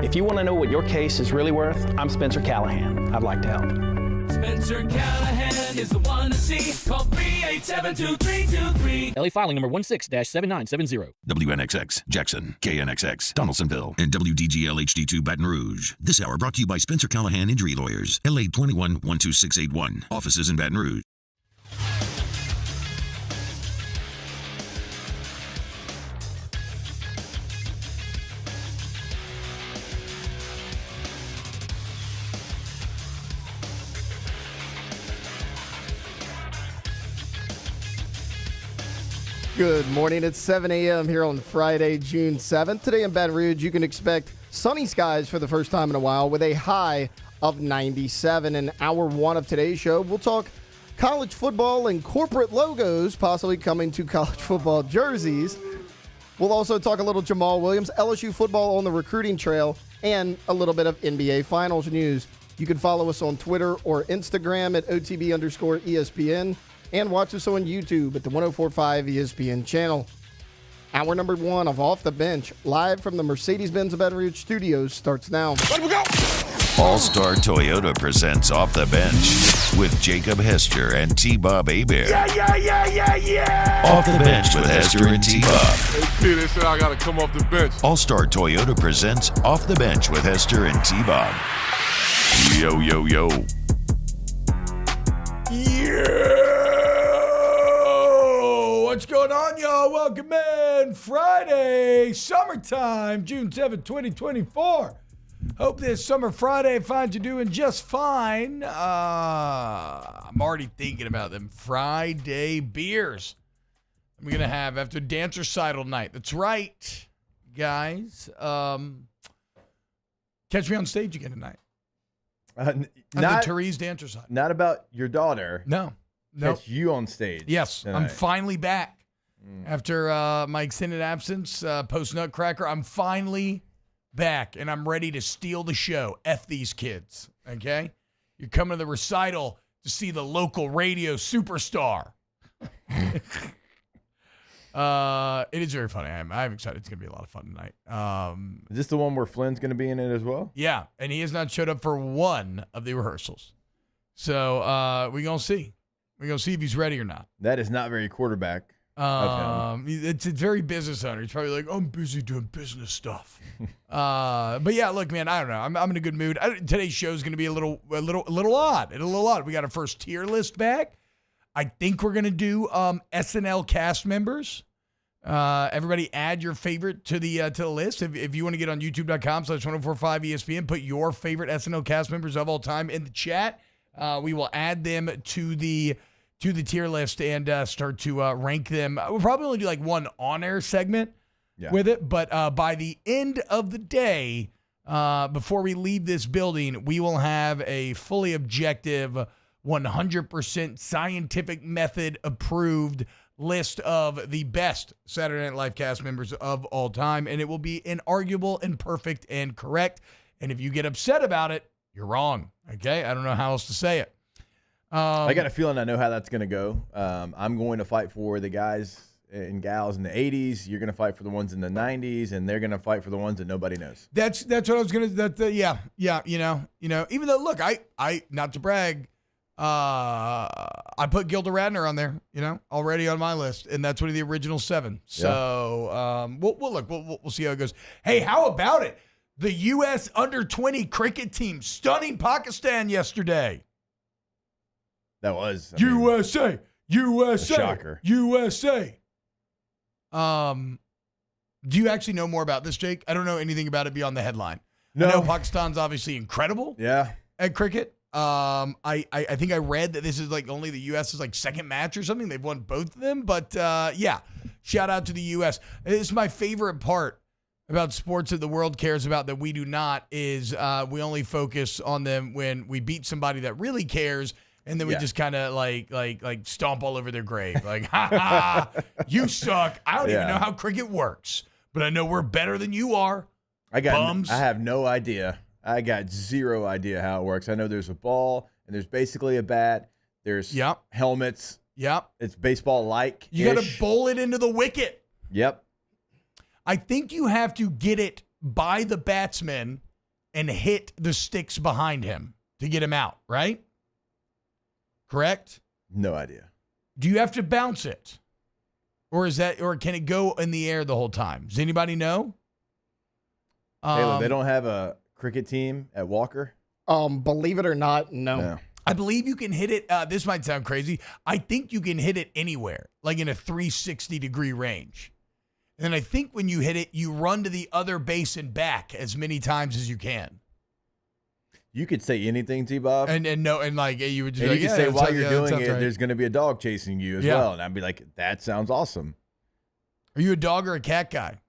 If you want to know what your case is really worth, I'm Spencer Callahan. I'd like to help. Spencer Callahan is the one to see. Call 387-2323. LA filing number 16-7970. WNXX, Jackson, KNXX, Donaldsonville, and WDGL HD2 Baton Rouge. This hour brought to you by Spencer Callahan Injury Lawyers, LA 21-12681. Offices in Baton Rouge. Good morning. It's 7 a.m. here on Friday, June 7th. Today in Baton Rouge, you can expect sunny skies for the first time in a while with a high of 97. In hour one of today's show, we'll talk college football and corporate logos possibly coming to college football jerseys. We'll also talk a little Jamal Williams, LSU football on the recruiting trail, and a little bit of NBA Finals news. You can follow us on Twitter or Instagram at OTB_ESPN. And watch us on YouTube at the 104.5 ESPN channel. Hour number one of Off the Bench, live from the Mercedes-Benz of Baton Rouge studios, starts now. Let me go! All-Star Toyota presents Off the Bench with Jacob Hester and T-Bob Hebert. Yeah! Off the Bench with Hester and T-Bob. Hey, they said I got to come off the bench. All-Star Toyota presents Off the Bench with Hester and T-Bob. Yo, yo, yo. What's going on, y'all? Welcome in. Friday, summertime, June 7th, 2024. Hope this summer Friday finds you doing just fine. I'm already thinking about them Friday beers I'm going to have after dance recital night. That's right, guys. Catch me on stage again tonight. Not the Therese dance recital. Not about your daughter. No. Catch you on stage. Yes, tonight. I'm finally back. After my extended absence, post-Nutcracker, I'm finally back, and I'm ready to steal the show. F these kids, okay? You're coming to the recital to see the local radio superstar. It is very funny. I'm excited. It's going to be a lot of fun tonight. Is this the one where Flynn's going to be in it as well? Yeah, and he has not showed up for one of the rehearsals. So we're going to see. We're going to see if he's ready or not. That is not very quarterback of him. It's a very business owner. He's probably like, I'm busy doing business stuff. But yeah, look, man, I don't know. I'm in a good mood. Today's show is going to be a little odd. We got our first tier list back. I think we're going to do SNL cast members. Everybody add your favorite to the list. If you want to get on youtube.com/1045ESPN, put your favorite SNL cast members of all time in the chat. We will add them to the tier list and start to rank them. We'll probably only do like one on-air segment with it, but by the end of the day, before we leave this building, we will have a fully objective, 100% scientific method approved list of the best Saturday Night Live cast members of all time, and it will be inarguable and perfect and correct. And if you get upset about it, you're wrong. Okay? I don't know how else to say it. I got a feeling I know how that's going to go. I'm going to fight for the guys and gals in the 80s. You're going to fight for the ones in the 90s, and they're going to fight for the ones that nobody knows. That's what I was going to. Yeah. You know. Even though, look, I not to brag, I put Gilda Radner on there. Already on my list, and that's one of the original 7. So we'll see how it goes. Hey, how about it? The U.S. under-20 cricket team stunning Pakistan yesterday. That was USA. a shocker. USA. Do you actually know more about this, Jake? I don't know anything about it beyond the headline. No. I know Pakistan's obviously incredible. Yeah. At cricket. I think I read that this is like only the U.S.'s like second match or something. They've won both of them. But yeah, shout out to the U.S. It's my favorite part about sports that the world cares about that we do not is we only focus on them when we beat somebody that really cares. And then we just kind of like stomp all over their grave. Like, ha ha, you suck. I don't even know how cricket works, but I know we're better than you are. Bums. I have no idea. I got zero idea how it works. I know there's a ball and there's basically a bat. There's helmets. Yep. It's baseball-like. You got to bowl it into the wicket. Yep. I think you have to get it by the batsman and hit the sticks behind him to get him out, right? Correct? No idea. Do you have to bounce it? Or can it go in the air the whole time? Does anybody know? Taylor, they don't have a cricket team at Walker? Believe it or not, no. I believe you can hit it. This might sound crazy. I think you can hit it anywhere, like in a 360-degree range. And I think when you hit it, you run to the other base and back as many times as you can. You could say anything, T-Bob. And you would just and like, you could say while you're doing it, right. there's going to be a dog chasing you as well. And I'd be like, that sounds awesome. Are you a dog or a cat guy?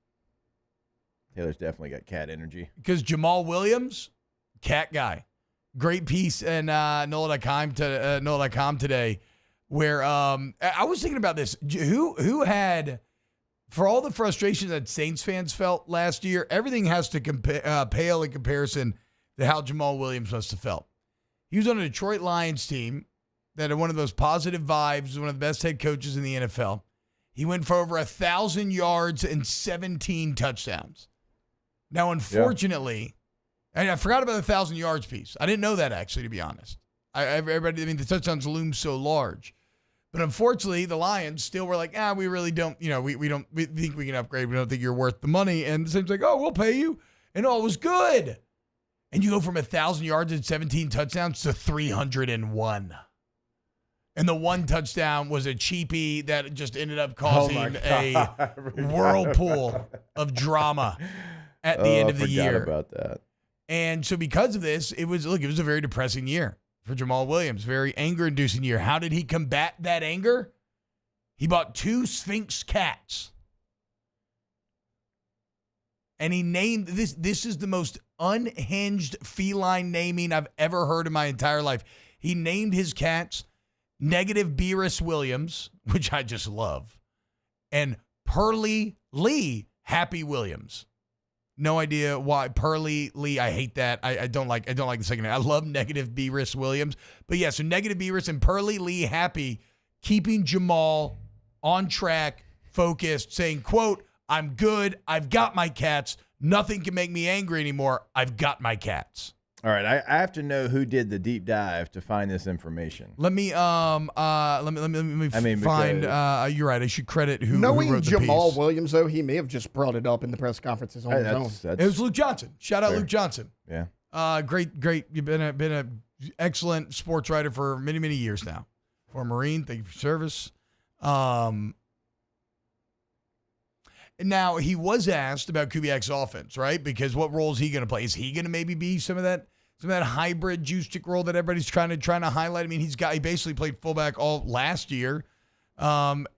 Taylor's definitely got cat energy. Because Jamal Williams, cat guy. Great piece in NOLA.com today where I was thinking about this. Who had, for all the frustration that Saints fans felt last year, everything has to pale in comparison to how Jamal Williams must have felt. He was on a Detroit Lions team that had one of those positive vibes, one of the best head coaches in the NFL. He went for over 1,000 yards and 17 touchdowns. Now, unfortunately, and I forgot about the 1,000 yards piece. I didn't know that, actually, to be honest. The touchdowns loom so large. But unfortunately, the Lions still were like, we really don't, we think we can upgrade. We don't think you're worth the money. And the Saints like, we'll pay you. And all was good. And you go from 1,000 yards and 17 touchdowns to 301. And the one touchdown was a cheapie that just ended up causing a whirlpool of drama at the end of the year. I forgot about that. And so because of this, it was a very depressing year for Jamal Williams, very anger-inducing year. How did he combat that anger? He bought 2 Sphinx cats. And he named this. This is the most unhinged feline naming I've ever heard in my entire life. He named his cats Negative Beerus Williams, which I just love, and Pearly Lee Happy Williams. No idea why Pearly Lee. I hate that. I don't like the second name. I love Negative Beerus Williams, but yeah. So Negative Beerus and Pearly Lee Happy, keeping Jamal on track, focused, saying, "quote I'm good. I've got my cats. Nothing can make me angry anymore. I've got my cats." All right, I have to know who did the deep dive to find this information. Let me find. You're right. I should credit who Knowing wrote the Jamal piece. Williams, though, he may have just brought it up in the press conferences on his own. It was Luke Johnson. Shout out fair. Luke Johnson. Yeah. Great. You've been a excellent sports writer for many, many years now. For a Marine, thank you for service. Now, he was asked about Kubiak's offense, right? Because what role is he going to play? Is he going to maybe be some of that hybrid juice stick role that everybody's trying to highlight? I mean, he basically played fullback all last year.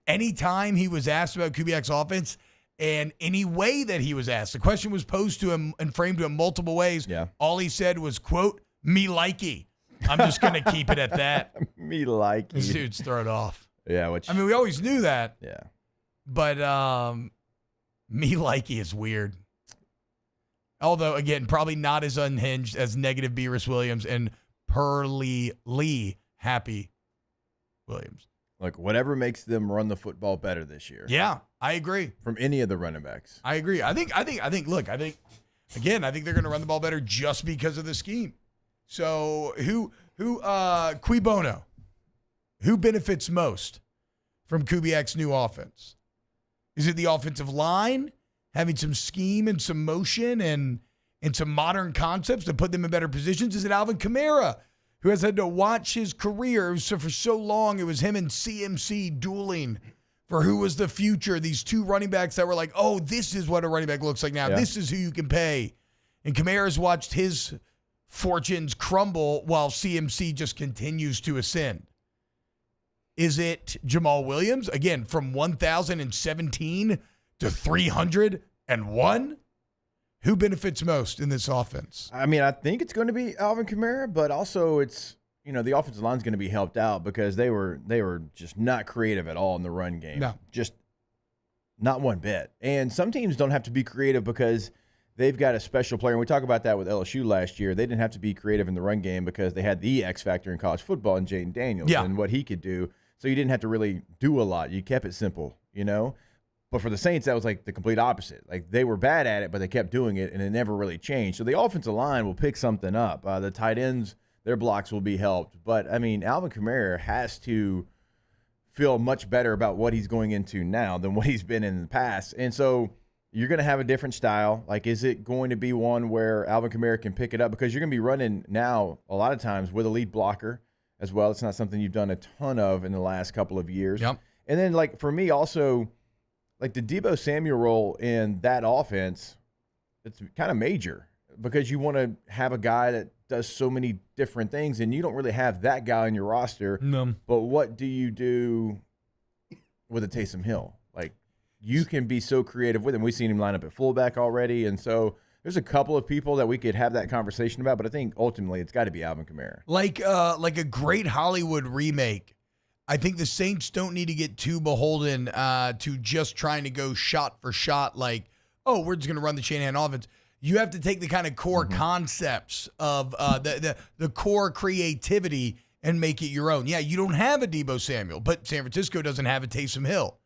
Anytime he was asked about Kubiak's offense, and any way that he was asked, the question was posed to him and framed to him multiple ways. Yeah. All he said was, "quote me likey." I'm just going to keep it at that. Me likey. This dude's thrown off. Yeah. We always knew that. Yeah. But me likey is weird. Although, again, probably not as unhinged as Negative Beerus Williams and Pearly Lee Happy Williams. Like, whatever makes them run the football better this year. Yeah, I agree. From any of the running backs. I agree. I think they're going to run the ball better just because of the scheme. So Cui Bono, who benefits most from Kubiak's new offense? Is it the offensive line having some scheme and some motion and some modern concepts to put them in better positions? Is it Alvin Kamara, who has had to watch his career? So for so long, it was him and CMC dueling for who was the future. These two running backs that were like, oh, this is what a running back looks like now. Yeah. This is who you can pay. And Kamara's watched his fortunes crumble while CMC just continues to ascend. Is it Jamal Williams, again, from 1,017 to 301? Who benefits most in this offense? I mean, I think it's going to be Alvin Kamara, but also it's, the offensive line's going to be helped out because they were just not creative at all in the run game. No. Just not one bit. And some teams don't have to be creative because they've got a special player. And we talked about that with LSU last year. They didn't have to be creative in the run game because they had the X factor in college football in Jaden Daniels and what he could do. So you didn't have to really do a lot. You kept it simple, But for the Saints, that was like the complete opposite. Like they were bad at it, but they kept doing it, and it never really changed. So the offensive line will pick something up. The tight ends, their blocks will be helped. But, I mean, Alvin Kamara has to feel much better about what he's going into now than what he's been in the past. And so you're going to have a different style. Like, is it going to be one where Alvin Kamara can pick it up? Because you're going to be running now a lot of times with a lead blocker as well. It's not something you've done a ton of in the last couple of years. Yep. And then, like, for me also, like the Deebo Samuel role in that offense, it's kind of major because you want to have a guy that does so many different things, and you don't really have that guy on your roster. No. But what do you do with a Taysom Hill? Like, you can be so creative with him. We've seen him line up at fullback already, and so there's a couple of people that we could have that conversation about, but I think ultimately it's got to be Alvin Kamara. Like a great Hollywood remake. I think the Saints don't need to get too beholden to just trying to go shot for shot like, oh, we're just going to run the Shanahan offense. You have to take the kind of core concepts of the core creativity and make it your own. Yeah, you don't have a Deebo Samuel, but San Francisco doesn't have a Taysom Hill.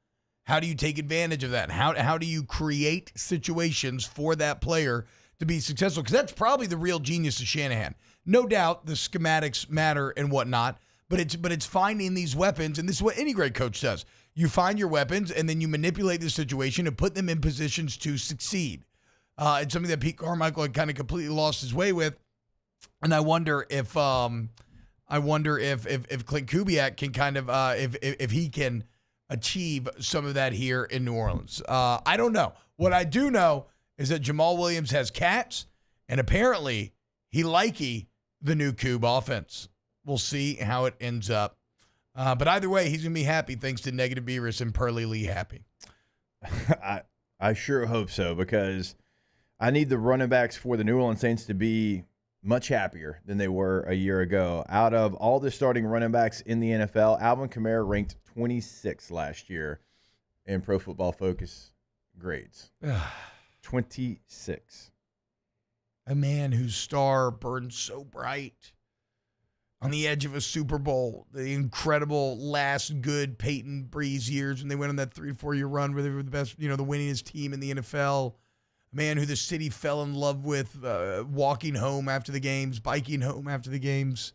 How do you take advantage of that? How do you create situations for that player to be successful? Because that's probably the real genius of Shanahan. No doubt the schematics matter and whatnot, but it's finding these weapons, and this is what any great coach does. You find your weapons, and then you manipulate the situation and put them in positions to succeed. It's something that Pete Carmichael had kind of completely lost his way with, and I wonder if Clint Kubiak can kind of if he can achieve some of that here in New Orleans. I don't know. What I do know is that Jamal Williams has cats, and apparently he likey the new Cube offense. We'll see how it ends up. But either way, he's going to be happy thanks to Negative Beavis and Pearly Lee happy. I sure hope so, because I need the running backs for the New Orleans Saints to be much happier than they were a year ago. Out of all the starting running backs in the NFL, Alvin Kamara ranked 26 last year in Pro Football Focus grades. 26. A man whose star burned so bright on the edge of a Super Bowl. The incredible last good Peyton Breeze years when they went on that 3 to 4 year run where they were the best, the winningest team in the NFL. A man who the city fell in love with, walking home after the games, biking home after the games.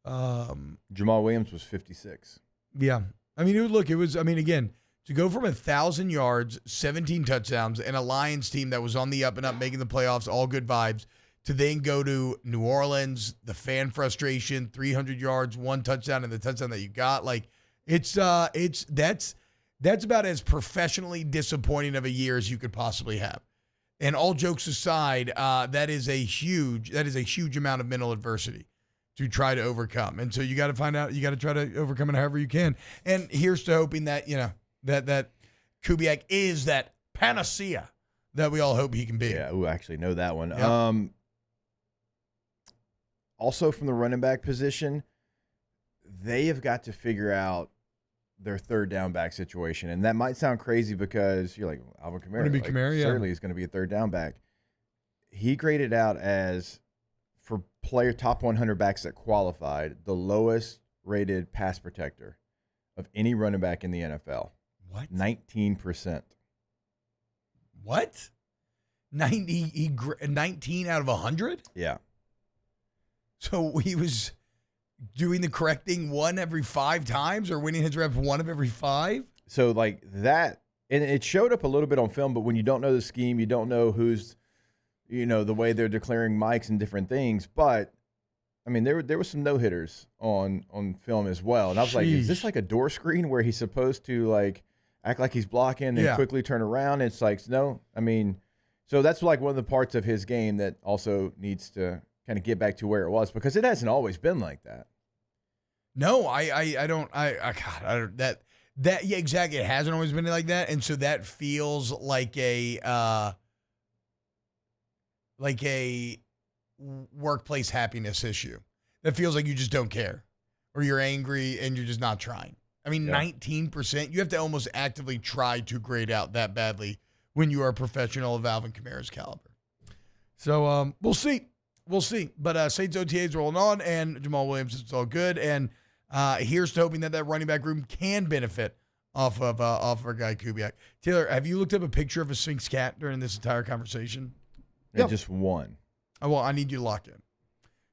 Jamal Williams was 56. Yeah. Again, to go from 1,000 yards, 17 touchdowns, and a Lions team that was on the up and up, making the playoffs, all good vibes, to then go to New Orleans, the fan frustration, 300 yards, 1 touchdown, and the touchdown that you got. Like, that's about as professionally disappointing of a year as you could possibly have. And all jokes aside, that is a huge amount of mental adversity to try to overcome. And so you got to find out, you got to try to overcome it however you can. And here's to hoping that, that Kubiak is that panacea that we all hope he can be. Yeah, I actually know that one. Yep. Also from the running back position, they have got to figure out their third down back situation. And that might sound crazy because you're like, Alvin Kamara, certainly is going to be a third down back. He graded out as, for player top 100 backs that qualified, the lowest rated pass protector of any running back in the NFL. What? 19%. What? 19 out of 100? Yeah. So he was doing the correct thing 1 every 5 times, or winning his reps 1 of every 5? So like that, and it showed up a little bit on film, but when you don't know the scheme, you don't know who's, the way they're declaring mics and different things. But I mean, there was some no-hitters on film as well. And I was like, is this like a door screen where he's supposed to like act like he's blocking and quickly turn around? It's like, no. I mean, so that's like one of the parts of his game that also needs to kind of get back to where it was, because it hasn't always been like that. No, I don't. Yeah, exactly. It hasn't always been like that. And so that feels like a workplace happiness issue. That feels like you just don't care, or you're angry and you're just not trying. I mean, 19%, you have to almost actively try to grade out that badly when you are a professional of Alvin Kamara's caliber. So we'll see. We'll see. But Saints OTAs rolling on, and Jamal Williams, it's all good. And here's to hoping that running back room can benefit off of our guy Kubiak. Taylor, have you looked up a picture of a Sphinx cat during this entire conversation? Yeah, just one. Oh, well, I need you to lock in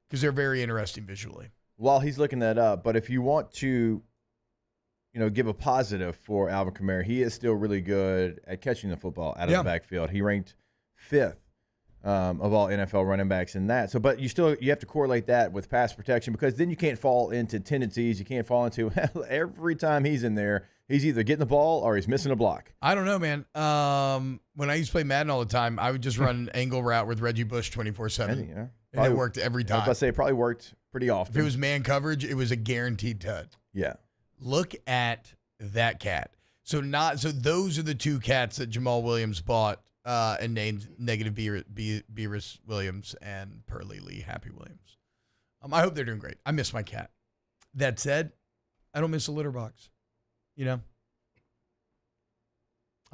because they're very interesting visually. While he's looking that up, but if you want to, give a positive for Alvin Kamara, he is still really good at catching the football out of the backfield. He ranked 5th of all NFL running backs in that. So, but you have to correlate that with pass protection because then you can't fall into tendencies. You can't fall into every time he's in there, he's either getting the ball or he's missing a block. I don't know, man. When I used to play Madden all the time, I would just run an angle route with Reggie Bush 24/7. Yeah. And it worked every time. I was about to say it probably worked pretty often. If it was man coverage, it was a guaranteed tud. Yeah. Look at that cat. So those are the 2 cats that Jamal Williams bought and named Negative Beerus Williams and Pearly Lee Happy Williams. I hope they're doing great. I miss my cat. That said, I don't miss a litter box. I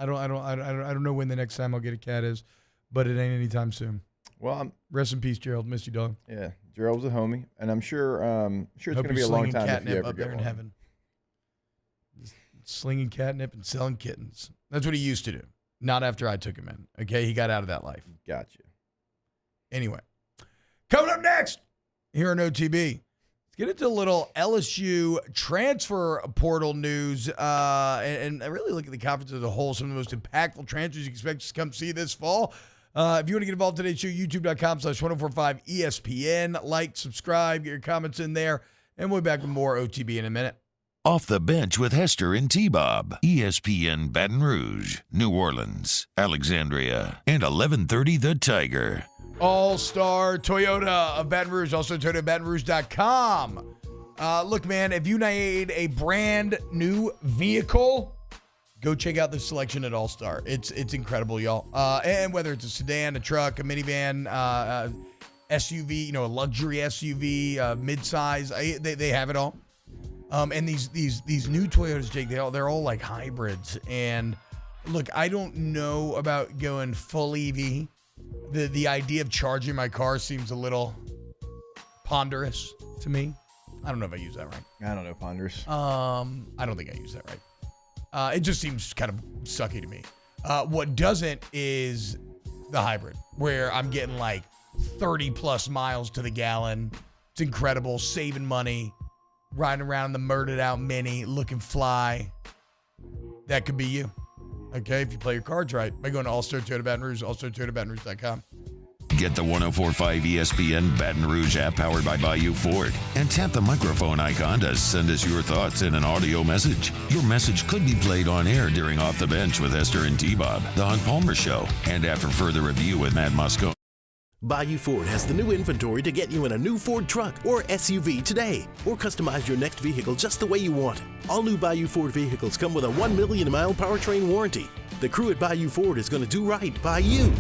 don't know when the next time I'll get a cat is, but it ain't anytime soon. Well, rest in peace, Gerald. Miss you, dog. Yeah, Gerald was a homie, and I'm sure it's going to be a long time if you ever up there get in one. heaven. Just slinging catnip and selling kittens. That's what he used to do. Not after I took him in. Okay, he got out of that life. Gotcha. Anyway, coming up next here on OTB, let's get into a little LSU transfer portal news and really look at the conference as a whole. Some of the most impactful transfers you expect to come see this fall. If you want to get involved in today's show, youtube.com/1045 ESPN. Like, subscribe, get your comments in there, and we'll be back with more OTB in a minute. Off the Bench with Hester and T-Bob. ESPN Baton Rouge, New Orleans, Alexandria, and 1130 The Tiger. All-Star Toyota of Baton Rouge, also ToyotaBatonRouge.com. Look, man, if you need a brand new vehicle, go check out the selection at All-Star. It's incredible, y'all. And whether it's a sedan, a truck, a minivan, SUV, a luxury SUV, midsize, they have it all. And these new Toyotas, Jake, they're all like hybrids. And look, I don't know about going full EV. The idea of charging my car seems a little ponderous to me. I don't know if I use that right. I don't know, ponderous. I don't think I use that right. It just seems kind of sucky to me. What doesn't is the hybrid, where I'm getting like 30 plus miles to the gallon. It's incredible, saving money, riding around the murdered out Mini, looking fly. That could be you. Okay, if you play your cards right by going to All-Star Toyota Baton Rouge, allstartoyotabatonrouge.com. Get the 104.5 ESPN Baton Rouge app powered by Bayou Ford and tap the microphone icon to send us your thoughts in an audio message. Your message could be played on air during Off the Bench with Hester and T-Bob, The Hunt Palmer Show, and after further review with Matt Musco. Bayou Ford has the new inventory to get you in a new Ford truck or SUV today, or customize your next vehicle just the way you want it. All new Bayou Ford vehicles come with a 1 million mile powertrain warranty. The crew at Bayou Ford is going to do right by you.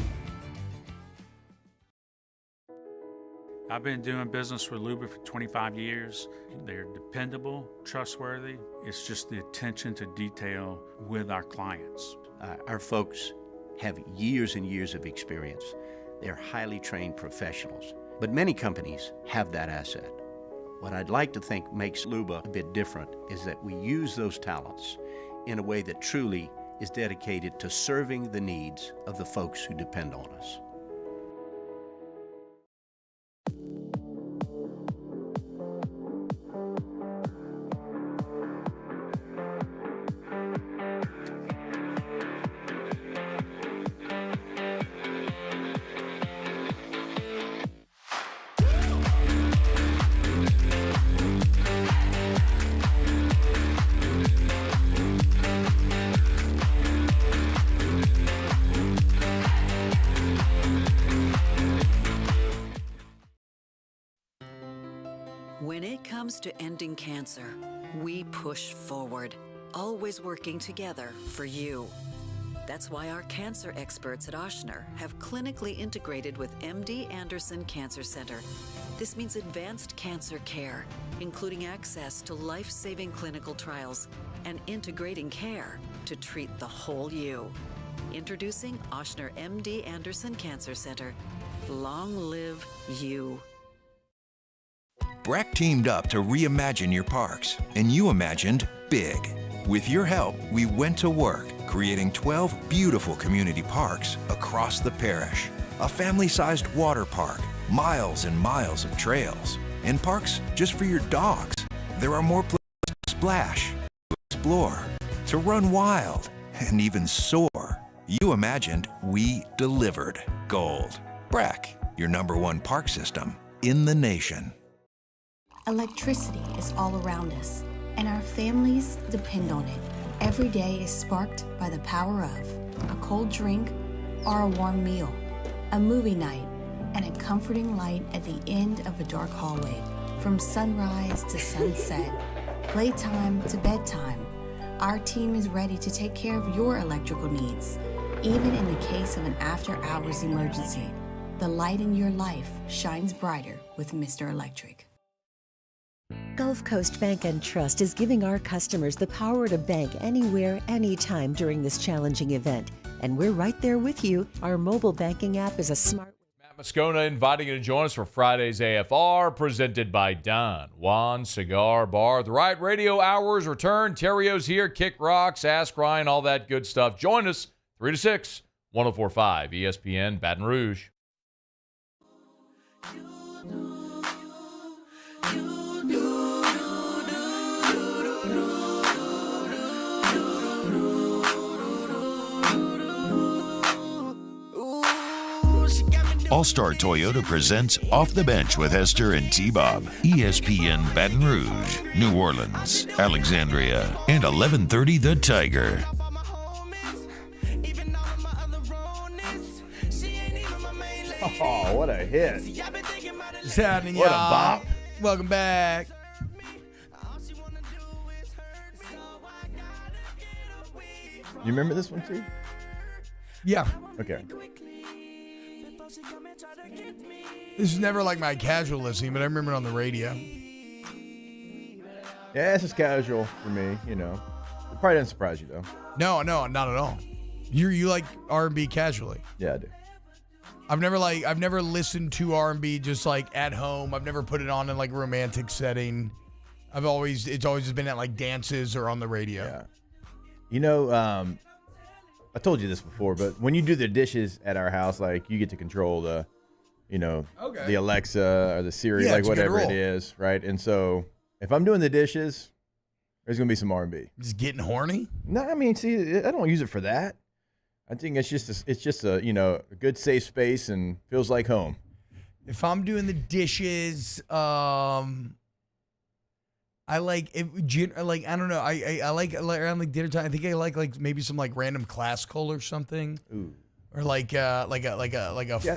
I've been doing business with Luba for 25 years. They're dependable, trustworthy. It's just the attention to detail with our clients. Our folks have years and years of experience. They're highly trained professionals, but many companies have that asset. What I'd like to think makes Luba a bit different is that we use those talents in a way that truly is dedicated to serving the needs of the folks who depend on us. When it comes to ending cancer, we push forward, always working together for you. That's why our cancer experts at Ochsner have clinically integrated with MD Anderson Cancer Center. This means advanced cancer care, including access to life-saving clinical trials and integrating care to treat the whole you. Introducing Ochsner MD Anderson Cancer Center. Long live you. Breck teamed up to reimagine your parks, and you imagined big. With your help, we went to work, creating 12 beautiful community parks across the parish. A family-sized water park, miles and miles of trails, and parks just for your dogs. There are more places to splash, to explore, to run wild, and even soar. You imagined, we delivered. Gold. Brack, your #1 park system in the nation. Electricity is all around us, and our families depend on it. Every day is sparked by the power of a cold drink or a warm meal, a movie night, and a comforting light at the end of a dark hallway. From sunrise to sunset, playtime to bedtime, our team is ready to take care of your electrical needs. Even in the case of an after-hours emergency, the light in your life shines brighter with Mr. Electric. Gulf Coast Bank and Trust is giving our customers the power to bank anywhere, anytime during this challenging event. And we're right there with you. Our mobile banking app is a smart... Matt Moscona inviting you to join us for Friday's AFR, presented by Don Juan Cigar Bar. The Riot Radio Hours return. Terrio's here, Kick Rocks, Ask Ryan, all that good stuff. Join us 3 to 6, 104.5 ESPN Baton Rouge. All-Star Toyota presents Off the Bench with Hester and T-Bob. ESPN Baton Rouge, New Orleans, Alexandria, and 1130 The Tiger. Oh, what a hit. What's happening, What a y'all? bop. Welcome back. You remember this one too? Yeah. Okay. This is never like my casual listening, but I remember it on the radio. Yeah, this is casual for me, you know. It probably doesn't surprise you though. No, not at all. You like R&B casually. Yeah, I do. I've never listened to R&B just like at home. I've never put it on in like a romantic setting. It's always just been at like dances or on the radio. Yeah. You know, I told you this before, but when you do the dishes at our house, like you get to control the, you know, the Alexa or the Siri, like whatever it is, right? And so if I'm doing the dishes, there's gonna be some R&B. Just getting horny? No, I mean, see, I don't use it for that. I think it's just a you know, a good safe space and feels like home. If I'm doing the dishes, I like I don't know. I like around like dinner time. I think I like maybe some like random classical or something. Ooh. Or like a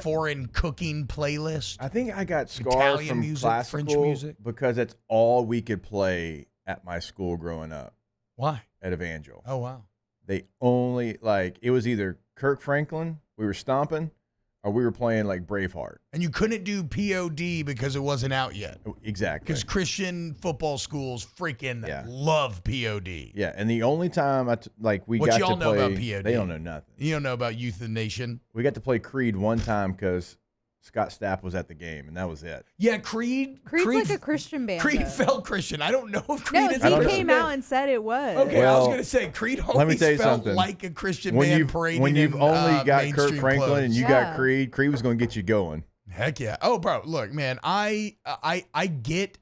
foreign cooking playlist. I think I got scarred Italian from music, classical French music. because that's all we could play at my school growing up. Why? At Evangel. Oh wow. They only it was either Kirk Franklin, we were stomping, or we were playing like Braveheart. And you couldn't do POD because it wasn't out yet. Exactly. Because Christian football schools freaking love POD. Yeah, and the only time we what got to y'all know play, about POD? they don't know nothing. You don't know about Youth of the Nation? We got to play Creed one time because Scott Stapp was at the game, and that was it. Yeah, Creed's like a Christian band. Creed felt Christian. I don't know if Creed is. No, he came out and said it was. Okay, I was going to say Creed let me always tell you felt something. like a Christian band parading when you've in, only got Kirk mainstream Franklin clothes. and you got Creed was going to get you going. Heck yeah. Oh, bro, look, man, I get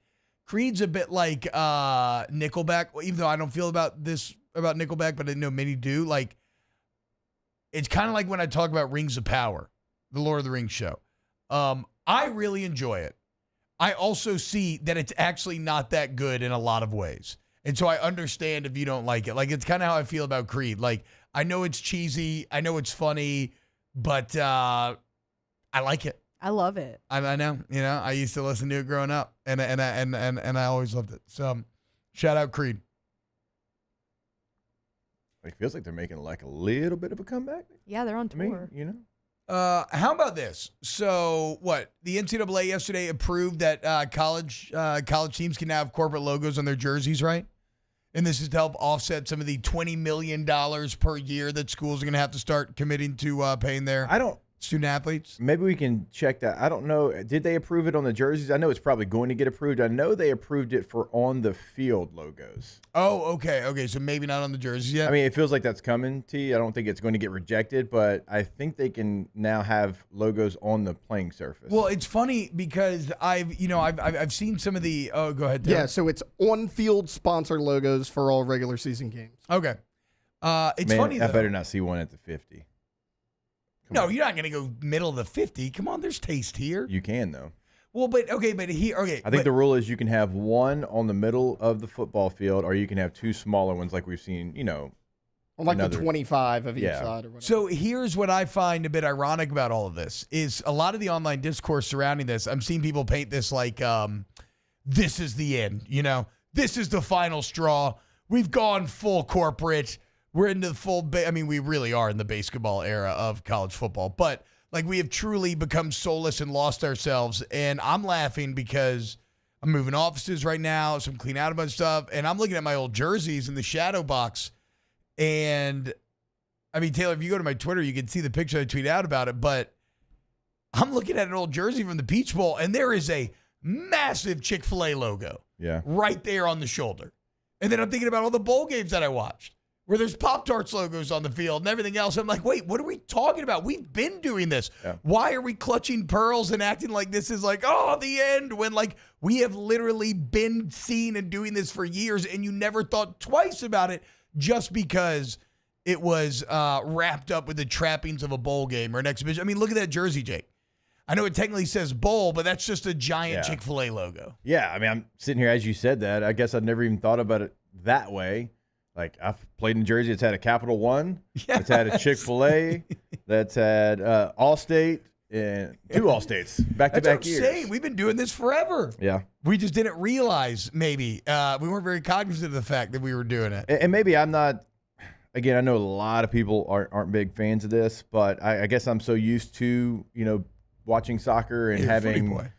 Creed's a bit like Nickelback, even though I don't feel about Nickelback, but I know many do. Like, it's kind of like when I talk about Rings of Power, the Lord of the Rings show. I really enjoy it. I also see that it's actually not that good in a lot of ways. And so I understand if you don't like it. Like, it's kind of how I feel about Creed. Like, I know it's cheesy. I know it's funny, but I like it. I love it. I know. You know, I used to listen to it growing up, and I always loved it. So, shout out Creed. It feels like they're making like a little bit of a comeback. Yeah, they're on tour. I mean, you know. How about this? So, what? The NCAA yesterday approved that college teams can now have corporate logos on their jerseys, right? And this is to help offset some of the $20 million per year that schools are going to have to start committing to paying their student athletes. Maybe we can check that. I don't know. Did they approve it on the jerseys? I know it's probably going to get approved. I know they approved it for on the field logos. Oh, okay. Okay, so maybe not on the jerseys yet. I mean, it feels like that's coming, T. I don't think it's going to get rejected, but I think they can now have logos on the playing surface. Well, it's funny because I've seen some of the. Oh, go ahead, Taylor. Yeah, so it's on-field sponsor logos for all regular season games. Okay. It's Man, funny though. I better not see one at the 50. No, you're not going to go middle of the 50. Come on, there's taste here. You can though. Well, but here. Okay, I think the rule is you can have one on the middle of the football field, or you can have two smaller ones, like we've seen. On like the 25 of each side or whatever. So here's what I find a bit ironic about all of this is a lot of the online discourse surrounding this. I'm seeing people paint this like this is the end. This is the final straw. We've gone full corporate. We're into the full we really are in the basketball era of college football, but like we have truly become soulless and lost ourselves. And I'm laughing because I'm moving offices right now, so I'm cleaning out a bunch of stuff, and I'm looking at my old jerseys in the shadow box. And I mean, Taylor, if you go to my Twitter, you can see the picture I tweeted out about it, but I'm looking at an old jersey from the Peach Bowl, and there is a massive Chick-fil-A logo right there on the shoulder. And then I'm thinking about all the bowl games that I watched, where there's Pop-Tarts logos on the field and everything else. I'm like, wait, what are we talking about? We've been doing this. Yeah. Why are we clutching pearls and acting like this is like, the end, when like we have literally been seen and doing this for years, and you never thought twice about it just because it was wrapped up with the trappings of a bowl game or an exhibition. I mean, look at that jersey, Jake. I know it technically says bowl, but that's just a giant Chick-fil-A logo. Yeah, I mean, I'm sitting here as you said that. I guess I'd never even thought about it that way. Like, I've played in Jersey. It's had a Capital One. Yeah. It's had a Chick-fil-A. That's had Allstate and two Allstates back-to-back years. That's what I'm saying. We've been doing this forever. Yeah. We just didn't realize, maybe. We weren't very cognizant of the fact that we were doing it. And maybe I'm not – again, I know a lot of people aren't big fans of this, but I guess I'm so used to, watching soccer and having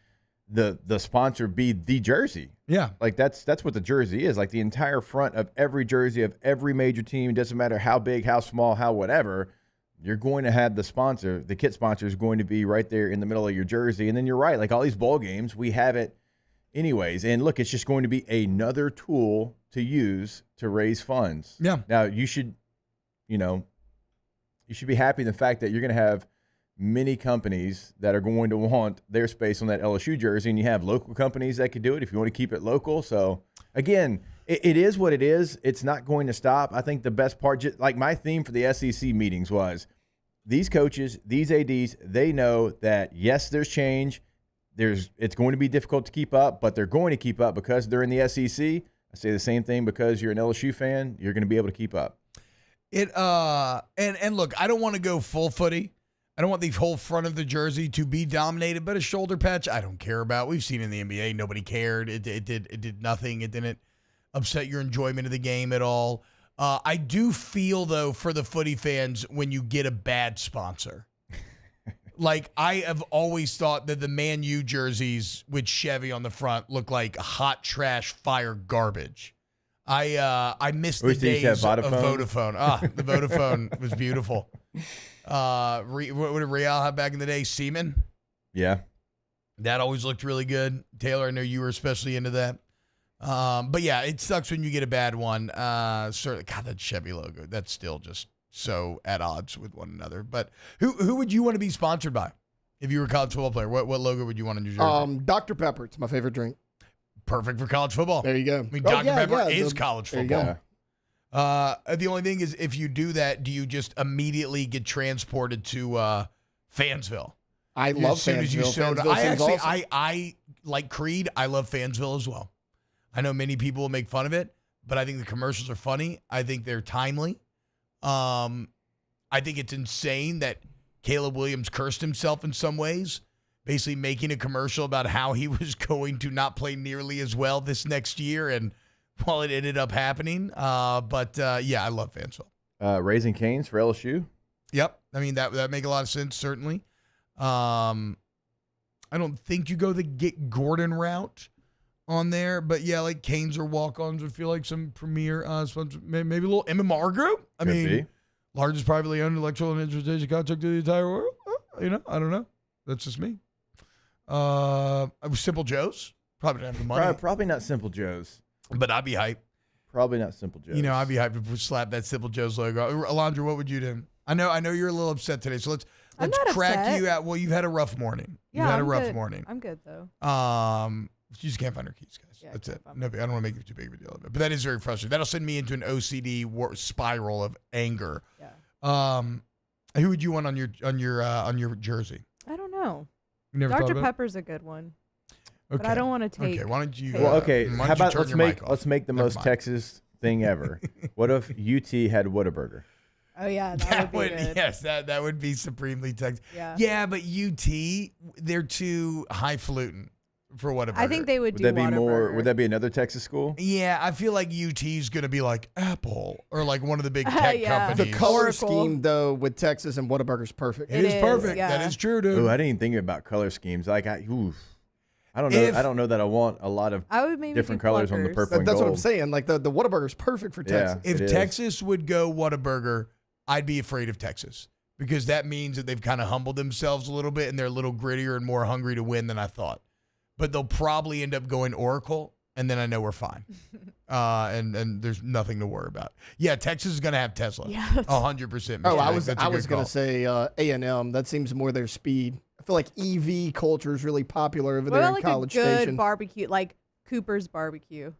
the sponsor be the jersey. Yeah. Like that's what the jersey is. Like the entire front of every jersey of every major team, doesn't matter how big, how small, how whatever, you're going to have the sponsor, the kit sponsor is going to be right there in the middle of your jersey. And then you're right, like all these bowl games, we have it anyways. And look, it's just going to be another tool to use to raise funds. Yeah. Now you should be happy in the fact that you're going to have many companies that are going to want their space on that LSU jersey, and you have local companies that can do it if you want to keep it local. So, again, it is what it is. It's not going to stop. I think the best part, like my theme for the SEC meetings was these coaches, these ADs, they know that, yes, there's change. It's going to be difficult to keep up, but they're going to keep up because they're in the SEC. I say the same thing because you're an LSU fan. You're going to be able to keep up. And look, I don't want to go full footy. I don't want the whole front of the jersey to be dominated, but a shoulder patch, I don't care about. We've seen in the NBA, nobody cared. It did nothing. It didn't upset your enjoyment of the game at all. I do feel, though, for the footy fans, when you get a bad sponsor. Like, I have always thought that the Man U jerseys with Chevy on the front look like hot trash fire garbage. I missed the days of Vodafone. The Vodafone was beautiful. What did Real have back in the day? Seaman? Yeah. That always looked really good. Taylor, I know you were especially into that. But yeah, it sucks when you get a bad one. Certainly, God, that Chevy logo, that's still just so at odds with one another. But who would you want to be sponsored by if you were a college football player? What logo would you want on your jersey? Dr. Pepper. It's my favorite drink. Perfect for college football. There you go. I mean, Dr. Pepper is college there football. You go. The only thing is, if you do that, do you just immediately get transported to Fansville? I love as soon Fansville. As you Fansville I like Creed. I love Fansville as well. I know many people will make fun of it, but I think the commercials are funny. I think they're timely. I think it's insane that Caleb Williams cursed himself in some ways, basically making a commercial about how he was going to not play nearly as well this next year, and well, it ended up happening. But I love Fansville. Raising Cane's for LSU? Yep. I mean, that make a lot of sense, certainly. I don't think you go the get Gordon route on there, but yeah, like Canes or walk-ons would feel like some premier sponsor, maybe a little MMR group. I mean, largest privately owned electoral and transportation contract to the entire world. I don't know. That's just me. Simple Joe's. Probably don't have the money. Probably not Simple Joe's. But I'd be hyped. Probably not Simple Joe's. I'd be hyped to slap that Simple Joe's logo. Alondra, what would you do? I know you're a little upset today, so let's crack upset. you out. Well, you've had a rough morning. Yeah, You've had a I'm rough good. morning. I'm good though. You just can't find her keys, guys. Yeah, That's it. No, I don't want to make it too big of a deal of it. But that is very frustrating. That'll send me into an OCD spiral of anger. Yeah. Who would you want on your jersey? I don't know. You never thought Dr. about it? Pepper's a good one. Okay. But I don't want to take. Okay, why don't you? Well, okay. why How don't you about turn let's your mic make off? let's make the Never most mind. Texas thing ever. What if UT had Whataburger? Oh yeah, that would be good. Yes, that would be supremely Texas. Yeah. Yeah, but UT, they're too highfalutin for Whataburger. I think they would do Would that be more? Whataburger. Would that be another Texas school? Yeah, I feel like UT's going to be like Apple or like one of the big tech Yeah. companies. The color Oracle. scheme, though, with Texas and Whataburger's perfect. It is perfect. yeah. That is true, dude. Oh, I didn't even think about color schemes. Like I don't know. I don't know that I want a lot of I would maybe different do colors on the Pluckers. purple and That's gold. what I'm saying. Like the Whataburger's perfect for Yeah. Texas. If It is. Texas would go Whataburger, I'd be afraid of Texas because that means that they've kind of humbled themselves a little bit and they're a little grittier and more hungry to win than I thought. But they'll probably end up going Oracle, and then I know we're fine. And there's nothing to worry about. Yeah, Texas is going to have Tesla. Yeah. 100%. Oh, I Mr. was That's a I good was gonna call. say A&M. That seems more their speed. I feel like EV culture is really popular over What there about in like College a good Station. barbecue, like Cooper's Barbecue?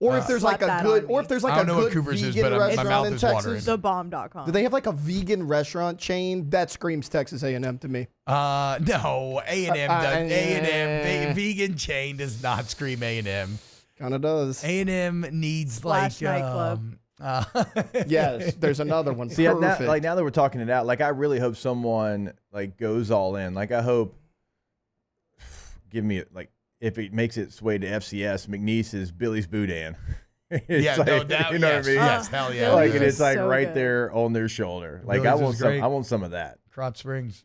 Or if there's like Slap a that good, on or me. if there's I like don't a know what good Cooper's is, vegan but my restaurant mouth in is Texas. watering. Thebomb.com. Do they have like a vegan restaurant chain that screams Texas A&M to me? No, A&M does. A&M, vegan chain does not scream A&M. Kind of does. A&M needs Splash like nightclub. Yes, there's another one. See, now Perfect. that we're talking it out, like I really hope someone like goes all in. Like I hope, give me like if it makes its way to FCS, McNeese's Billy's Boudin. Yeah, like, no doubt. you know Yes, what I mean? yes, hell yeah. Like Billy's and is it's like so right good. there on their shoulder. Like Billy's I is want some. great. I want some of that. Krotz Springs.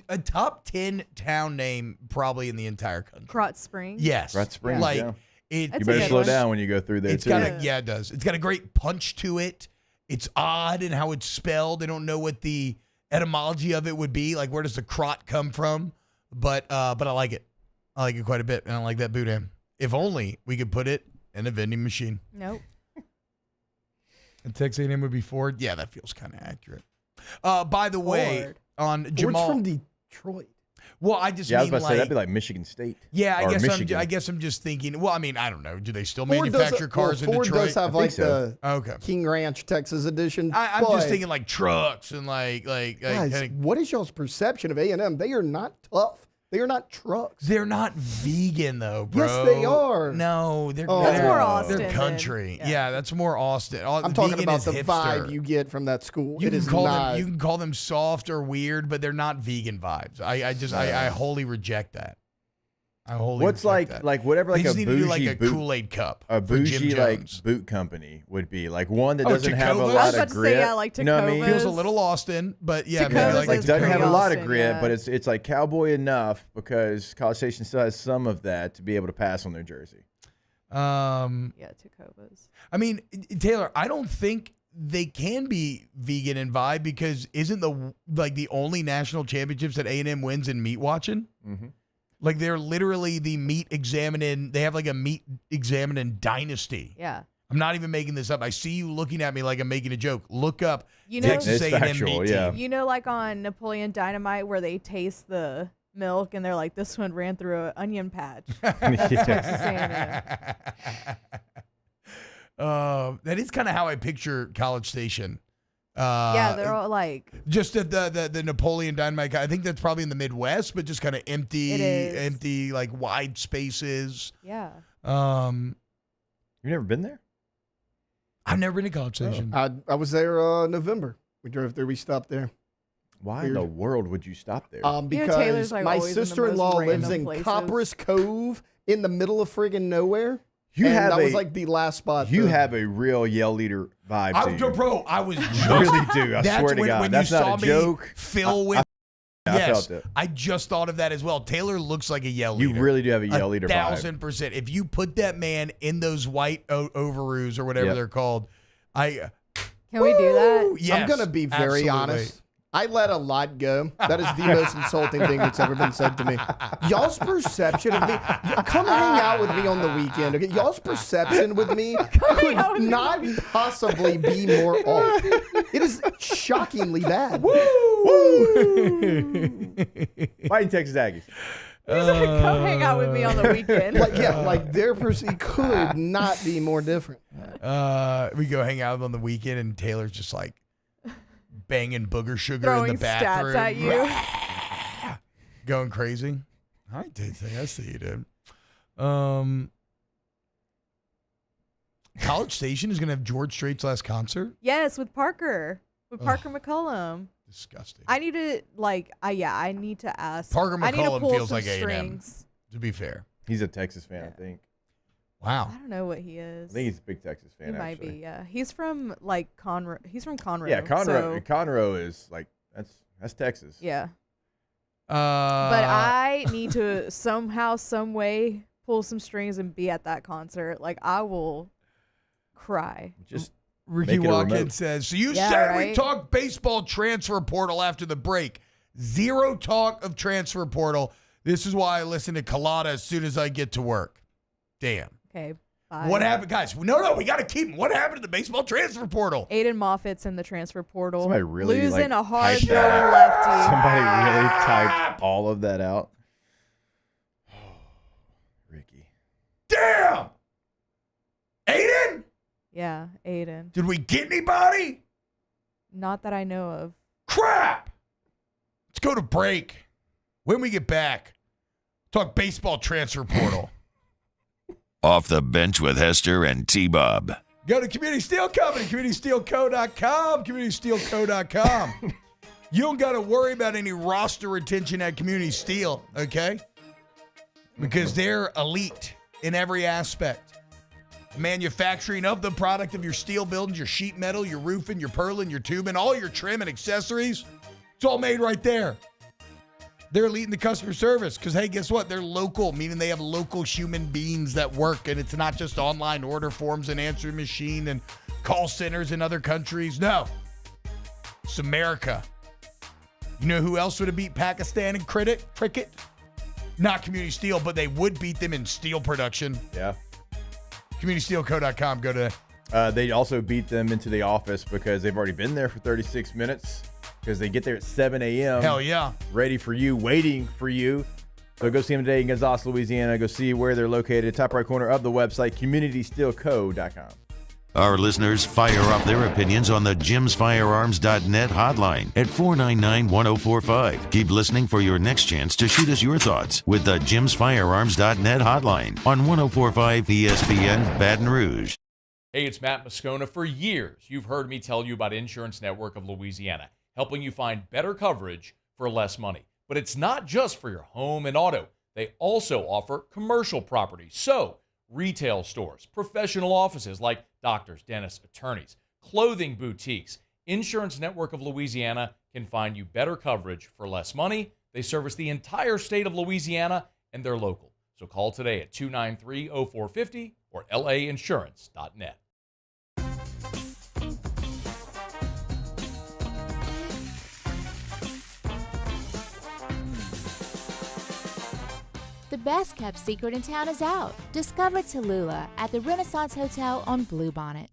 A top 10 town name probably in the entire country. Crotch Springs. Yes. Red Springs. Like, yeah. it, That's You better a good slow one. down when you go through there it's too. got a, yeah, it does. It's got a great punch to it. It's odd in how it's spelled. They don't know what the etymology of it would be. Like, where does the crot come from? But I like it. I like it quite a bit, and I like that boudin. If only we could put it in a vending machine. Nope. And Texas A&M would be Ford. Yeah, that feels kind of accurate. By the way, Ford. on Ford's Jamal. from Detroit. Well, I just Yeah, I was mean about to say that'd be like Michigan State. yeah, or I Michigan. guess I'm just thinking. Well, I mean, I don't know. Do they still Ford manufacture does, cars in Ford Detroit? does have I like think so. Okay. the King Ranch, Texas edition. I'm just but, thinking like trucks and like guys, kinda- what is y'all's perception of A&M? They are not tough. They are not trucks. they're not vegan though, bro. Yes, they are. No, they're Oh. That's they're, more Austin. They're than- country. yeah. Yeah, that's more Austin. I'm talking Vegan about is the hipster. vibe you get from that school. You It can is call not. them. You can call them soft or weird, but they're not vegan vibes. I wholly reject that. I wholly What's reject that. like whatever They like just a need to do like bougie a boot, Kool-Aid cup. a for Jim bougie like Jones. boot company would be like one that Oh, doesn't have a Tacovas? lot I was about of to grip. say, yeah, like you know what I mean? Tacovas. Feels a little Austin, but yeah, maybe Tacovas like Like is doesn't pretty have a lot of Austin, grip, yeah. but it's like cowboy enough because College Station still has some of that to be able to pass on their jersey. Yeah, Tacovas. I mean, Taylor, I don't think they can be vegan and vibe because isn't the only national championships that A&M wins in meat watching? Mm-hmm. Like they're literally the meat examining. They have like a meat examining dynasty. Yeah. I'm not even making this up. I see you looking at me like I'm making a joke. Look up You know, Texas It's A&M factual, meat yeah. team. you know, like on Napoleon Dynamite where they taste the milk and they're like, this one ran through an onion patch. That's Texas A&M. That is kind of how I picture College Station. Yeah, they're all like, Just the Napoleon Dynamite. I think that's probably in the Midwest, but just kind of It is. empty, like wide spaces. yeah. You've never been there? I've never been to College Station. I was there November. We drove there. We stopped there. Why Weird. in the world would you stop there? Because Taylor's, like, my always in the most sister-in-law lives random in places. Copperas Cove in the middle of friggin' nowhere. You and have that was a- like the last spot. You to- have a real Yell Leader vibe to you. Bro, I was just, You really do. I that's swear to when, God. when That's you not saw a me joke. fill with. I Yes, felt it. I just thought of that as well. Taylor looks like a Yell You Leader. really do have a Yell Leader vibe. 1,000%. If you put that man in those white overoos or whatever Yep. they're called, Can we do that? Yes, I'm gonna be very absolutely. honest. I let a lot go. That is the most insulting thing that's ever been said to me. Y'all's perception of me, come hang out with me on the weekend. Okay? Y'all's perception with me could not possibly be more off. It is shockingly bad. Woo! Fighting Texas Aggies. He's like, come hang out with me on the weekend. Their perception could not be more different. We go hang out on the weekend, and Taylor's just like banging booger sugar throwing in the bathroom. stats at you. Going crazy. I did say, I see you, dude. College Station is going to have George Strait's last concert? Yes, with Parker. With Parker McCollum. Disgusting. I need to, I need to ask. Parker I need to McCollum pull feels some like A&M, strings. to be fair. He's a Texas fan, I think. Wow. I don't know what he is. I think he's a big Texas fan, He might actually. be, yeah. He's from, Conroe. He's from Conroe. Yeah, Conroe. so- Conroe is, that's Texas. Yeah. But I need to somehow, some way pull some strings and be at that concert. I will cry. Just Ricky make it a remote. Watkins says, so you Yeah, said we right? talk baseball transfer portal after the break. Zero talk of transfer portal. This is why I listen to Colada as soon as I get to work. Damn. Okay, bye. What happened, guys? No, we got to keep him. What happened to the baseball transfer portal? Aiden Moffitt's in the transfer portal. Somebody really losing a hard typed throwing that. lefty. Somebody really typed all of that out. Ricky. Damn! Aiden? Yeah, Aiden. Did we get anybody? Not that I know of. Crap! Let's go to break. When we get back, talk baseball transfer portal. Off the bench with Hester and T-Bob. Go to Community Steel Company, CommunitySteelCo.com, CommunitySteelCo.com. You don't got to worry about any roster retention at Community Steel, okay? Because they're elite in every aspect. Manufacturing of the product of your steel buildings, your sheet metal, your roofing, your purlin, your tubing, all your trim and accessories. It's all made right there. They're elite in the customer service because, hey, guess what? They're local, meaning they have local human beings that work, and it's not just online order forms and answering machine and call centers in other countries. No. It's America. You know who else would have beat Pakistan in cricket? Not Community Steel, but they would beat them in steel production. Yeah. CommunitySteelCo.com. Go to they also beat them into the office because they've already been there for 36 minutes because they get there at 7 a.m. Hell yeah. Ready for you, waiting for you. So go see them today in Gonzales, Louisiana. Go see where they're located. Top right corner of the website, CommunitySteelCo.com. Our listeners fire off their opinions on the jimsfirearms.net hotline at 499-1045. Keep listening for your next chance to shoot us your thoughts with the jimsfirearms.net hotline on 1045 ESPN Baton Rouge. Hey, it's Matt Moscona. For years, you've heard me tell you about Insurance Network of Louisiana, helping you find better coverage for less money. But it's not just for your home and auto. They also offer commercial property. So, retail stores, professional offices like doctors, dentists, attorneys, clothing boutiques. Insurance Network of Louisiana can find you better coverage for less money. They service the entire state of Louisiana, and they're local. So call today at 293-0450 or lainsurance.net. The best kept secret in town is out. Discover Tallulah at the Renaissance Hotel on Bluebonnet.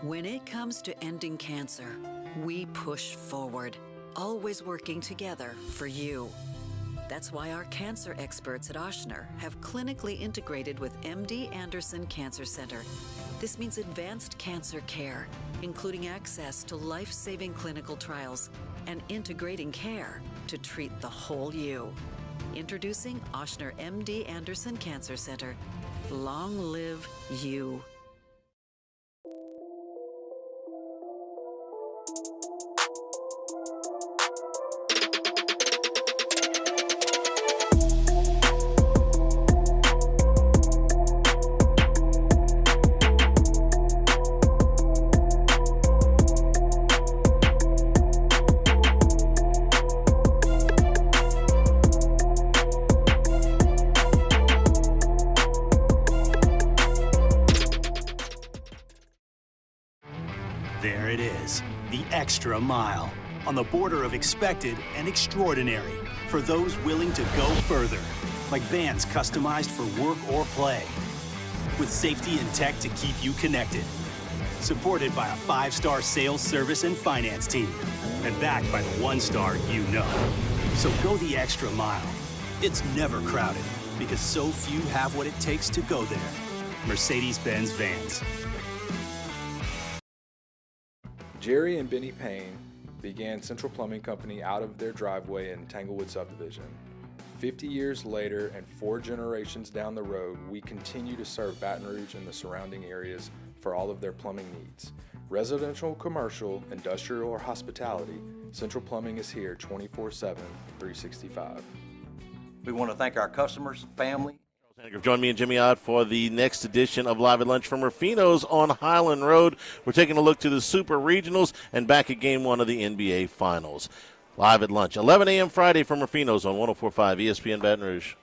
When it comes to ending cancer, we push forward, always working together for you. That's why our cancer experts at Ochsner have clinically integrated with MD Anderson Cancer Center. This means advanced cancer care, including access to life-saving clinical trials and integrating care to treat the whole you. Introducing Ochsner MD Anderson Cancer Center. Long live you. There it is, the extra mile, on the border of expected and extraordinary, for those willing to go further, like vans customized for work or play, with safety and tech to keep you connected, supported by a 5-star sales, service, and finance team, and backed by the 1-star you know. So go the extra mile. It's never crowded, because so few have what it takes to go there. Mercedes-Benz Vans. Jerry and Benny Payne began Central Plumbing Company out of their driveway in Tanglewood subdivision. 50 years later and 4 generations down the road, we continue to serve Baton Rouge and the surrounding areas for all of their plumbing needs. Residential, commercial, industrial, or hospitality, Central Plumbing is here 24/7, 365. We want to thank our customers, family. Join me and Jimmy Ott for the next edition of Live at Lunch from Rufino's on Highland Road. We're taking a look to the Super Regionals and back at Game 1 of the NBA Finals. Live at Lunch, 11 a.m. Friday from Rufino's on 104.5 ESPN Baton Rouge.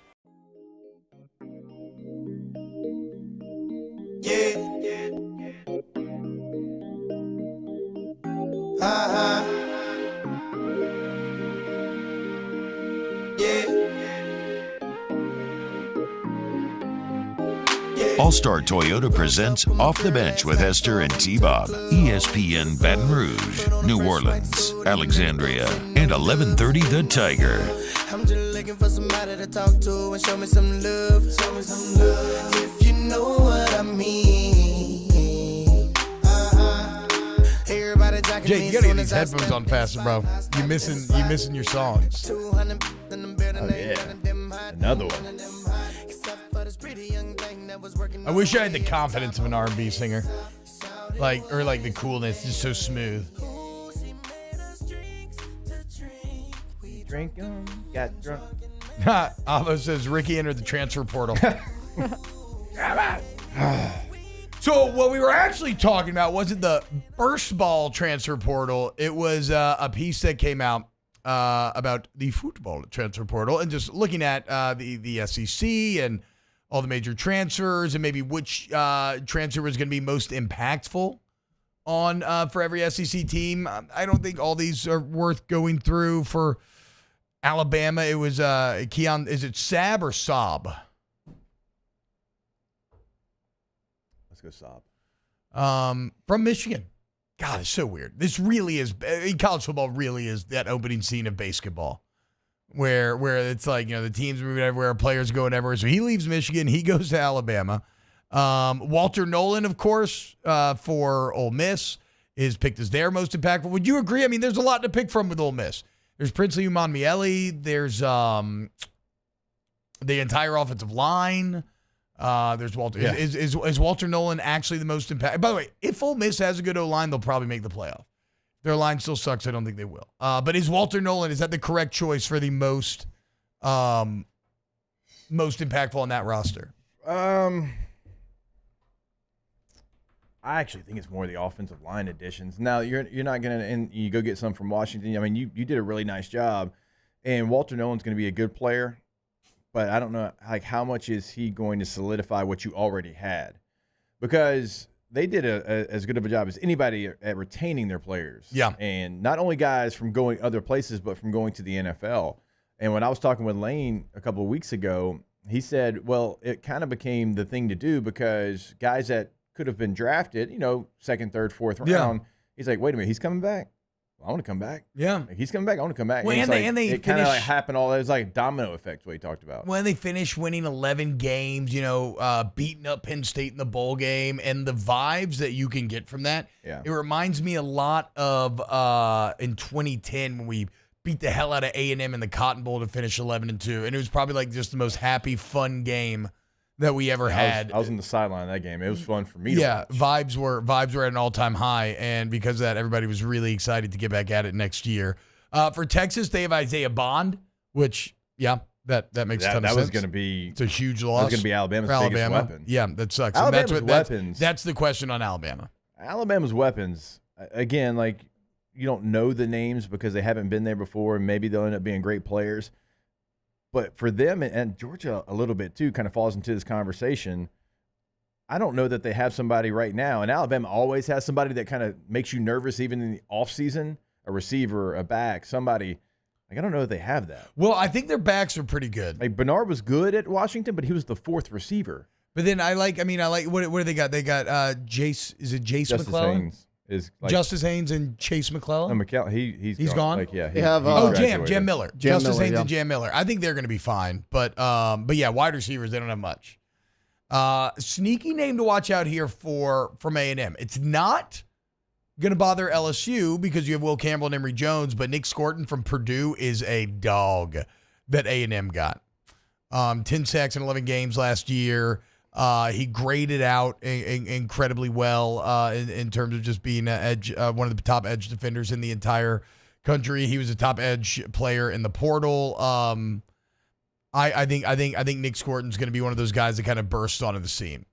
All-Star Toyota presents Off the Bench with Hester and T-Bob. ESPN Baton Rouge, New Orleans, Alexandria, and 1130 The Tiger. I'm just looking for somebody to talk to and show me some love. Show me some love. If you know what I mean. Everybody talking. Jay, you gotta get these headphones on faster, bro. You missing your songs. Oh yeah, another one. I wish I had the confidence of an R&B singer, like the coolness, just so smooth. Drink 'em, got drunk. Avo says Ricky entered the transfer portal. So what we were actually talking about wasn't the burst ball transfer portal. It was a piece that came out about the football transfer portal and just looking at the SEC and all the major transfers and maybe which transfer was going to be most impactful on for every SEC team. I don't think all these are worth going through. For Alabama, it was Keon. Is it Sab or Saab? Let's go Saab. From Michigan. God, it's so weird. This really is, college football really is that opening scene of basketball. Where it's like, the teams moving everywhere, players going everywhere. So he leaves Michigan, he goes to Alabama. Walter Nolan, of course, for Ole Miss, is picked as their most impactful. Would you agree? I mean, there's a lot to pick from with Ole Miss. There's Princely Umanmiele. There's the entire offensive line. There's Walter. Yeah. Is Walter Nolan actually the most impactful? By the way, if Ole Miss has a good O-line, they'll probably make the playoff. Their line still sucks. I don't think they will. But is Walter Nolan, is that the correct choice for the most impactful on that roster? I actually think it's more the offensive line additions. Now, you're not going to – and you go get some from Washington. I mean, you did a really nice job. And Walter Nolan's going to be a good player. But I don't know, how much is he going to solidify what you already had? Because – they did as good of a job as anybody at retaining their players. Yeah. And not only guys from going other places, but from going to the NFL. And when I was talking with Lane a couple of weeks ago, he said, well, it kind of became the thing to do because guys that could have been drafted, second, third, fourth round, he's like, wait a minute, he's coming back? I want to come back. Yeah. He's coming back. I want to come back. Well, and it kind of happened all. It was like a domino effect, what he talked about. When they finished winning 11 games, beating up Penn State in the bowl game, and the vibes that you can get from that, it reminds me a lot of in 2010 when we beat the hell out of A&M in the Cotton Bowl to finish 11-2, and it was probably like just the most happy, fun game that we ever had. I was in the sideline of that game. It was fun for me to watch. Vibes were at an all-time high, and because of that, everybody was really excited to get back at it next year. For Texas, they have Isaiah Bond, which, that makes a ton of sense. That was going to be... It's a huge loss. That was going to be Alabama's biggest weapon. Yeah, that sucks. Alabama's weapons. That's the question on Alabama. Alabama's weapons, again, you don't know the names because they haven't been there before, and maybe they'll end up being great players. But for them, and Georgia a little bit too, kind of falls into this conversation, I don't know that they have somebody right now. And Alabama always has somebody that kind of makes you nervous even in the offseason, a receiver, a back, somebody. Like, I don't know if they have that. Well, I think their backs are pretty good. Like, Bernard was good at Washington, but he was the fourth receiver. But then what do they got? They got Jace, is it Jace Justice McClellan? Haynes is like, Justice Haynes and Chase McClellan? He's gone? Like, yeah, They have, Jam Miller. Jam Justice Miller, Haynes yeah. and Jam Miller. I think they're going to be fine. But yeah, wide receivers, they don't have much. Sneaky name to watch out here from A&M. It's not going to bother LSU because you have Will Campbell and Emory Jones, but Nick Scorton from Purdue is a dog that A&M got. 10 sacks in 11 games last year. He graded out incredibly well in terms of just being one of the top edge defenders in the entire country. He was a top edge player in the portal. I think Nick Scorton's going to be one of those guys that kind of bursts onto the scene.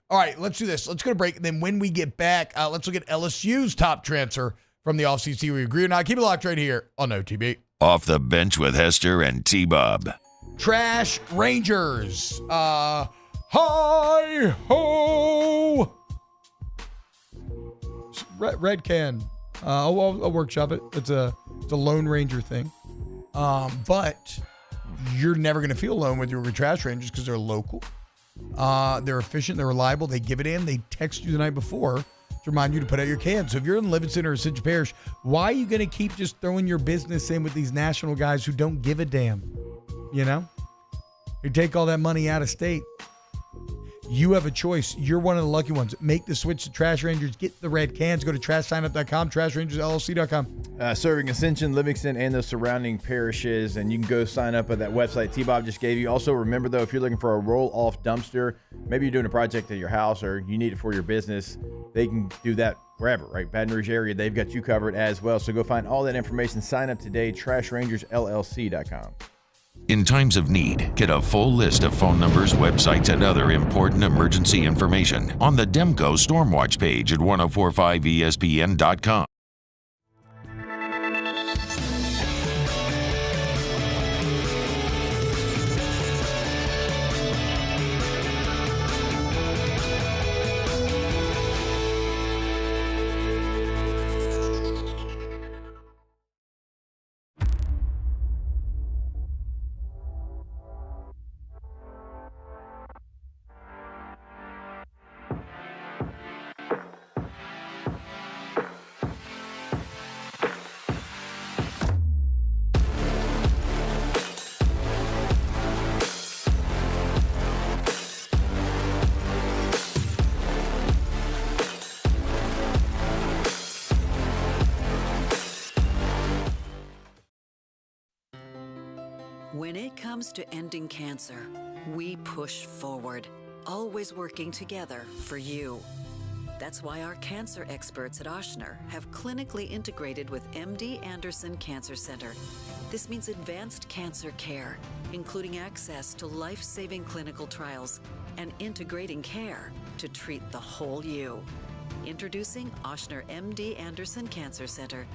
All right, let's do this. Let's go to break. And then when we get back, let's look at LSU's top transfer from the offseason. See if we agree or not. Keep it locked right here on OTB. Off the bench with Hester and T-Bob. Trash Rangers. Hi ho. Red can. I'll workship it. It's a Lone Ranger thing. But you're never going to feel alone with your Trash Rangers because they're local. They're efficient. They're reliable. They give it in. They text you the night before to remind you to put out your can. So if you're in Livingston or Citrus Parish, why are you going to keep just throwing your business in with these national guys who don't give a damn? You know? You take all that money out of state. You have a choice. You're one of the lucky ones. Make the switch to Trash Rangers. Get the red cans. Go to trashsignup.com, trashrangersllc.com. Serving Ascension, Livingston, and the surrounding parishes, and you can go sign up at that website T-Bob just gave you. Also, remember, though, if you're looking for a roll-off dumpster, maybe you're doing a project at your house or you need it for your business, they can do that wherever, right? Baton Rouge area, they've got you covered as well. So go find all that information. Sign up today, trashrangersllc.com. In times of need, get a full list of phone numbers, websites, and other important emergency information on the Demco Stormwatch page at 1045ESPN.com. When it comes to ending cancer, we push forward, always working together for you. That's why our cancer experts at Ochsner have clinically integrated with MD Anderson Cancer Center. This means advanced cancer care, including access to life-saving clinical trials and integrating care to treat the whole you. Introducing Ochsner MD Anderson Cancer Center.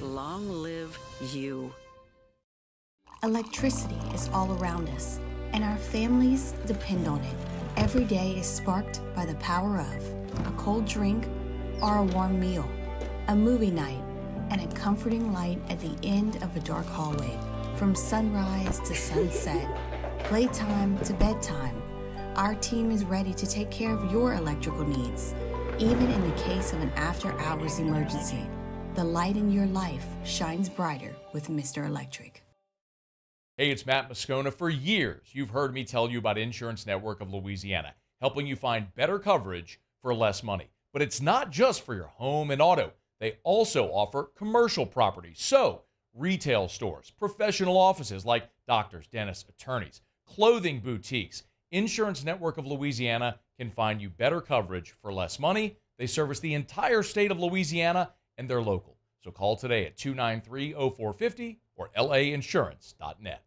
Long live you. Electricity is all around us, and our families depend on it. Every day is sparked by the power of a cold drink or a warm meal, a movie night, and a comforting light at the end of a dark hallway. From sunrise to sunset, playtime to bedtime, our team is ready to take care of your electrical needs. Even in the case of an after-hours emergency, the light in your life shines brighter with Mr. Electric. Hey, it's Matt Moscona. For years, you've heard me tell you about Insurance Network of Louisiana, helping you find better coverage for less money. But it's not just for your home and auto. They also offer commercial property. So, retail stores, professional offices like doctors, dentists, attorneys, clothing boutiques. Insurance Network of Louisiana can find you better coverage for less money. They service the entire state of Louisiana, and they're local. So call today at 293-0450 or lainsurance.net.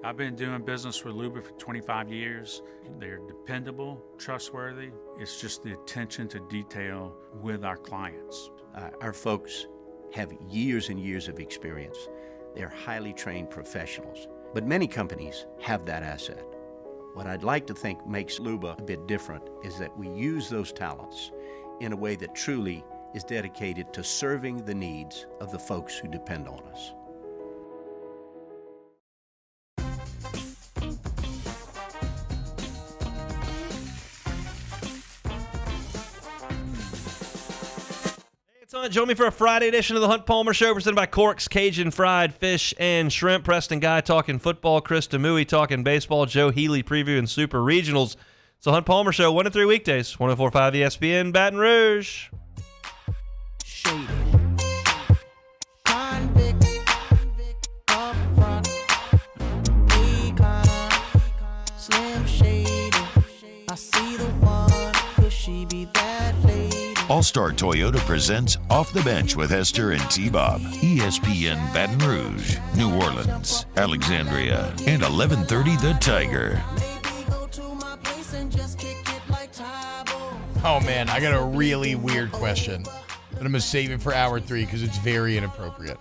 I've been doing business with Luba for 25 years. They're dependable, trustworthy. It's just the attention to detail with our clients. Our folks have years and years of experience. They're highly trained professionals. But many companies have that asset. What I'd like to think makes Luba a bit different is that we use those talents in a way that truly is dedicated to serving the needs of the folks who depend on us. Join me for a Friday edition of the Hunt Palmer Show, presented by Cork's Cajun Fried Fish and Shrimp. Preston Guy talking football, Chris Demouy talking baseball, Joe Healy previewing Super Regionals. It's the Hunt Palmer Show, 1 to 3 weekdays, 104.5 ESPN, Baton Rouge. All-Star Toyota presents Off the Bench with Hester and T-Bob. ESPN Baton Rouge, New Orleans, Alexandria, and 1130 The Tiger. Oh, man, I got a really weird question, but I'm going to save it for hour 3 because it's very inappropriate.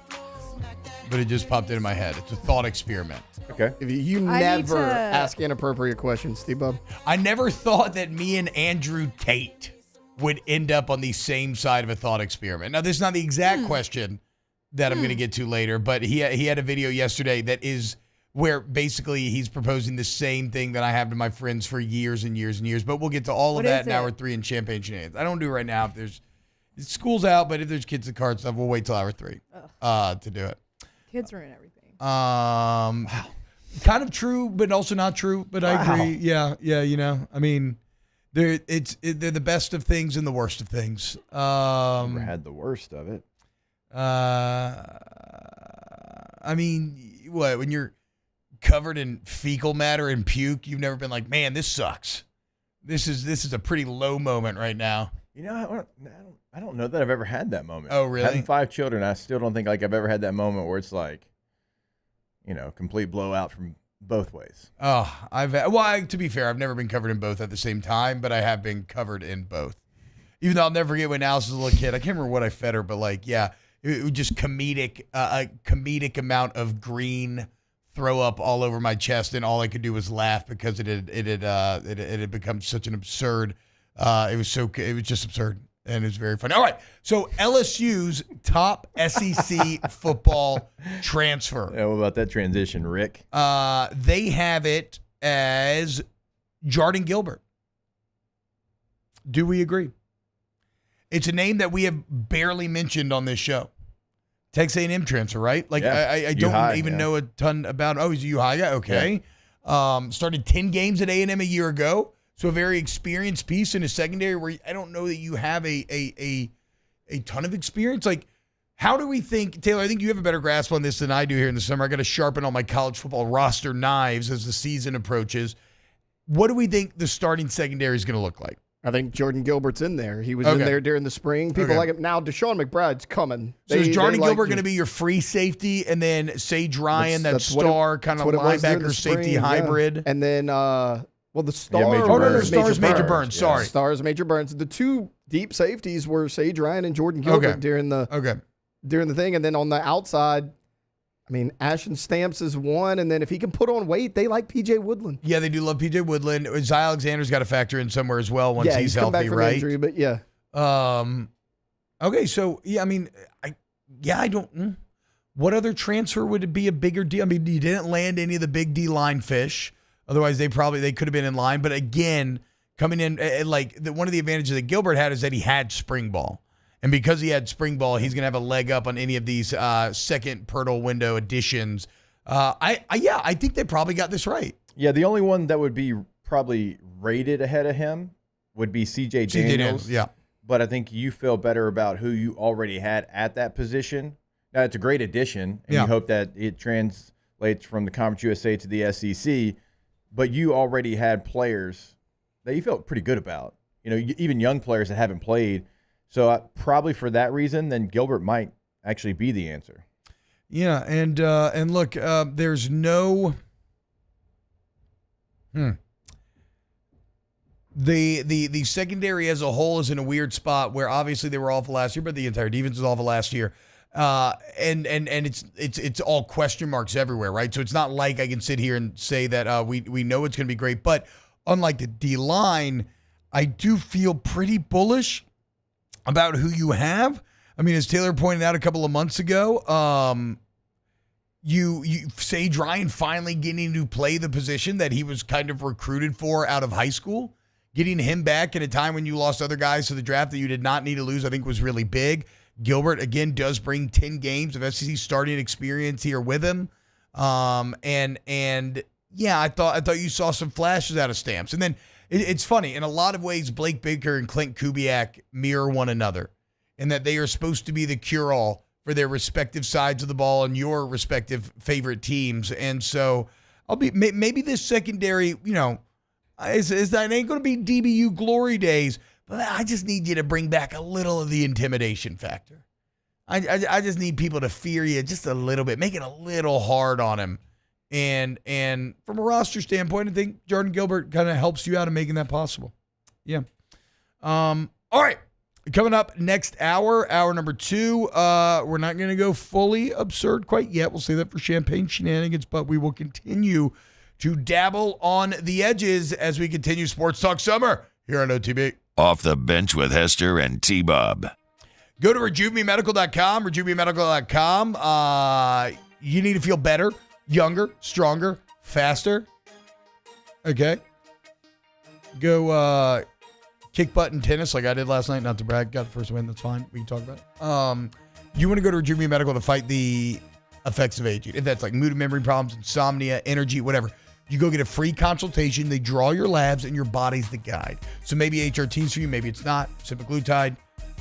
But it just popped into my head. It's a thought experiment. Okay. You never ask inappropriate questions, T-Bob. I never thought that me and Andrew Tate would end up on the same side of a thought experiment. Now, this is not the exact question that I'm going to get to later, but he had a video yesterday that is where basically he's proposing the same thing that I have to my friends for years and years and years. But we'll get to all of that in hour 3 in Champagne Shenanigans. I don't do it right now. If there's school's out, but if there's kids at card stuff, we'll wait till hour 3 to do it. Kids ruin everything. Kind of true, but also not true. But I agree. Yeah. You know, I mean, they're the best of things and the worst of things. Never had the worst of it. I mean, what, when you're covered in fecal matter and puke, you've never been like, man, this sucks. This is a pretty low moment right now. You know, I don't know that I've ever had that moment. Oh, really? Having 5 children, I still don't think like I've ever had that moment where it's like, you know, complete blowout from both ways. Oh, to be fair, I've never been covered in both at the same time, but I have been covered in both. Even though I'll never forget when Alice was a little kid. I can't remember what I fed her, but like, yeah, it was just a comedic amount of green throw up all over my chest, and all I could do was laugh because it had become such an absurd. It was just absurd, and it was very funny. All right, so LSU's top SEC football transfer. Yeah, what about that transition, Rick? They have it as Jordan Gilbert. Do we agree? It's a name that we have barely mentioned on this show. Texas A&M transfer, right? Like, yeah. I don't even know a ton about. Oh, he's a U-High guy? Okay. Yeah. Started 10 games at A&M a year ago. So a very experienced piece in a secondary where I don't know that you have a ton of experience. Like, how do we think, Taylor, I think you have a better grasp on this than I do here in the summer. I got to sharpen all my college football roster knives as the season approaches. What do we think the starting secondary is going to look like? I think Jordan Gilbert's in there. He was in there during the spring. People like him. Now, Deshaun McBride's coming. So is Jordan Gilbert going to be your free safety, and then Sage Ryan, that star kind of linebacker safety hybrid? And then, the star is Major Burns. Sorry. Star is Major Burns. The two deep safeties were Sage Ryan and Jordan Gilbert during the thing. And then on the outside, I mean, Ashton Stamps is one, and then if he can put on weight, they like P.J. Woodland. Yeah, they do love P.J. Woodland. Zy Alexander's got to factor in somewhere as well once he's healthy, back from right? Injury, but yeah. Okay, so yeah, I mean, I don't. What other transfer would it be a bigger deal? I mean, you didn't land any of the big D-line fish. Otherwise, they could have been in line. But again, coming in one of the advantages that Gilbert had is that he had spring ball. And because he had spring ball, he's going to have a leg up on any of these second Pirtle window additions. I think they probably got this right. Yeah, the only one that would be probably rated ahead of him would be C.J. Daniels. Yeah. But I think you feel better about who you already had at that position. Now, it's a great addition, and you hope that it translates from the Conference USA to the SEC. But you already had players that you felt pretty good about. You know, even young players that haven't played. So probably for that reason, then Gilbert might actually be the answer. Yeah, and look, there's no the secondary as a whole is in a weird spot where obviously they were awful last year, but the entire defense was awful last year. And it's all question marks everywhere, right? So it's not like I can sit here and say that we know it's going to be great. But unlike the D-line, I do feel pretty bullish about who you have. I mean, as Taylor pointed out a couple of months ago, you Sage Ryan finally getting to play the position that he was kind of recruited for out of high school. Getting him back at a time when you lost other guys to the draft that you did not need to lose, I think was really big. Gilbert, again, does bring 10 games of SEC starting experience here with him. And yeah, I thought you saw some flashes out of Stamps. And then it's funny. In a lot of ways, Blake Baker and Clint Kubiak mirror one another in that they are supposed to be the cure-all for their respective sides of the ball and your respective favorite teams. And so maybe this secondary, it ain't going to be DBU glory days, but I just need you to bring back a little of the intimidation factor. I just need people to fear you just a little bit, make it a little hard on him. And from a roster standpoint, I think Jordan Gilbert kind of helps you out in making that possible. Yeah. All right. Coming up next hour number 2, we're not going to go fully absurd quite yet. We'll say that for Champagne Shenanigans, but we will continue to dabble on the edges as we continue Sports Talk Summer here on OTB. Off the Bench with Hester and T-Bob. Go to RejuveMeMedical.com, RejuveMeMedical.com. You need to feel better, younger, stronger, faster. Okay. Go kick butt in tennis like I did last night. Not to brag. Got the first win. That's fine. We can talk about it. You want to go to Rejuve Me Medical to fight the effects of aging. If that's like mood and memory problems, insomnia, energy, whatever. You go get a free consultation. They draw your labs and your body's the guide. So maybe HRT's for you. Maybe it's not. Semaglutide,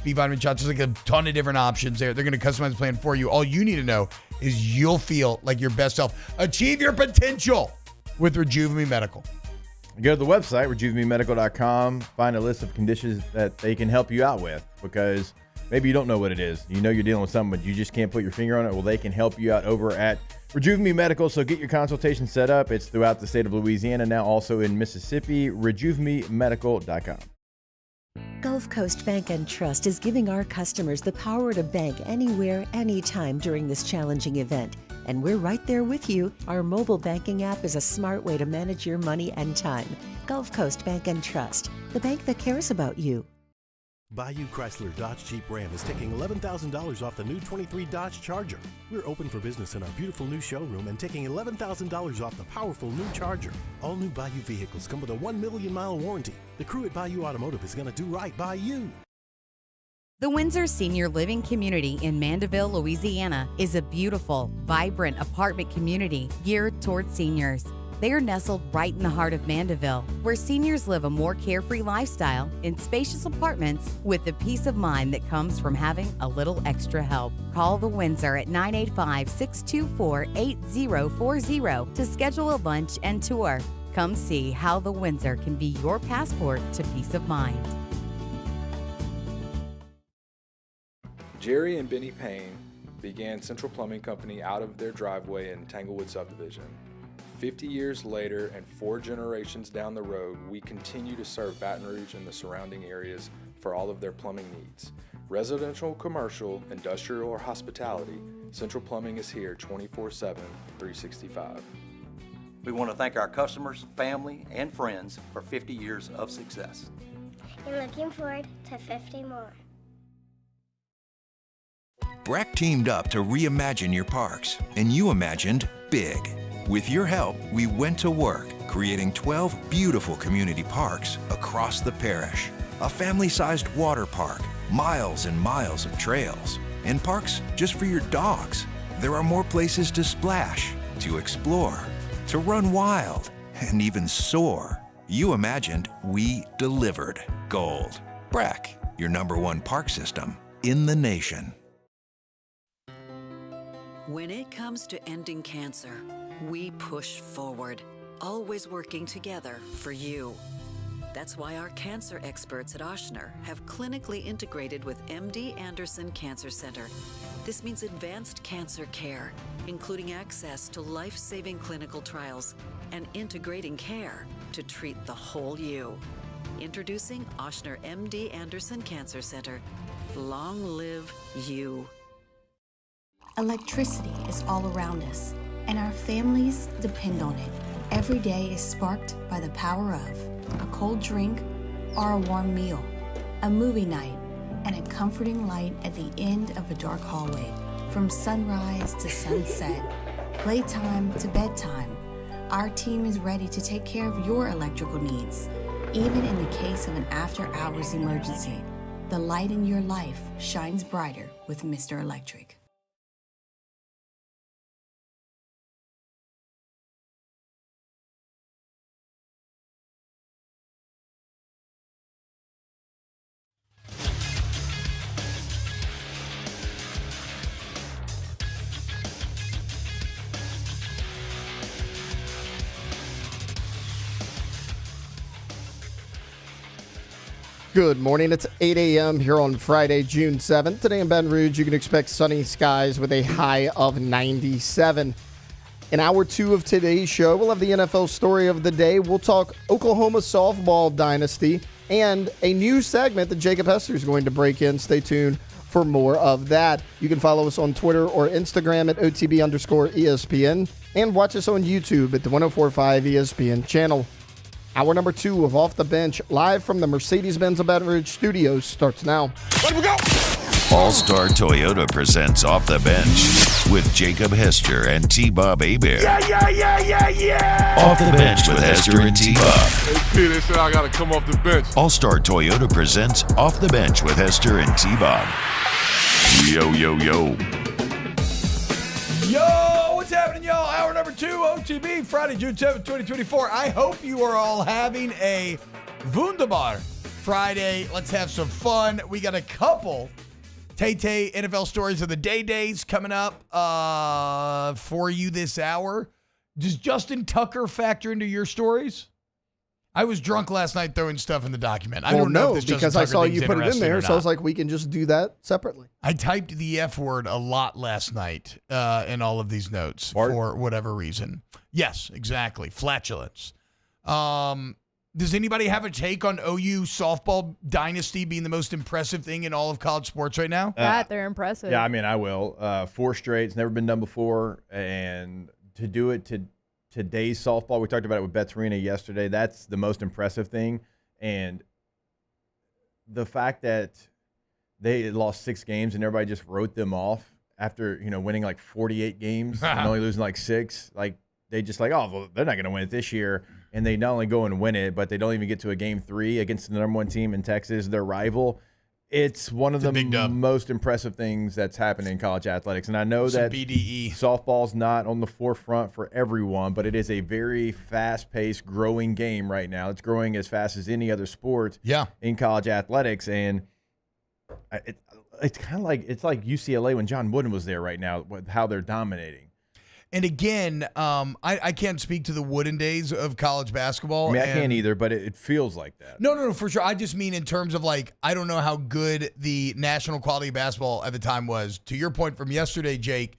B vitamin shots. There's like a ton of different options there. They're going to customize the plan for you. All you need to know is you'll feel like your best self. Achieve your potential with Rejuve Me Medical. Go to the website, RejuveMeMedical.com. Find a list of conditions that they can help you out with, because maybe you don't know what it is. You know you're dealing with something, but you just can't put your finger on it. Well, they can help you out over at Rejuve Me Medical. So get your consultation set up. It's throughout the state of Louisiana, now also in Mississippi. RejuveMeMedical.com. Gulf Coast Bank and Trust is giving our customers the power to bank anywhere, anytime during this challenging event. And we're right there with you. Our mobile banking app is a smart way to manage your money and time. Gulf Coast Bank and Trust, the bank that cares about you. Bayou Chrysler Dodge Jeep Ram is taking $11,000 off the new 23 Dodge Charger. We're open for business in our beautiful new showroom and taking $11,000 off the powerful new Charger. All new Bayou vehicles come with a 1 million mile warranty. The crew at Bayou Automotive is going to do right by you. The Windsor Senior Living Community in Mandeville, Louisiana is a beautiful, vibrant apartment community geared toward seniors. They are nestled right in the heart of Mandeville, where seniors live a more carefree lifestyle in spacious apartments with the peace of mind that comes from having a little extra help. Call the Windsor at 985-624-8040 to schedule a lunch and tour. Come see how the Windsor can be your passport to peace of mind. Jerry and Benny Payne began Central Plumbing Company out of their driveway in Tanglewood Subdivision. 50 years later and 4 generations down the road, we continue to serve Baton Rouge and the surrounding areas for all of their plumbing needs. Residential, commercial, industrial, or hospitality, Central Plumbing is here 24/7, 365. We want to thank our customers, family, and friends for 50 years of success. And looking forward to 50 more. Breck teamed up to reimagine your parks, and you imagined big. With your help, we went to work, creating 12 beautiful community parks across the parish. A family-sized water park, miles and miles of trails, and parks just for your dogs. There are more places to splash, to explore, to run wild, and even soar. You imagined, we delivered. Gold. Breck, your #1 park system in the nation. When it comes to ending cancer, we push forward, always working together for you. That's why our cancer experts at Ochsner have clinically integrated with MD Anderson Cancer Center. This means advanced cancer care, including access to life-saving clinical trials and integrating care to treat the whole you. Introducing Ochsner MD Anderson Cancer Center. Long live you. Electricity is all around us, and our families depend on it. Every day is sparked by the power of a cold drink or a warm meal, a movie night, and a comforting light at the end of a dark hallway. From sunrise to sunset, playtime to bedtime, our team is ready to take care of your electrical needs. Even in the case of an after-hours emergency, the light in your life shines brighter with Mr. Electric. Good morning. It's 8 a.m. here on Friday, June 7th. Today in Baton Rouge, you can expect sunny skies with a high of 97. In hour 2 of today's show, we'll have the NFL story of the day. We'll talk Oklahoma softball dynasty and a new segment that Jacob Hester is going to break in. Stay tuned for more of that. You can follow us on Twitter or Instagram at OTB_ESPN and watch us on YouTube at the 104.5 ESPN channel. Hour number 2 of Off the Bench, live from the Mercedes-Benz of Baton Rouge studios, starts now. Let we go! All-Star Toyota presents Off the Bench with Jacob Hester and T-Bob Hebert. Yeah! Off the Bench with Hester and T-Bob. Hey, P, they said I got to come off the bench. All-Star Toyota presents Off the Bench with Hester and T-Bob. Yo, yo, yo. Yo, what's happening, y'all? Hour number 2, OTB, Friday, June 7th, 2024. I hope you are all having a wunderbar Friday. Let's have some fun. We got a couple Tay-Tay NFL stories of the days coming up for you this hour. Does Justin Tucker factor into your stories? I was drunk last night throwing stuff in the document. I don't know if this because Justin I Tucker saw thing's you put it in interesting there, or so I was not. like, we can just do that separately. I typed the F word a lot last night in all of these notes for whatever reason. Yes, exactly. Flatulence. Does anybody have a take on OU softball dynasty being the most impressive thing in all of college sports right now? They're impressive. Yeah, I mean, I will. 4 straight. It's never been done before. And to do it to today's softball, we talked about it with Bets Arena yesterday. That's the most impressive thing. And the fact that they had lost 6 games and everybody just wrote them off after, winning like 48 games and only losing like 6. Like, they just like, oh, well, they're not going to win it this year. And they not only go and win it, but they don't even get to a game 3 against the number 1 team in Texas, their rival. It's one of the most impressive things that's happened in college athletics. And I know that BDE. Softball's not on the forefront for everyone, but it is a very fast-paced, growing game right now. It's growing as fast as any other sport in college athletics. And it's kind of like UCLA when John Wooden was there right now, with how they're dominating. And again, I can't speak to the Wooden days of college basketball. I mean, I can't either, but it feels like that. No, for sure. I just mean in terms of like, I don't know how good the national quality of basketball at the time was. To your point from yesterday, Jake,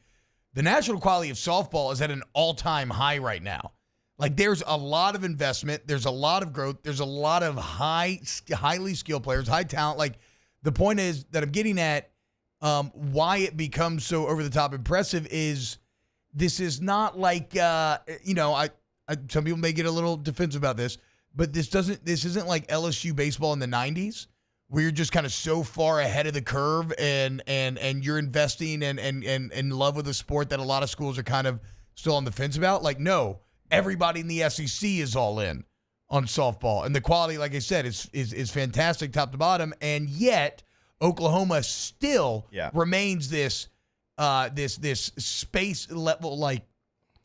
the national quality of softball is at an all-time high right now. Like, there's a lot of investment. There's a lot of growth. There's a lot of highly skilled players, high talent. Like, the point is that I'm getting at why it becomes so over-the-top impressive is this is not like, some people may get a little defensive about this, but this isn't like LSU baseball in the 90s where you're just kind of so far ahead of the curve and you're investing and in love with a sport that a lot of schools are kind of still on the fence about. Like, no, everybody in the SEC is all in on softball. And the quality, like I said, is fantastic top to bottom. And yet Oklahoma still remains this space level like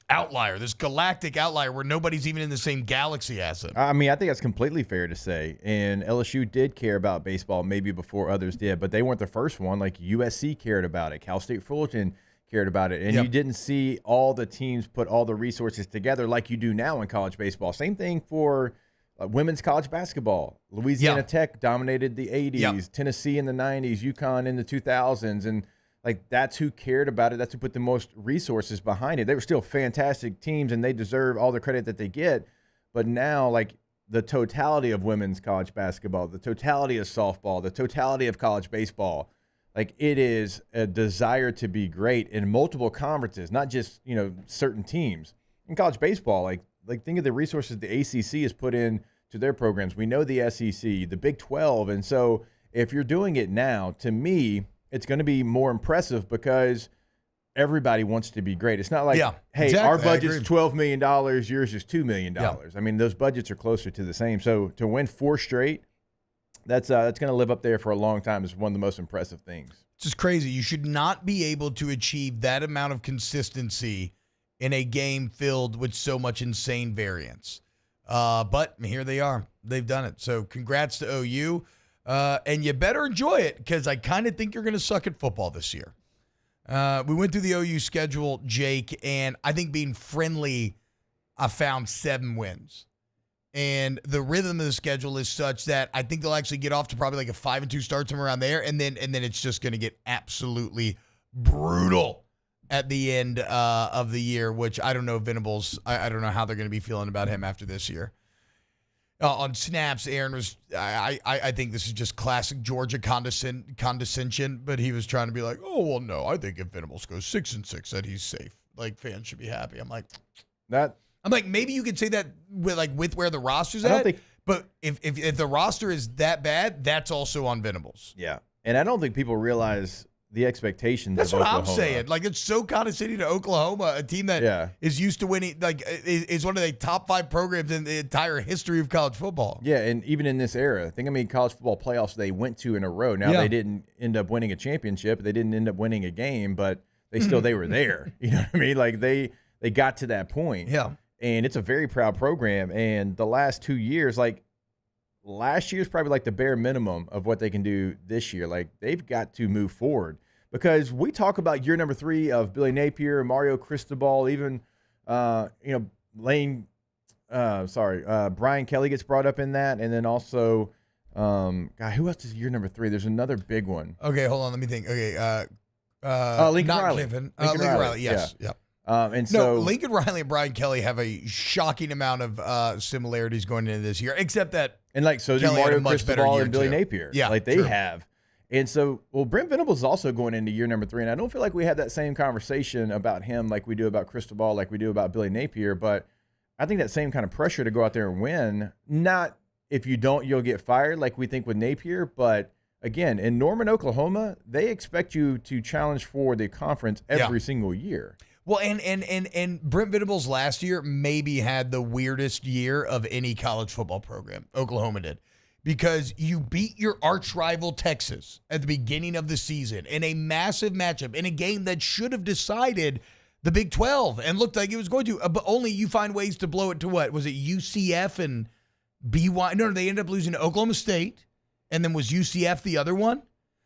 outlier, this galactic outlier where nobody's even in the same galaxy as them. I mean, I think that's completely fair to say. And LSU did care about baseball maybe before others did, but they weren't the first one. Like USC cared about it. Cal State Fullerton cared about it. And you didn't see all the teams put all the resources together like you do now in college baseball. Same thing for women's college basketball. Louisiana Tech dominated the 80s, Tennessee in the 90s, UConn in the 2000s. And like, that's who cared about it. That's who put the most resources behind it. They were still fantastic teams, and they deserve all the credit that they get. But now, like, the totality of women's college basketball, the totality of softball, the totality of college baseball, Like, it is a desire to be great in multiple conferences, not just, certain teams. In college baseball, like think of the resources the ACC has put in to their programs. We know the SEC, the Big 12. And so if you're doing it now, to me, it's going to be more impressive because everybody wants to be great. It's not like, hey, exactly. our budget's $12 million, yours is $2 million. Yeah. I mean, those budgets are closer to the same. So to win 4 straight, that's going to live up there for a long time. It's one of the most impressive things. It's just crazy. You should not be able to achieve that amount of consistency in a game filled with so much insane variance. But here they are. They've done it. So congrats to OU. And you better enjoy it because I kind of think you're going to suck at football this year. We went through the OU schedule, Jake, and I think being friendly, I found 7 wins. And the rhythm of the schedule is such that I think they'll actually get off to probably like a 5-2 start somewhere around there, and then it's just going to get absolutely brutal at the end of the year. Which I don't know, Venables. I don't know how they're going to be feeling about him after this year. On snaps, Aaron was. I think this is just classic Georgia condescension, but he was trying to be like, oh well, no, I think if Venables goes 6-6, that he's safe. Like fans should be happy. I'm like that. I'm like, maybe you could say that with where the roster's at. But if the roster is that bad, that's also on Venables. Yeah. And I don't think people realize the expectations That's of what Oklahoma. I'm saying. Like, it's so condescending to Oklahoma, a team that is used to winning, like, is one of the top 5 programs in the entire history of college football. Yeah, and even in this era, think how many college football playoffs they went to in a row. Now, they didn't end up winning a championship. They didn't end up winning a game, but they were there. You know what I mean? Like, they got to that point. Yeah. And it's a very proud program. And the last 2 years, like last year's probably like the bare minimum of what they can do this year. Like they've got to move forward because we talk about year number 3 of Billy Napier, Mario Cristobal, even, Brian Kelly gets brought up in that. And then also, who else is year number 3? There's another big one. Okay, hold on. Let me think. Okay. Lincoln Riley. Lincoln Riley. Yes. Yeah. Lincoln Riley and Brian Kelly have a shocking amount of similarities going into this year, except that so do Kelly had Mario a much better Cristobal year and Billy too. Napier. Yeah, like they true. have. And so, Brent Venables is also going into year number 3, and I don't feel like we had that same conversation about him like we do about Cristobal, like we do about Billy Napier, but I think that same kind of pressure to go out there and win, not if you don't, you'll get fired like we think with Napier, but again, in Norman, Oklahoma, they expect you to challenge for the conference every single year. Well, and Brent Venables last year maybe had the weirdest year of any college football program. Oklahoma did. Because you beat your arch rival Texas at the beginning of the season in a massive matchup, in a game that should have decided the Big 12 and looked like it was going to, but only you find ways to blow it to what? Was it UCF and BY? No, they ended up losing to Oklahoma State, and then was UCF the other one?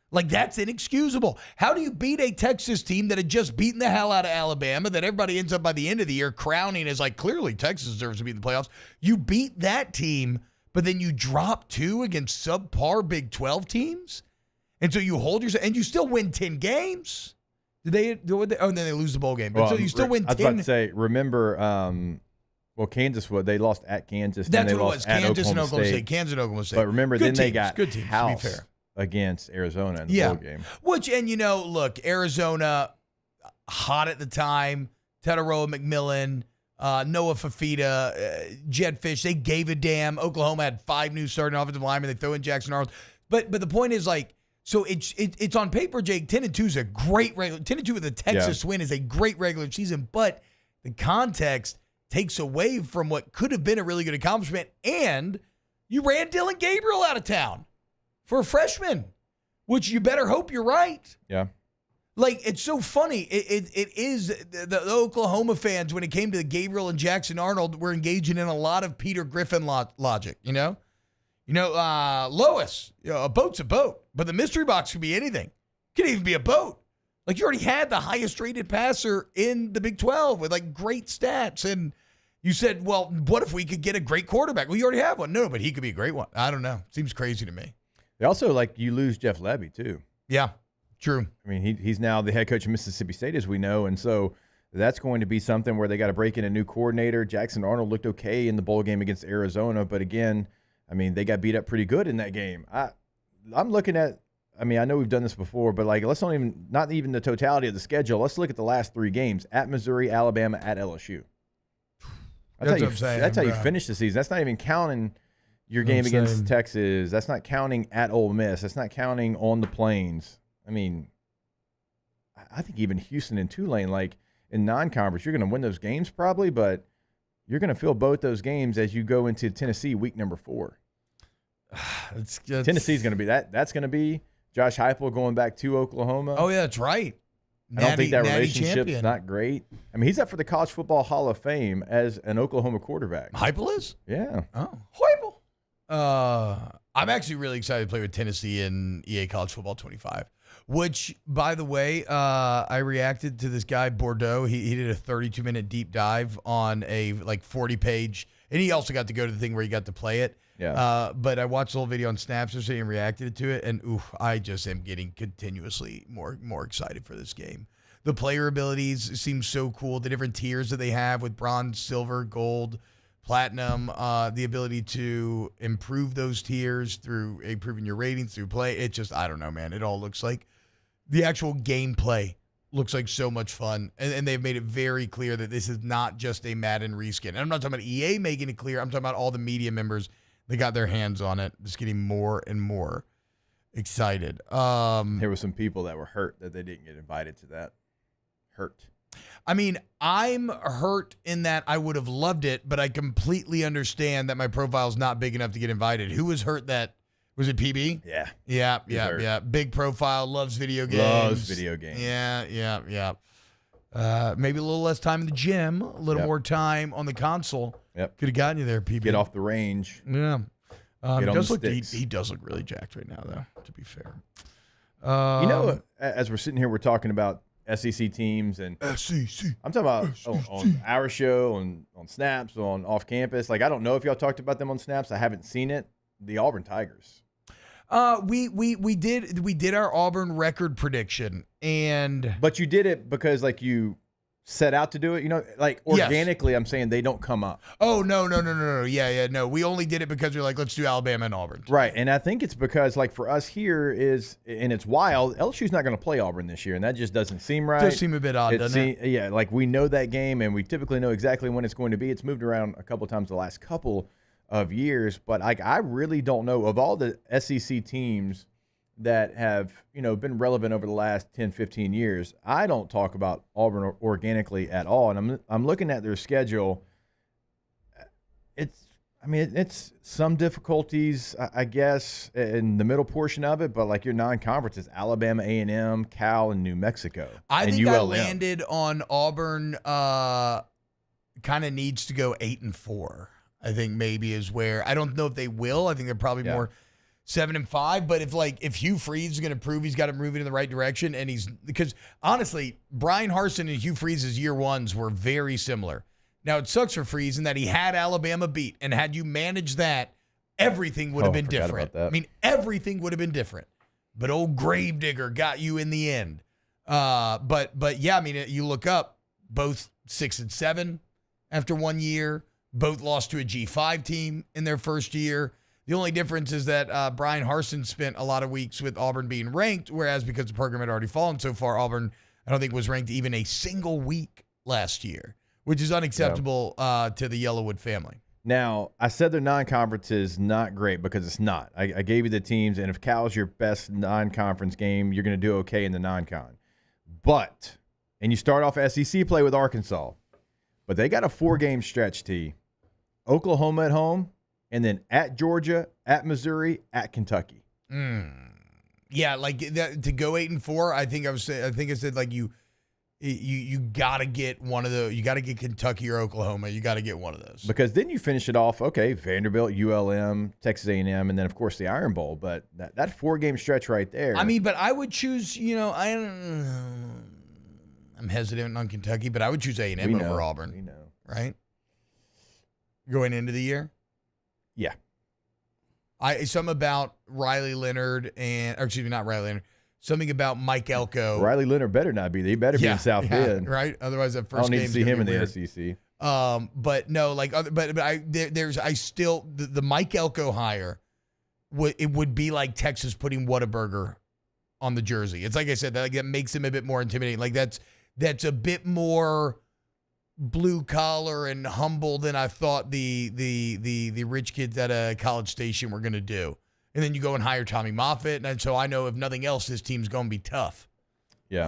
Like, that's inexcusable. How do you beat a Texas team that had just beaten the hell out of Alabama, that everybody ends up by the end of the year crowning as like, clearly Texas deserves to be in the playoffs? You beat that team, but then you drop 2 against subpar Big 12 teams? And so you hold yourself, and you still win 10 games? Did they? And then they lose the bowl game. But so you still win 10. I was about to say, remember, Kansas, they lost at Kansas. That's then they what it lost was. Kansas at and Oklahoma State. Kansas and Oklahoma State. But remember, good then they teams, got good teams, house to be fair. against Arizona in the bowl game. Which, and look, Arizona, hot at the time, Tetaroa McMillan, Noah Fafita, Jed Fish, they gave a damn. Oklahoma had 5 new starting offensive linemen. They throw in Jackson Arnold. But the point is, like, so it's on paper, Jake, 10-2 is a great regular. 10-2 with a Texas win is a great regular season, but the context takes away from what could have been a really good accomplishment. And you ran Dylan Gabriel out of town for a freshman, which you better hope you're right. Yeah. Like, it's so funny. It is the Oklahoma fans, when it came to Gabriel and Jackson Arnold, were engaging in a lot of Peter Griffin logic, Lois, a boat's a boat, but the mystery box could be anything. It could even be a boat. Like, you already had the highest rated passer in the Big 12 with, like, great stats. And you said, well, what if we could get a great quarterback? Well, you already have one. No, but he could be a great one. I don't know. Seems crazy to me. They also, you lose Jeff Levy, too. Yeah, true. I mean, he's now the head coach of Mississippi State, as we know, and so that's going to be something where they got to break in a new coordinator. Jackson Arnold looked okay in the bowl game against Arizona, but again, I mean, they got beat up pretty good in that game. I'm looking at I mean, I know we've done this before, but like, not even the totality of the schedule. Let's look at the last 3 games: at Missouri, Alabama, at LSU. That's what I'm saying. That's how you bro. finish the season. That's not even counting your game against Texas. That's not counting at Ole Miss. That's not counting on the Plains. I mean, I think even Houston and Tulane, like in non-conference, you're going to win those games probably, but you're going to feel both those games as you go into Tennessee week number 4. Tennessee's going to be that. That's going to be Josh Heupel going back to Oklahoma. Oh yeah, that's right. I don't think that relationship's champion. not great. I mean, he's up for the College Football Hall of Fame as an Oklahoma quarterback. Heupel is? Yeah. Oh, Heupel. I'm actually really excited to play with Tennessee in EA College Football 25. Which, by the way, I reacted to this guy Bordeaux. He did a 32-minute deep dive on a 40-page, and he also got to go to the thing where he got to play it. Yeah. But I watched the whole video on Snapster and reacted to it, and I just am getting continuously more excited for this game. The player abilities seem so cool. The different tiers that they have with bronze, silver, gold, platinum, the ability to improve those tiers through improving your ratings through play. It just, I don't know, man. It all looks like the actual gameplay looks like so much fun. And they've made it very clear that this is not just a Madden reskin. And I'm not talking about EA making it clear. I'm talking about all the media members that got their hands on it. Just getting more and more excited. There were some people that were hurt that they didn't get invited to that. Hurt. I mean, I'm hurt in that I would have loved it, but I completely understand that my profile's not big enough to get invited. Who was hurt that? Was it PB? Yeah. Yeah. Big profile, loves video games. Loves video games. Yeah. Maybe a little less time in the gym, a little more time on the console. Yep. Could have gotten you there, PB. Get off the range. Yeah. He does look really jacked right now, though, to be fair. As we're sitting here, we're talking about SEC teams and SEC. I'm talking about on our show, on Snaps, on off campus. Like, I don't know if y'all talked about them on Snaps. I haven't seen it. The Auburn Tigers. We did our Auburn record prediction, but you did it because like you set out to do it. Like organically, yes. I'm saying they don't come up. Oh no. Yeah. No, we only did it because we were like, let's do Alabama and Auburn. Right, and I think it's because like for us here and it's wild. LSU's not going to play Auburn this year, and that just doesn't seem right. It does seem a bit odd, doesn't it? Yeah, like we know that game, and we typically know exactly when it's going to be. It's moved around a couple of times the last couple of years, but like I really don't know of all the SEC teams that have been relevant over the last 10, 15 years. I don't talk about Auburn organically at all, and I'm looking at their schedule. It's some difficulties, I guess, in the middle portion of it, but like your non-conference is Alabama, A&M, Cal, and New Mexico. I and think ULM. I landed on Auburn. Kind of needs to go 8-4. I think maybe is where I don't know if they will. I think they're probably more 7-5. But if Hugh Freeze is going to prove he's got to move it in the right direction, and because honestly, Brian Harsin and Hugh Freeze's year ones were very similar. Now it sucks for Freeze in that he had Alabama beat, and had you managed that, everything would have been different. I mean, everything would have been different. But old Gravedigger got you in the end. But yeah, I mean, you look up both 6-7 after 1 year. Both lost to a G5 team in their first year. The only difference is that Brian Harsin spent a lot of weeks with Auburn being ranked, whereas because the program had already fallen so far, Auburn, I don't think, was ranked even a single week last year, which is unacceptable to the Yellowwood family. Now, I said their non-conference is not great because it's not. I gave you the teams, and if Cal's your best non-conference game, you're going to do okay in the non-con. And you start off SEC play with Arkansas, but they got a 4-game stretch, T. Oklahoma at home, and then at Georgia, at Missouri, at Kentucky. Yeah, like that, to go 8-4. I think I said like you got to get one of those. You got to get Kentucky or Oklahoma. You got to get one of those because then you finish it off. Okay, Vanderbilt, ULM, Texas A&M, and then of course the Iron Bowl. But that 4-game stretch right there. I mean, but I would choose. I'm hesitant on Kentucky, but I would choose A&M over Auburn. We know, right? Going into the year? Yeah. Something about Riley Leonard not Riley Leonard. Something about Mike Elko. Riley Leonard better not be there. He better be in South Bend. Right? Otherwise that first I don't need game to see him in weird. the SEC. But no, the Mike Elko hire, it would be like Texas putting Whataburger on the jersey. It's like I said, that makes him a bit more intimidating. Like that's a bit more blue collar and humble than I thought the rich kids at College Station were going to do. And then you go and hire Tommy Moffitt, and so I know if nothing else, this team's going to be tough. Yeah.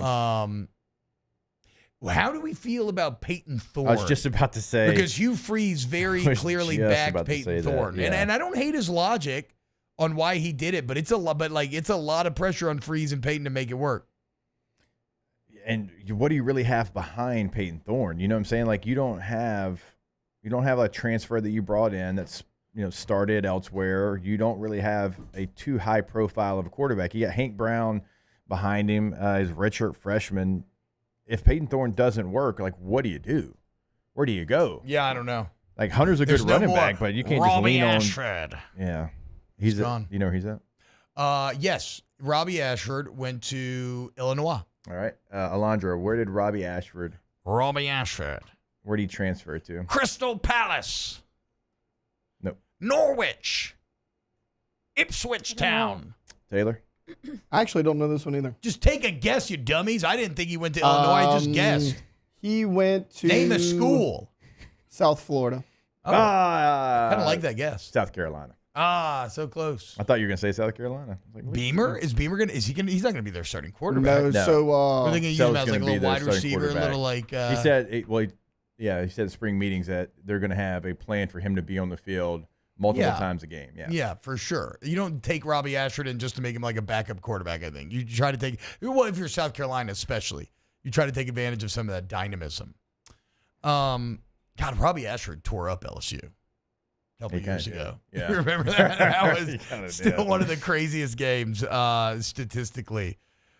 How do we feel about Peyton Thorne? I was just about to say, because Hugh Freeze very clearly backed Peyton Thorne, yeah. and I don't hate his logic on why he did it, but it's a lot of pressure on Freeze and Peyton to make it work. And what do you really have behind Peyton Thorne? You know what I'm saying? Like you don't have a transfer that you brought in that's started elsewhere. You don't really have a too high profile of a quarterback. You got Hank Brown behind him, his redshirt freshman. If Peyton Thorne doesn't work, like what do you do? Where do you go? Yeah, I don't know. Like Hunter's a good running back, but you can't just lean Ashford. on. Yeah, he's gone. You know where he's at? Yes, Robbie Ashford went to Illinois. All right, Alondra, where did Robbie Ashford? Where did he transfer to? Crystal Palace. Nope. Norwich. Ipswich Town. Taylor? I actually don't know this one either. Just take a guess, you dummies. I didn't think he went to Illinois. I just guessed. He went to... Name a school. South Florida. Oh, kind of like that guess. South Carolina. So close. I thought you were going to say South Carolina. Like, Beamer? Is Beamer going to... He's not going to be their starting quarterback. No. So... Are they going to use him as like a little wide receiver? A little like... He said... he said at spring meetings that they're going to have a plan for him to be on the field multiple times a game. Yeah, for sure. You don't take Robbie Ashford in just to make him like a backup quarterback, I think. You try to take, well, if you're South Carolina especially, you try to take advantage of some of that dynamism. God, Robbie Ashford tore up LSU a couple years ago. Yeah. You remember that? That was still one of the craziest games statistically.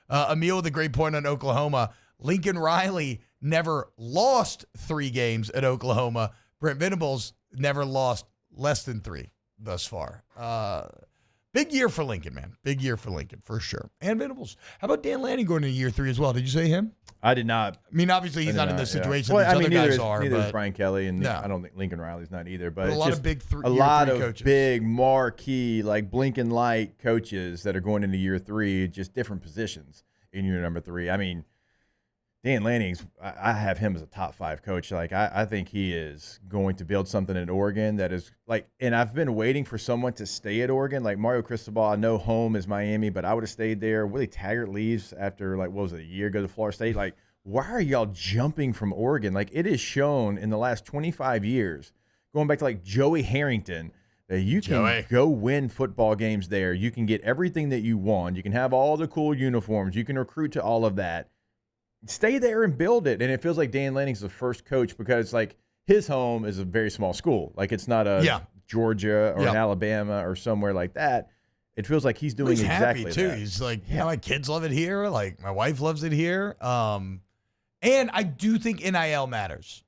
Emil with a great point on Oklahoma. Lincoln Riley never lost 3 games at Oklahoma. Brent Venables never lost less than 3 thus far. Big year for Lincoln, man. Big year for Lincoln, for sure. And Venables. How about Dan Lanning going into year 3 as well? Did you say him? I did not. I mean, obviously he's not in this situation. Well, These other guys are. Neither but is Brian Kelly, and no. I don't think Lincoln Riley's not either. But a it's lot just of big a year lot 3 of coaches. big marquee, like Blinken light coaches that are going into year 3, just different positions in year number 3. I mean, Dan Lanning's, I have him as a top 5 coach. Like, I think he is going to build something in Oregon that is like, and I've been waiting for someone to stay at Oregon. Like Mario Cristobal, I know home is Miami, but I would have stayed there. Willie Taggart leaves after, like, what was it, a year, go to Florida State. Like, why are y'all jumping from Oregon? Like, it is shown in the last 25 years, going back to like Joey Harrington, that you can go win football games there. You can get everything that you want. You can have all the cool uniforms. You can recruit to all of that. Stay there and build it. And it feels like Dan Lanning's the first coach because, like, his home is a very small school. Like, it's not a Georgia or an Alabama or somewhere like that. It feels like he's doing exactly happy too. that. He's like, my kids love it here. Like, my wife loves it here. And I do think NIL matters.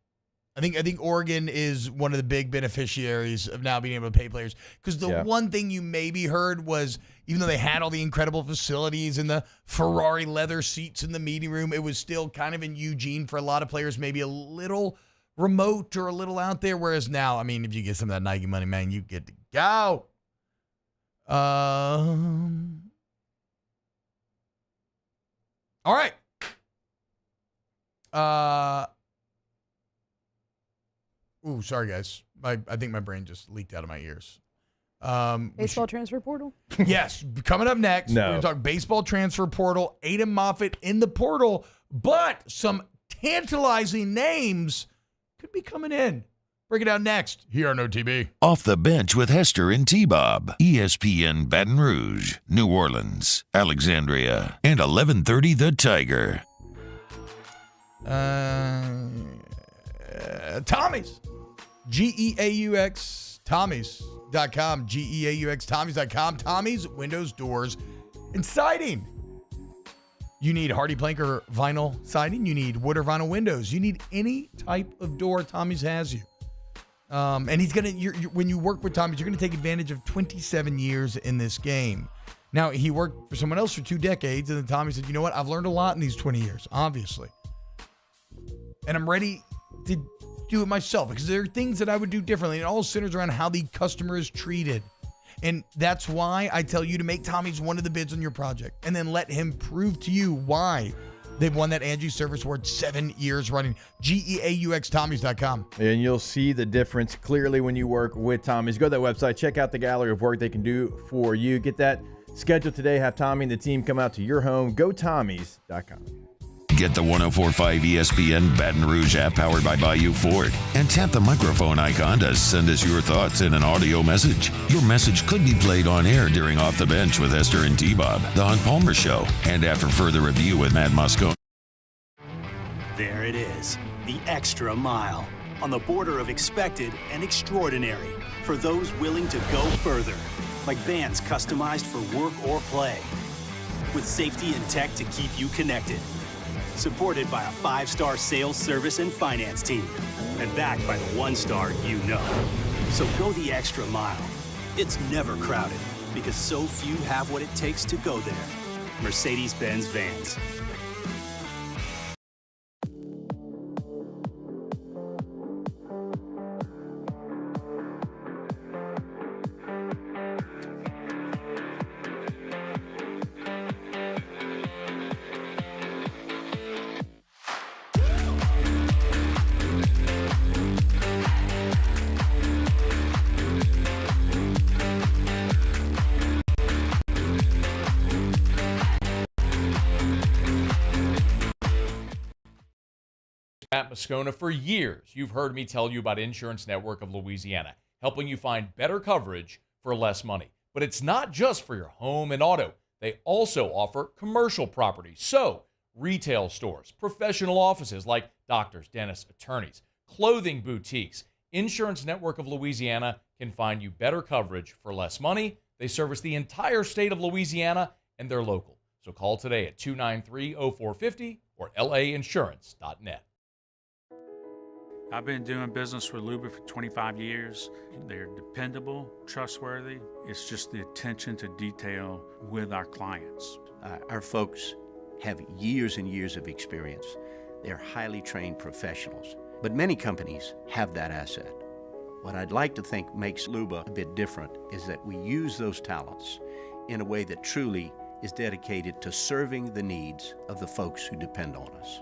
I think Oregon is one of the big beneficiaries of now being able to pay players. Because the one thing you maybe heard was, even though they had all the incredible facilities and the Ferrari leather seats in the meeting room, it was still kind of in Eugene for a lot of players, maybe a little remote or a little out there. Whereas now, I mean, if you get some of that Nike money, man, you get to go. All right. Ooh, sorry, guys. I think my brain just leaked out of my ears. Baseball transfer portal? Yes. Coming up next, we're going to talk baseball transfer portal, Aiden Moffitt in the portal, but some tantalizing names could be coming in. Break it down next here on OTB. Off the Bench with Hester and T-Bob. ESPN Baton Rouge, New Orleans, Alexandria, and 1130 The Tiger. Tommy's. Geaux. Tommy's.com. Geaux. Tommy's.com. Tommy's Windows, Doors, and Siding. You need Hardy plank or vinyl siding. You need wood or vinyl windows. You need any type of door, Tommy's has you. And he's going to, when you work with Tommy's, you're going to take advantage of 27 years in this game. Now, he worked for someone else for 2 decades, and then Tommy said, you know what? I've learned a lot in these 20 years, obviously. And I'm ready to do it myself because there are things that I would do differently. It all centers around how the customer is treated. And that's why I tell you to make Tommy's one of the bids on your project and then let him prove to you why they've won that Angie Service Award 7 years running. GEAUXTommys.com. And you'll see the difference clearly when you work with Tommy's. Go to that website, check out the gallery of work they can do for you. Get that scheduled today. Have Tommy and the team come out to your home. GoTommys.com. Get the 104.5 ESPN Baton Rouge app powered by Bayou Ford and tap the microphone icon to send us your thoughts in an audio message. Your message could be played on air during Off the Bench with Hester and T-Bob, The Hunt Palmer Show, and after further review with Matt Moscone. There it is, the extra mile, on the border of expected and extraordinary for those willing to go further, like vans customized for work or play, with safety and tech to keep you connected. Supported by a 5-star sales, service, and finance team. And backed by the 1-star you know. So go the extra mile. It's never crowded because so few have what it takes to go there. Mercedes-Benz Vans. Matt Moscone. For years, you've heard me tell you about Insurance Network of Louisiana, helping you find better coverage for less money. But it's not just for your home and auto. They also offer commercial property. So, retail stores, professional offices like doctors, dentists, attorneys, clothing boutiques. Insurance Network of Louisiana can find you better coverage for less money. They service the entire state of Louisiana, and they're local. So call today at 293-0450 or lainsurance.net. I've been doing business with Luba for 25 years. They're dependable, trustworthy. It's just the attention to detail with our clients. Our folks have years and years of experience. They're highly trained professionals, but many companies have that asset. What I'd like to think makes Luba a bit different is that we use those talents in a way that truly is dedicated to serving the needs of the folks who depend on us.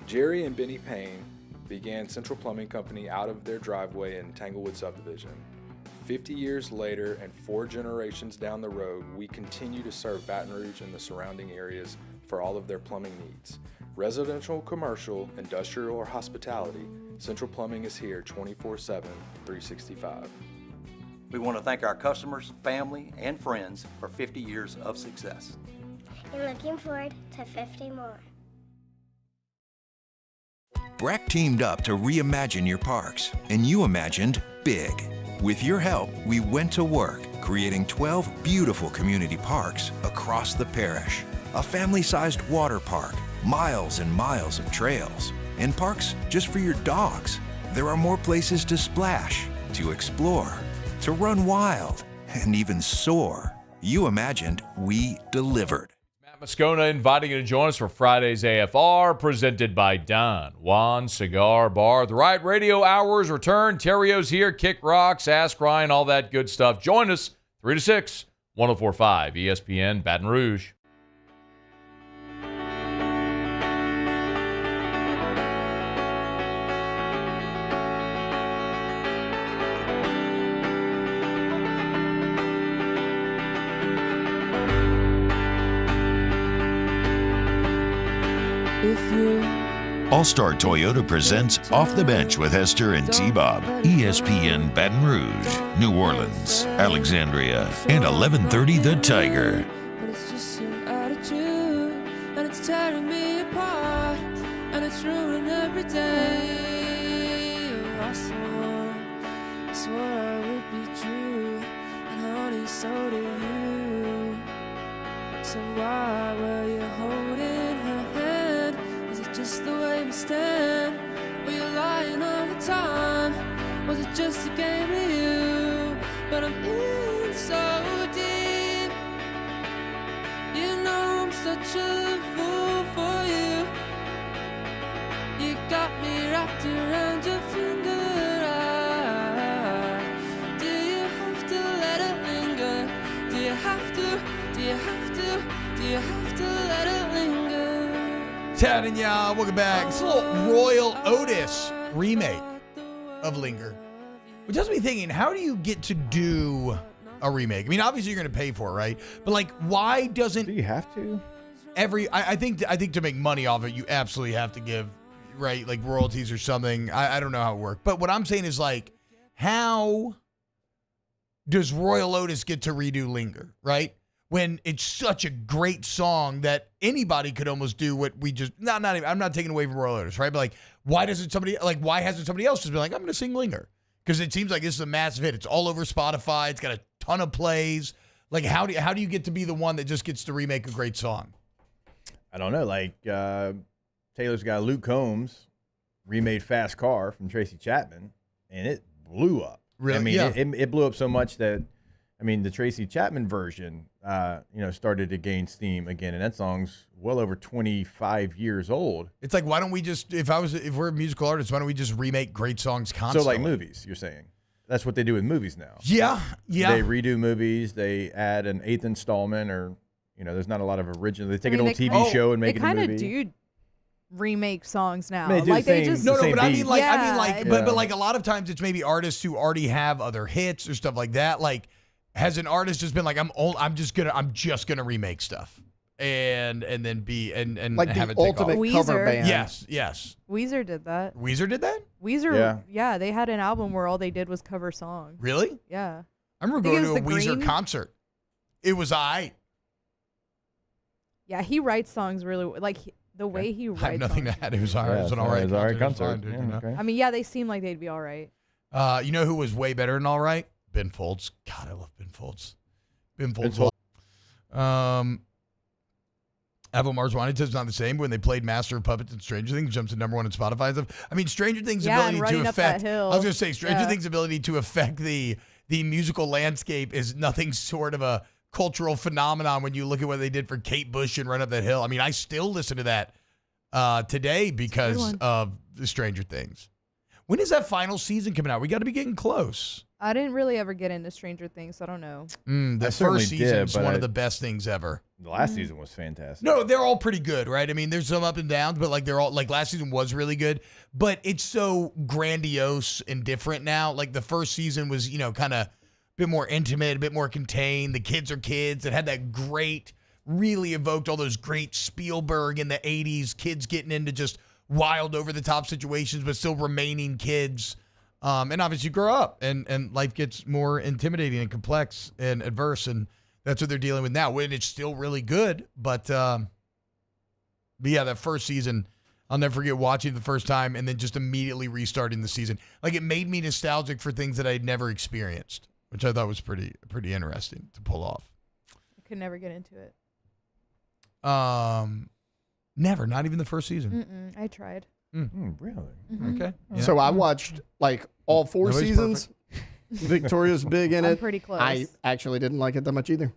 Jerry and Benny Payne began Central Plumbing Company out of their driveway in Tanglewood Subdivision. 50 years later and 4 generations down the road, we continue to serve Baton Rouge and the surrounding areas for all of their plumbing needs. Residential, commercial, industrial, or hospitality, Central Plumbing is here 24/7, 365. We want to thank our customers, family, and friends for 50 years of success. And looking forward to 50 more. Breck teamed up to reimagine your parks, and you imagined big. With your help, we went to work, creating 12 beautiful community parks across the parish. A family-sized water park, miles and miles of trails, and parks just for your dogs. There are more places to splash, to explore, to run wild, and even soar. You imagined, we delivered. Moscone inviting you to join us for Friday's AFR, presented by Don Juan Cigar Bar. The Riot Radio Hours return. Terrio's here, Kick Rocks, Ask Ryan, all that good stuff. Join us 3 to 6, 104.5 ESPN Baton Rouge. All-Star Toyota presents Off the Bench with Hester and T-Bob. ESPN Baton Rouge, New Orleans, Alexandria, and 1130 The Tiger. But it's just your attitude, and it's tearing me apart, and it's ruining every day. Oh, I swore I would be true, and honey, so do you. So why were you holding her hand? Is it just the way we stand? Were you lying all the time? Was it just a game of you? But I'm in so deep. You know I'm such a fool for you. You got me wrapped around your finger. you have to let it linger. Tad and y'all, welcome back. It's a little Royal Otis remake of Linger. Which has me thinking, how do you get to do a remake? I mean, obviously you're going to pay for it, right? But like, why doesn't... Do you have to? I think to make money off it, you absolutely have to give, right, like royalties or something. I don't know how it works. But what I'm saying is like, how does Royal Otis get to redo Linger, right? When it's such a great song that anybody could almost do what we just, not even, I'm not taking away from Royal Otis, right? But like, why hasn't somebody else just been like, I'm going to sing Linger? Because it seems like this is a massive hit. It's all over Spotify. It's got a ton of plays. Like, how do you get to be the one that just gets to remake a great song? I don't know. Like, Taylor's got Luke Combs remade Fast Car from Tracy Chapman, and it blew up. Really? I mean, Yeah. it blew up so much that, I mean, the Tracy Chapman version, started to gain steam again, and that song's well over 25 years old. It's like, why don't we just, if we're musical artists, why don't we just remake great songs constantly? So like movies, you're saying? That's what they do with movies now. Yeah. They redo movies. They add an 8th installment, or there's not a lot of original. They take an old TV show and make it a movie. They kind of do remake songs now. They do like the they same- just No, but I beat. mean, like, Yeah. but like a lot of times it's maybe artists who already have other hits or stuff like that. Like, has an artist just been like, I'm just gonna remake stuff and then be and Like have the it take ultimate off. cover Weezer. band. Yes. Weezer did that. Weezer did that? Weezer, yeah, they had an album where all they did was cover songs. Really? Yeah. I remember think going it to a was the Weezer Green. concert. It was Yeah, he writes songs really like the way he writes. I have nothing songs. to add. It was all right. Yeah, It was an so all right it was all right concert. It was concert. fine, dude, Yeah, you know? okay. I mean, yeah, they seem like they'd be all right. You know who was way better than all right? Ben Folds. God, I love Ben Folds. Ben Folds. Avril Lavigne not the same. When they played Master of Puppets and Stranger Things, jumps to #1 on Spotify and stuff. I mean, Stranger Things' Yeah, and ability Running to Up That affect. Hill. I was going to say, Stranger Yeah. Things' ability to affect the musical landscape is nothing short of a cultural phenomenon when you look at what they did for Kate Bush and Run Up That Hill. I mean, I still listen to that today because of the Stranger Things. When is that final season coming out? We got to be getting close. I didn't really ever get into Stranger Things, so I don't know. The I certainly first season did, is but one of the best things ever. The last season was fantastic. No, they're all pretty good, right? I mean, there's some up and downs, but like they're all like last season was really good, but it's so grandiose and different now. Like the first season was, kind of a bit more intimate, a bit more contained. The kids are kids. It had that great, really evoked all those great Spielberg in the 80s, kids getting into just wild over the top situations, but still remaining kids. And obviously you grow up and life gets more intimidating and complex and adverse, and that's what they're dealing with now. When it's still really good, but yeah, that first season, I'll never forget watching the first time and then just immediately restarting the season. Like it made me nostalgic for things that I'd never experienced, which I thought was pretty interesting to pull off. I could never get into it. Never, not even the first season. I tried. Really? Mhm. Okay. So I watched like all 4 Nobody's seasons. Victoria's big in I'm it. pretty close. I actually didn't like it that much either.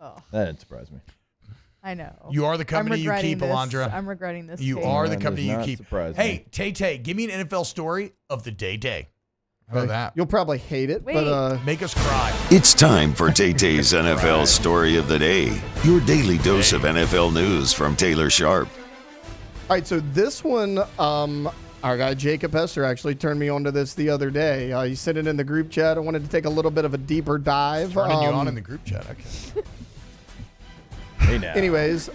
Oh, That didn't surprise me. I know. You are the company you keep, Alondra. I'm regretting this. You statement. are the That company does you not keep. surprise Hey, Tay, give me an NFL story of the day. How about that? You'll probably hate it, Wait. but Make us cry. It's time for Tay-Tay's NFL Story of the Day. Your daily dose of NFL news from Taylor Sharp. all right. So this one, our guy Jacob Hester actually turned me onto this the other day. He sent it in the group chat. I wanted to take a little bit of a deeper dive. Turning you on in the group chat. Okay. Hey now. Anyways,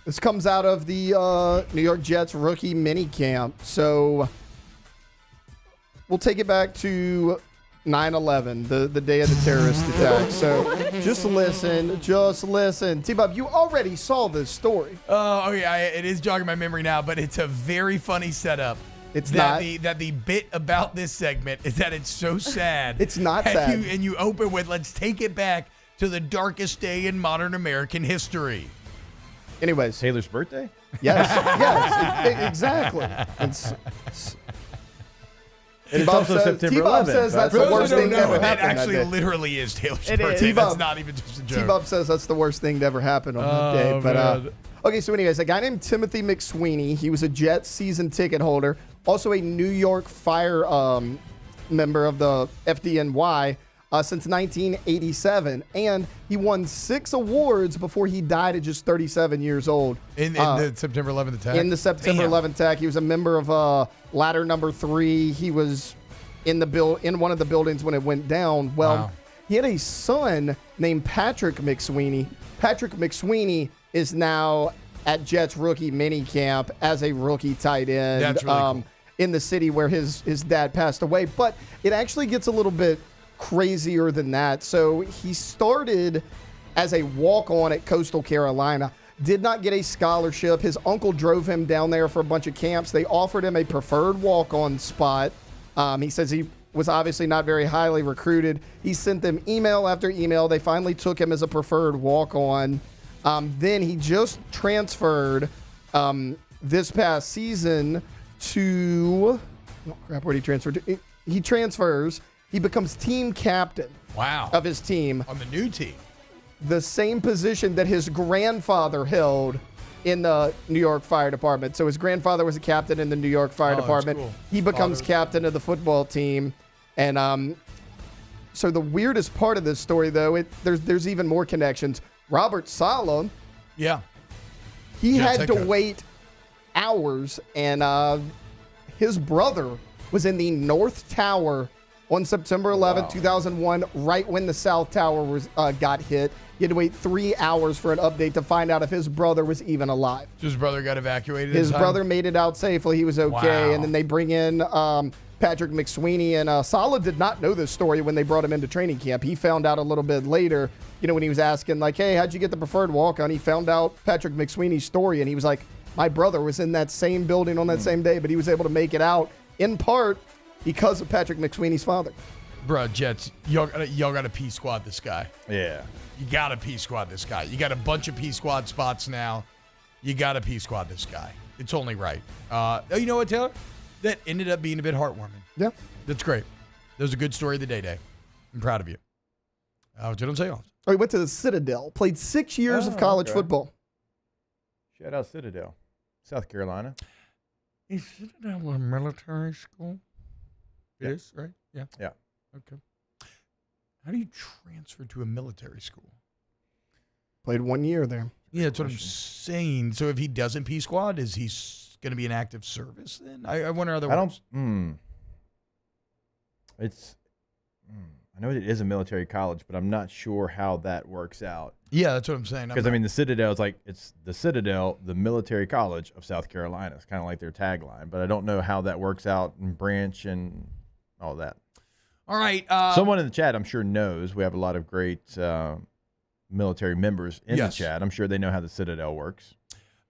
this comes out of the New York Jets rookie mini camp. So we'll take it back to 9/11, the day of the terrorist attack. So just listen. T-Bob, you already saw this story. Oh, yeah, it is jogging my memory now, but it's a very funny setup. It's that not. that the bit about this segment is that it's so sad. It's not and sad. And you open with, let's take it back to the darkest day in modern American history. Anyways, Taylor's birthday? yes, exactly. It's It's T-Bob also says- September T-Bob 11th. says that's For the those worst who thing don't that know, ever it happened. actually that day. literally is Taylor's It birthday. is. That's T-Bob. not even just a joke. T-Bob says that's the worst thing to ever happen on that day. But okay, so anyways, a guy named Timothy McWeeny, he was a Jets season ticket holder, also a New York Fire member of the FDNY. since 1987, and he won 6 awards before he died at just 37 years old. In the September 11th attack? In the September 11th attack. He was a member of ladder number 3. He was in one of the buildings when it went down. Well, he had a son named Patrick McWeeny. Patrick McWeeny is now at Jets rookie minicamp as a rookie tight end. That's really cool. In the city where his dad passed away. But it actually gets a little bit crazier than that. So he started as a walk-on at Coastal Carolina, did not get a scholarship. His uncle drove him down there for a bunch of camps. They offered him a preferred walk-on spot. He says he was obviously not very highly recruited. He sent them email after email. They finally took him as a preferred walk-on. Then he just transferred this past season to where did he transfer to? He transfers. He becomes team captain of his team. On the new team. The same position that his grandfather held in the New York Fire Department. So his grandfather was a captain in the New York Fire Department. Cool. He becomes captain of the football team. And so the weirdest part of this story, though, there's even more connections. Robert Saleh, he had to wait hours, and his brother was in the North Tower on September 11, 2001, right when the South Tower was got hit. He had to wait 3 hours for an update to find out if his brother was even alive. So his brother got evacuated? His brother made it out safely. He was okay. And then they bring in Patrick McWeeny. And Saleh did not know this story when they brought him into training camp. He found out a little bit later, when he was asking, like, hey, how'd you get the preferred walk-on? He found out Patrick McWeeny's story, and he was like, my brother was in that same building on that same day, but he was able to make it out in part because of Patrick McWeeny's father. Bro, Jets, y'all got to P squad this guy. Yeah. You got to P squad this guy. You got a bunch of P squad spots now. You got to P squad this guy. It's only right. You know what, Taylor? That ended up being a bit heartwarming. Yeah. That's great. That was a good story of the day. I'm proud of you. What you don't say off. Oh, he went to the Citadel, played 6 years of college football. Shout out Citadel, South Carolina. Is Citadel a military school? It is, right? Yeah. Yeah. Okay. How do you transfer to a military school? Played 1 year there. Yeah, that's what I'm saying. So if he doesn't P squad, is he going to be in active service then? I wonder how that works. I know it is a military college, but I'm not sure how that works out. Yeah, that's what I'm saying. Because, the Citadel is it's the Citadel, the military college of South Carolina. It's kind of like their tagline, but I don't know how that works out in branch and all that. All right. Someone in the chat, I'm sure, knows. We have a lot of great military members in the chat. I'm sure they know how the Citadel works.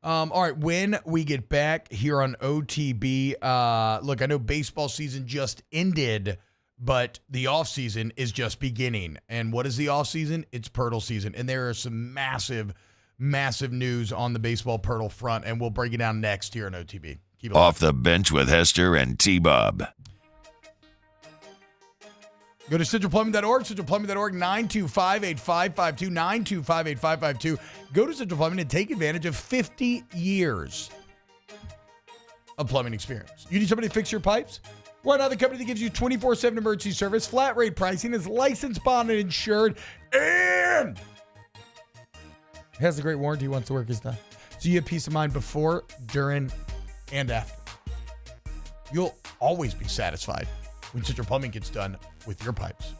All right, when we get back here on OTB, look, I know baseball season just ended, but the offseason is just beginning. And what is the offseason? It's Pirtle season. And there are some massive, massive news on the baseball Pirtle front, and we'll break it down next here on OTB. Keep it Off the Bench with Hester and T-Bob. Go to centralplumbing.org, centralplumbing.org, 925-8552, 925-8552. Go to Central Plumbing and take advantage of 50 years of plumbing experience. You need somebody to fix your pipes? Why not? The company that gives you 24/7 emergency service, flat rate pricing, is licensed, bonded, insured, and has a great warranty once the work is done. So you have peace of mind before, during, and after. You'll always be satisfied when Central Plumbing gets done with your pipes.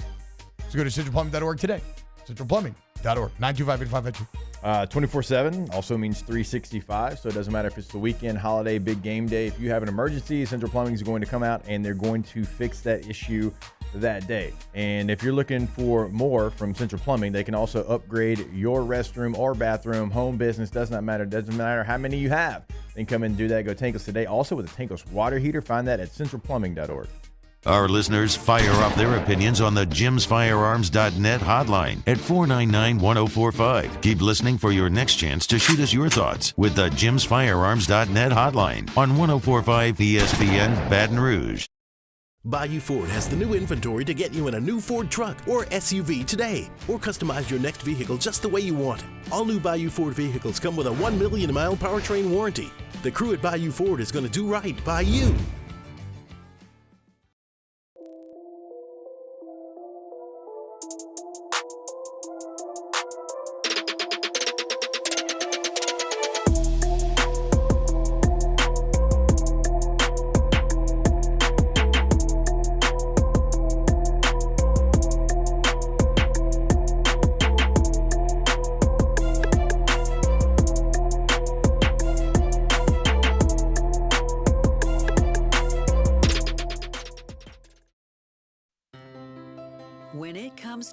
So go to centralplumbing.org today. Centralplumbing.org, 925-8552. 24/7 also means 365, so it doesn't matter if it's the weekend, holiday, big game day. If you have an emergency, Central Plumbing is going to come out and they're going to fix that issue that day. And if you're looking for more from Central Plumbing, they can also upgrade your restroom or bathroom, home business, does not matter. Doesn't matter how many you have. They can come in and do that. Go tankless today. Also with a tankless water heater, find that at centralplumbing.org. Our listeners fire off their opinions on the jimsfirearms.net hotline at 499-1045. Keep listening for your next chance to shoot us your thoughts with the jimsfirearms.net hotline on 1045 ESPN Baton Rouge. Bayou Ford has the new inventory to get you in a new Ford truck or SUV today, or customize your next vehicle just the way you want it. All new Bayou Ford vehicles come with a 1 million mile powertrain warranty. The crew at Bayou Ford is going to do right by you.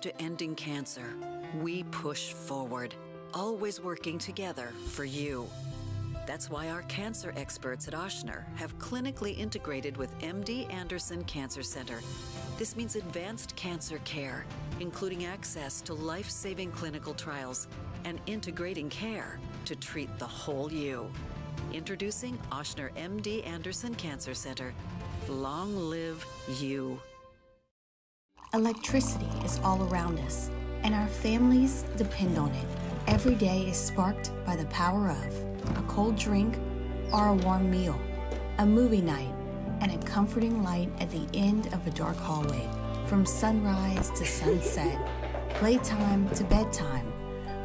to ending cancer, we push forward, always working together for you. That's why our cancer experts at Ochsner have clinically integrated with MD Anderson Cancer Center. This means advanced cancer care, including access to life-saving clinical trials and integrating care to treat the whole you. Introducing Ochsner MD Anderson Cancer Center. Long live you. Electricity is all around us, and our families depend on it. Every day is sparked by the power of a cold drink or a warm meal, a movie night, and a comforting light at the end of a dark hallway. From sunrise to sunset, playtime to bedtime,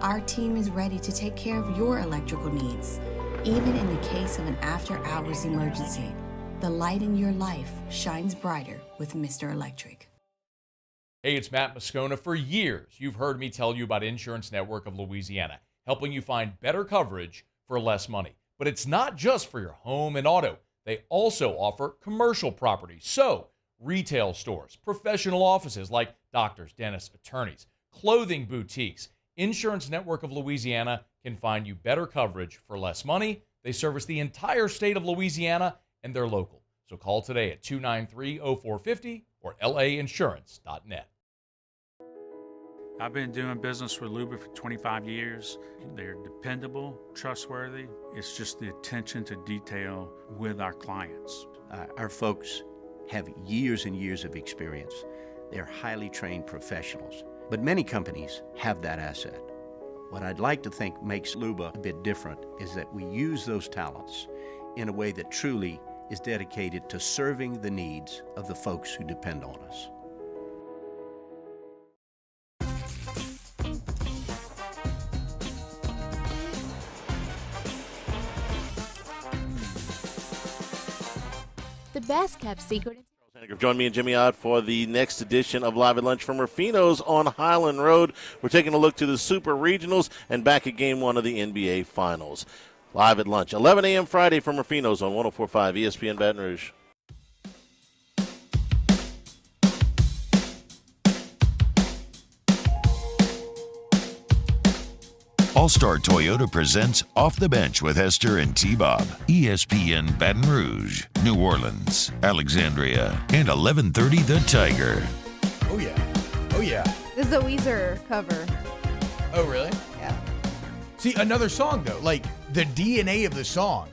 our team is ready to take care of your electrical needs. Even in the case of an after-hours emergency, the light in your life shines brighter with Mr. Electric. Hey, it's Matt Moscona. For years, you've heard me tell you about Insurance Network of Louisiana, helping you find better coverage for less money. But it's not just for your home and auto. They also offer commercial property. So, retail stores, professional offices like doctors, dentists, attorneys, clothing boutiques. Insurance Network of Louisiana can find you better coverage for less money. They service the entire state of Louisiana, and they're local. So call today at 293-0450 or lainsurance.net. I've been doing business with Luba for 25 years. They're dependable, trustworthy. It's just the attention to detail with our clients. Our folks have years and years of experience. They're highly trained professionals, but many companies have that asset. What I'd like to think makes Luba a bit different is that we use those talents in a way that truly is dedicated to serving the needs of the folks who depend on us. The best kept secret. Join me and Jimmy Ott for the next edition of Live at Lunch from Rufino's on Highland Road. We're taking a look to the Super Regionals and back at Game 1 of the NBA Finals. Live at Lunch, 11 a.m. Friday from Rufino's on 104.5 ESPN Baton Rouge. All-Star Toyota presents Off the Bench with Hester and T-Bob. ESPN Baton Rouge, New Orleans, Alexandria, and 1130 The Tiger. Oh, yeah. Oh, yeah. This is a Weezer cover. Oh, really? Yeah. See, another song, though. Like, the DNA of the song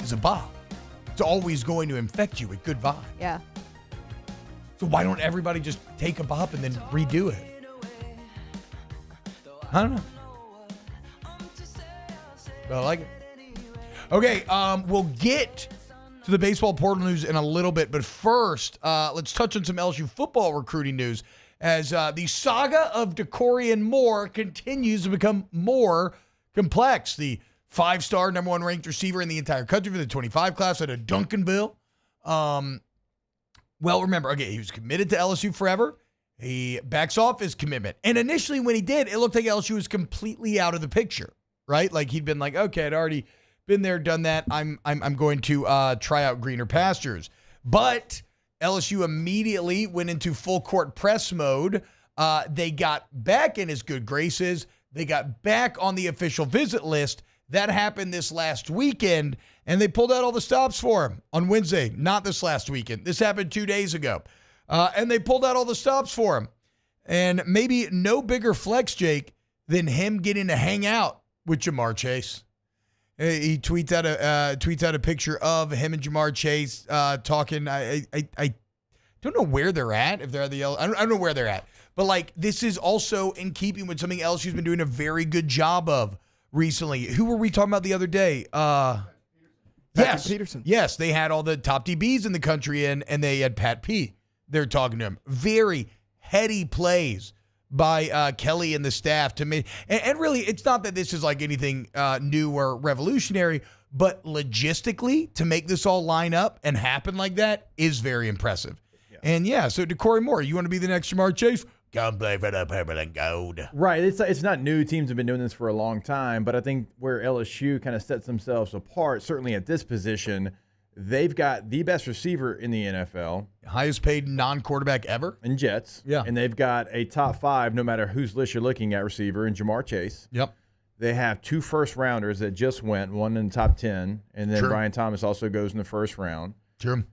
is a bop. It's always going to infect you with good vibe. Yeah. So why don't everybody just take a bop and then redo it? I don't know. But I like it. Okay, we'll get to the baseball portal news in a little bit. But first, let's touch on some LSU football recruiting news as the saga of Decorian Moore continues to become more complex. The 5-star number 1 ranked receiver in the entire country for the 25 class out of Duncanville. Well, remember, okay, he was committed to LSU forever. He backs off his commitment. And initially when he did, it looked like LSU was completely out of the picture. Right? Like he'd been like, okay, I'd already been there, done that. I'm going to try out greener pastures. But LSU immediately went into full court press mode. They got back in his good graces. They got back on the official visit list. That happened this last weekend, and they pulled out all the stops for him on Wednesday. Not this last weekend. This happened 2 days ago. And they pulled out all the stops for him. And maybe no bigger flex, Jake, than him getting to hang out with Jamar Chase. He tweets out a picture of him and Jamar Chase talking. I don't know where they're at. If they're at the I don't know where they're at. But like this is also in keeping with something else he's been doing a very good job of recently. Who were we talking about the other day? Yes, Peterson. Yes, they had all the top DBs in the country and they had Pat P. They're talking to him. Very heady plays by Kelly and the staff to me. And really, it's not that this is like anything new or revolutionary, but logistically, to make this all line up and happen like that is very impressive. Yeah. And yeah, so Decorian Moore, you want to be the next Jamar Chase? Come play for the purple and gold. Right. It's not new. Teams have been doing this for a long time, but I think where LSU kind of sets themselves apart, certainly at this position, They've got the best receiver in the NFL. Highest paid non-quarterback ever. In Jets. Yeah. And they've got a top 5, no matter whose list you're looking at, receiver in Jamar Chase. Yep. They have 2 first-rounders that just went, one in the top 10, and then True. Brian Thomas also goes in the first round. True.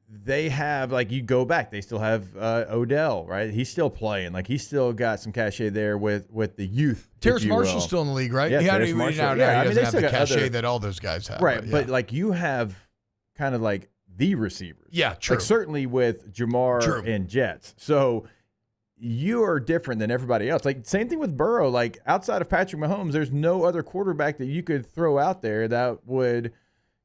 They have, like, you go back, they still have Odell, right? He's still playing. Like, he's still got some cachet there with the youth. Terrace Marshall's still in the league, right? Yeah, Terrace He Marshall. doesn't have the cachet that all those guys have. Right, but like, you have kind of like the receivers. Yeah, true. Like, certainly with Jamar and Jets. So you are different than everybody else. Like, same thing with Burrow. Like, outside of Patrick Mahomes, there's no other quarterback that you could throw out there that would,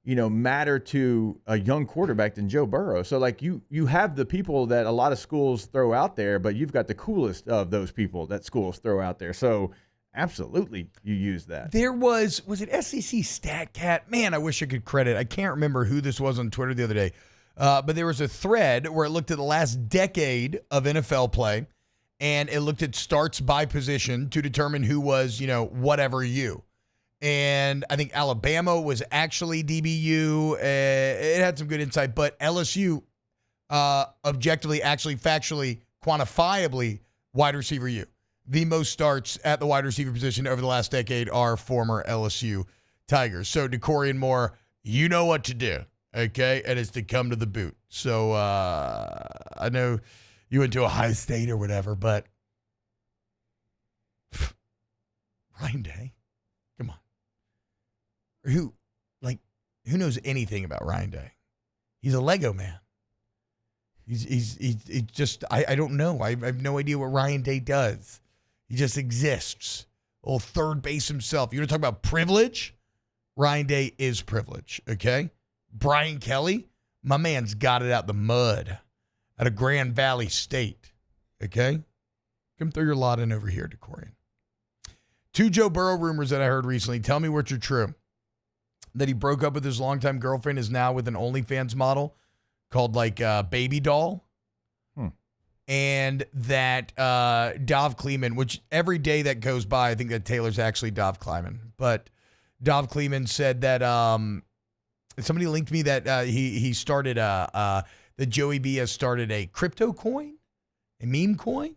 matter to a young quarterback than Joe Burrow. So, like, you have the people that a lot of schools throw out there, but you've got the coolest of those people that schools throw out there. So, absolutely, you use that. There was it SEC StatCat? Man, I wish I could credit. I can't remember who this was on Twitter the other day. But there was a thread where it looked at the last decade of NFL play, and it looked at starts by position to determine who was, whatever you. And I think Alabama was actually DBU. It had some good insight, but LSU objectively, actually, factually, quantifiably, wide receiver U. The most starts at the wide receiver position over the last decade are former LSU Tigers. So DeCorian Moore, you know what to do, okay? And it's to come to the boot. So I know you went to Ohio State or whatever, but Ryan Day, come on. Who knows anything about Ryan Day? He's a Lego man. He's just, I don't know. I have no idea what Ryan Day does. He just exists. Old third base himself. You want to talk about privilege? Ryan Day is privilege, okay? Brian Kelly, my man's got it out the mud out of Grand Valley State, okay? Come throw your lot in over here, DeCorian. 2 Joe Burrow rumors that I heard recently. Tell me which are true. That he broke up with his longtime girlfriend, is now with an OnlyFans model called Baby Doll. And that Dov Kleeman, which every day that goes by, I think that Taylor's actually Dov Kleiman. But Dov Kleeman said that somebody linked me that he started that Joey B has started a crypto coin, a meme coin.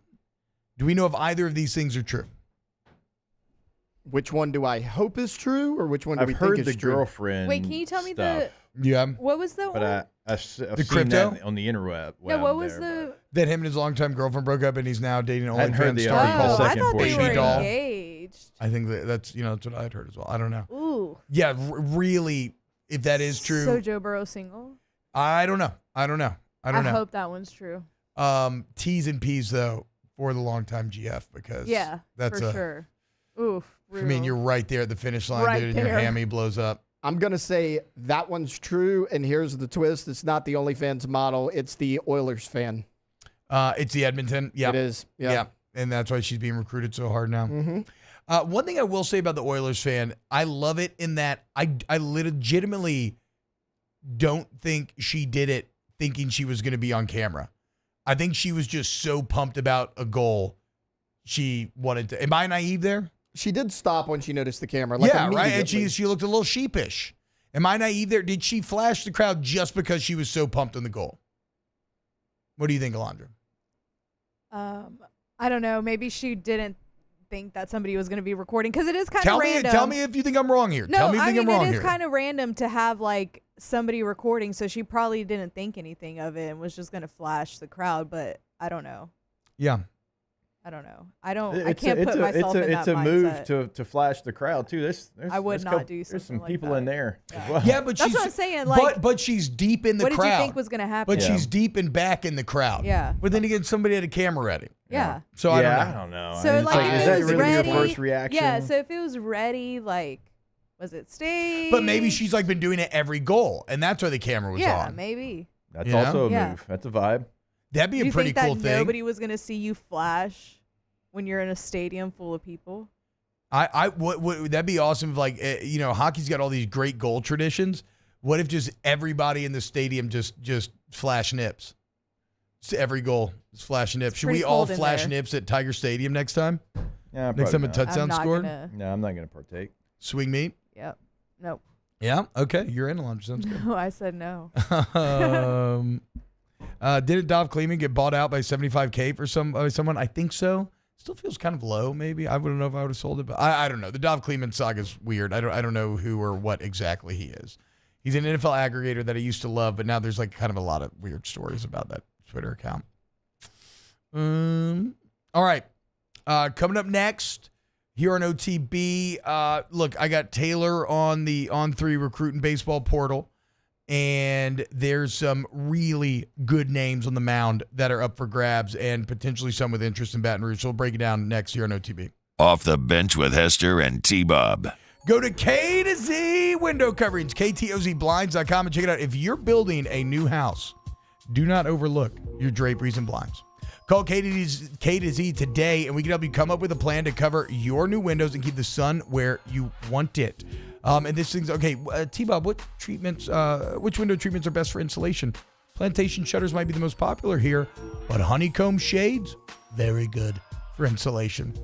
Do we know if either of these things are true? Which one do I hope is true, or which one do we think is true? I've heard the girlfriend. Wait, can you tell me stuff. what was the one? But I've seen crypto? that on the interweb. Yeah, what was the? That him and his longtime girlfirend broke up, and he's now dating an I hadn't heard OnlyFans the star called I thought they were Doll. engaged. I think that's what I had heard as well. I don't know. Ooh. Yeah, really, if that is true. So Joe Burrow single? I don't know. I don't know. I hope that one's true. T's and P's though for the longtime GF, because that's for sure. Oof. I mean, you're right there at the finish line, dude, and your hammy blows up. I'm going to say that one's true, and here's the twist. It's not the OnlyFans model. It's the Oilers fan. It's the Edmonton. Yeah. It is. Yeah. And that's why she's being recruited so hard now. Mm-hmm. One thing I will say about the Oilers fan, I love it in that I legitimately don't think she did it thinking she was going to be on camera. I think she was just so pumped about a goal she wanted to. Am I naive there? She did stop when she noticed the camera. Yeah, right. And she looked a little sheepish. Am I naive there? Did she flash the crowd just because she was so pumped on the goal? What do you think, Alondra? I don't know. Maybe she didn't think that somebody was going to be recording, because it is kind of random. Tell me if you think I'm wrong here. No, tell me if you think I'm wrong it is here. kind of random to have somebody recording, so she probably didn't think anything of it and was just going to flash the crowd. But I don't know. Yeah. I don't know. I can't put myself in that mindset. It's a move to flash the crowd too. I would not do something There's some like people that. in there. Yeah. As well. Yeah, but That's what I'm saying. But she's deep in the crowd. What did you think was going to happen? But she's deep and back in the crowd. Yeah. But then again, somebody had a camera ready. Yeah. So I I don't know. So I mean, if is it that was really ready, your first reaction? Yeah. So if it was ready, was it staged? But maybe she's been doing it every goal, and that's why the camera was on. Yeah, maybe. That's also a move. That's a vibe. That'd be a pretty cool thing. thing. Nobody was going to see you flash when you're in a stadium full of people. That'd be awesome if hockey's got all these great goal traditions. What if just everybody in the stadium just flash nips? Just every goal is flash nips. Should we all flash nips at Tiger Stadium next time? Yeah, next time a not. touchdown scored? No, I'm not going to partake. Swing meat? Yep. Nope. Yeah. Okay. You're in a lunch. Sounds good. No, I said no. Did Dov Kleeman get bought out by $75K for someone? I think so. Still feels kind of low. Maybe I wouldn't know if I would have sold it, but I don't know. The Dov Kleeman saga is weird. I don't know who or what exactly he is. He's an NFL aggregator that I used to love, but now there's like kind of a lot of weird stories about that Twitter account. All right. Coming up next here on OTB. Look, I got Taylor on the On3 Recruiting Baseball portal, and there's some really good names on the mound that are up for grabs and potentially some with interest in Baton Rouge. So we'll break it down next here on OTB. Off the Bench with Hester and T-Bob. Go to K to Z window coverings, KTOZblinds.com, and check it out. If you're building a new house, do not overlook your draperies and blinds. Call K to Z today, and we can help you come up with a plan to cover your new windows and keep the sun where you want it. And this thing's okay. T-Bob, which window treatments are best for insulation? Plantation shutters might be the most popular here, but honeycomb shades, very good for insulation.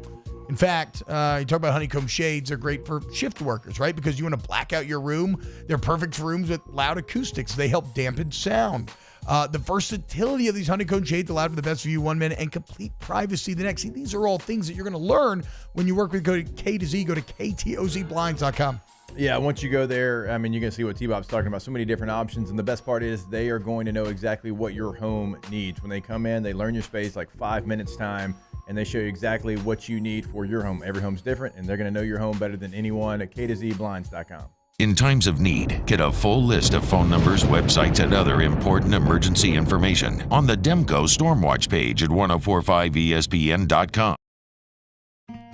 In fact, you talk about honeycomb shades, they're great for shift workers, right? Because you want to black out your room. They're perfect for rooms with loud acoustics. They help dampen sound. The versatility of these honeycomb shades allowed for the best view one minute and complete privacy the next. See, these are all things that you're going to learn when you work with Go to K to Z. Go to KTOZblinds.com. Yeah, once you go there, I mean, you're going to see what T-Bob's talking about. So many different options. And the best part is they are going to know exactly what your home needs. When they come in, they learn your space like 5 minutes time, and they show you exactly what you need for your home. Every home's different, and they're going to know your home better than anyone at K2Zblinds.com. In times of need, get a full list of phone numbers, websites, and other important emergency information on the Demco Stormwatch page at 1045ESPN.com.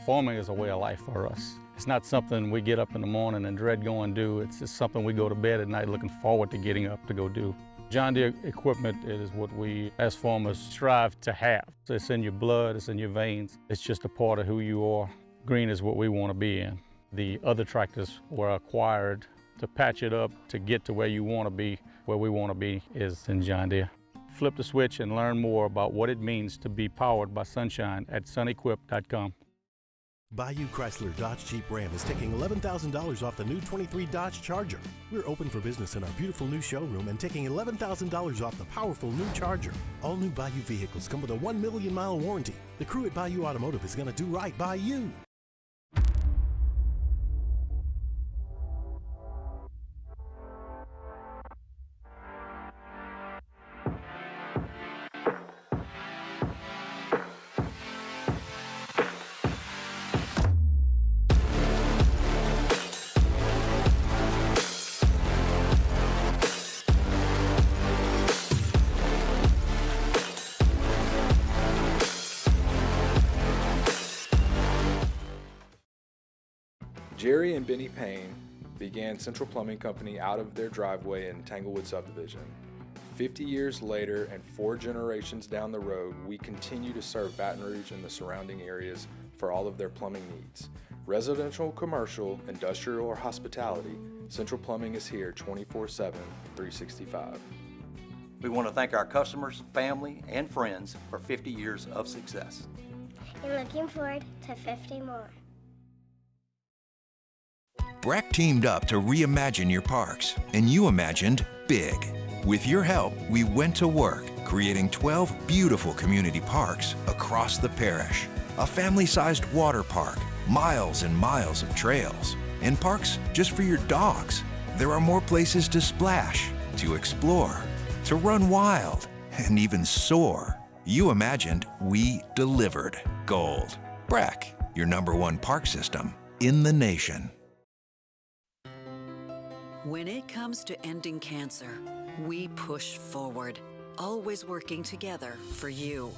Farming is a way of life for us. It's not something we get up in the morning and dread going do. It's just something we go to bed at night looking forward to getting up to go do. John Deere equipment is what we as farmers strive to have. So it's in your blood, it's in your veins. It's just a part of who you are. Green is what we want to be in. The other tractors were acquired to patch it up to get to where you want to be. Where we want to be is in John Deere. Flip the switch and learn more about what it means to be powered by sunshine at sunequip.com. Bayou Chrysler Dodge Jeep Ram is taking $11,000 off the new 23 Dodge Charger. We're open for business in our beautiful new showroom and taking $11,000 off the powerful new Charger. All new Bayou vehicles come with a 1 million mile warranty. The crew at Bayou Automotive is going to do right by you. Jerry and Benny Payne began Central Plumbing Company out of their driveway in Tanglewood subdivision. 50 years later and 4 generations down the road, we continue to serve Baton Rouge and the surrounding areas for all of their plumbing needs. Residential, commercial, industrial, or hospitality, Central Plumbing is here 24/7, 365. We want to thank our customers, family, and friends for 50 years of success. And looking forward to 50 more. Breck teamed up to reimagine your parks, and you imagined big. With your help, we went to work creating 12 beautiful community parks across the parish. A family-sized water park, miles and miles of trails, and parks just for your dogs. There are more places to splash, to explore, to run wild, and even soar. You imagined, we delivered. Gold. Breck, your #1 park system in the nation. When it comes to ending cancer, we push forward, always working together for you.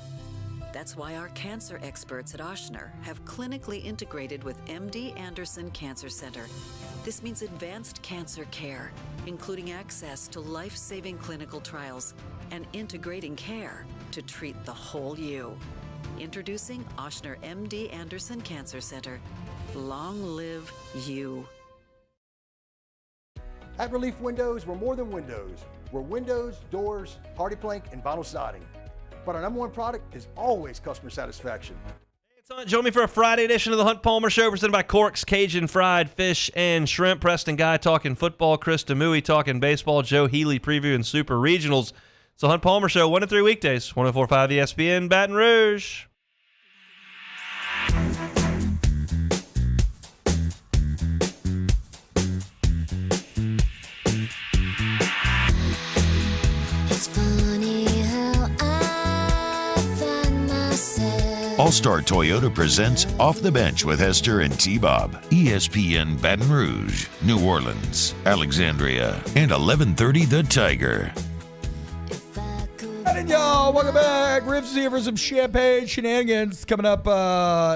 That's why our cancer experts at Ochsner have clinically integrated with MD Anderson Cancer Center. This means advanced cancer care, including access to life-saving clinical trials and integrating care to treat the whole you. Introducing Ochsner MD Anderson Cancer Center. Long live you. At Relief Windows, we're more than windows. We're windows, doors, hardy plank, and vinyl siding. But our #1 product is always customer satisfaction. Join me for a Friday edition of the Hunt Palmer Show, presented by Cork's Cajun Fried Fish and Shrimp. Preston Guy talking football, Chris Demouy talking baseball, Joe Healy previewing Super Regionals. It's the Hunt Palmer Show, 1 to 3 weekdays, 104.5 ESPN, Baton Rouge. All-Star Toyota presents Off the Bench with Hester and T-Bob. ESPN Baton Rouge, New Orleans, Alexandria, and 1130 The Tiger. And y'all, welcome back. Riffs here for some champagne shenanigans coming up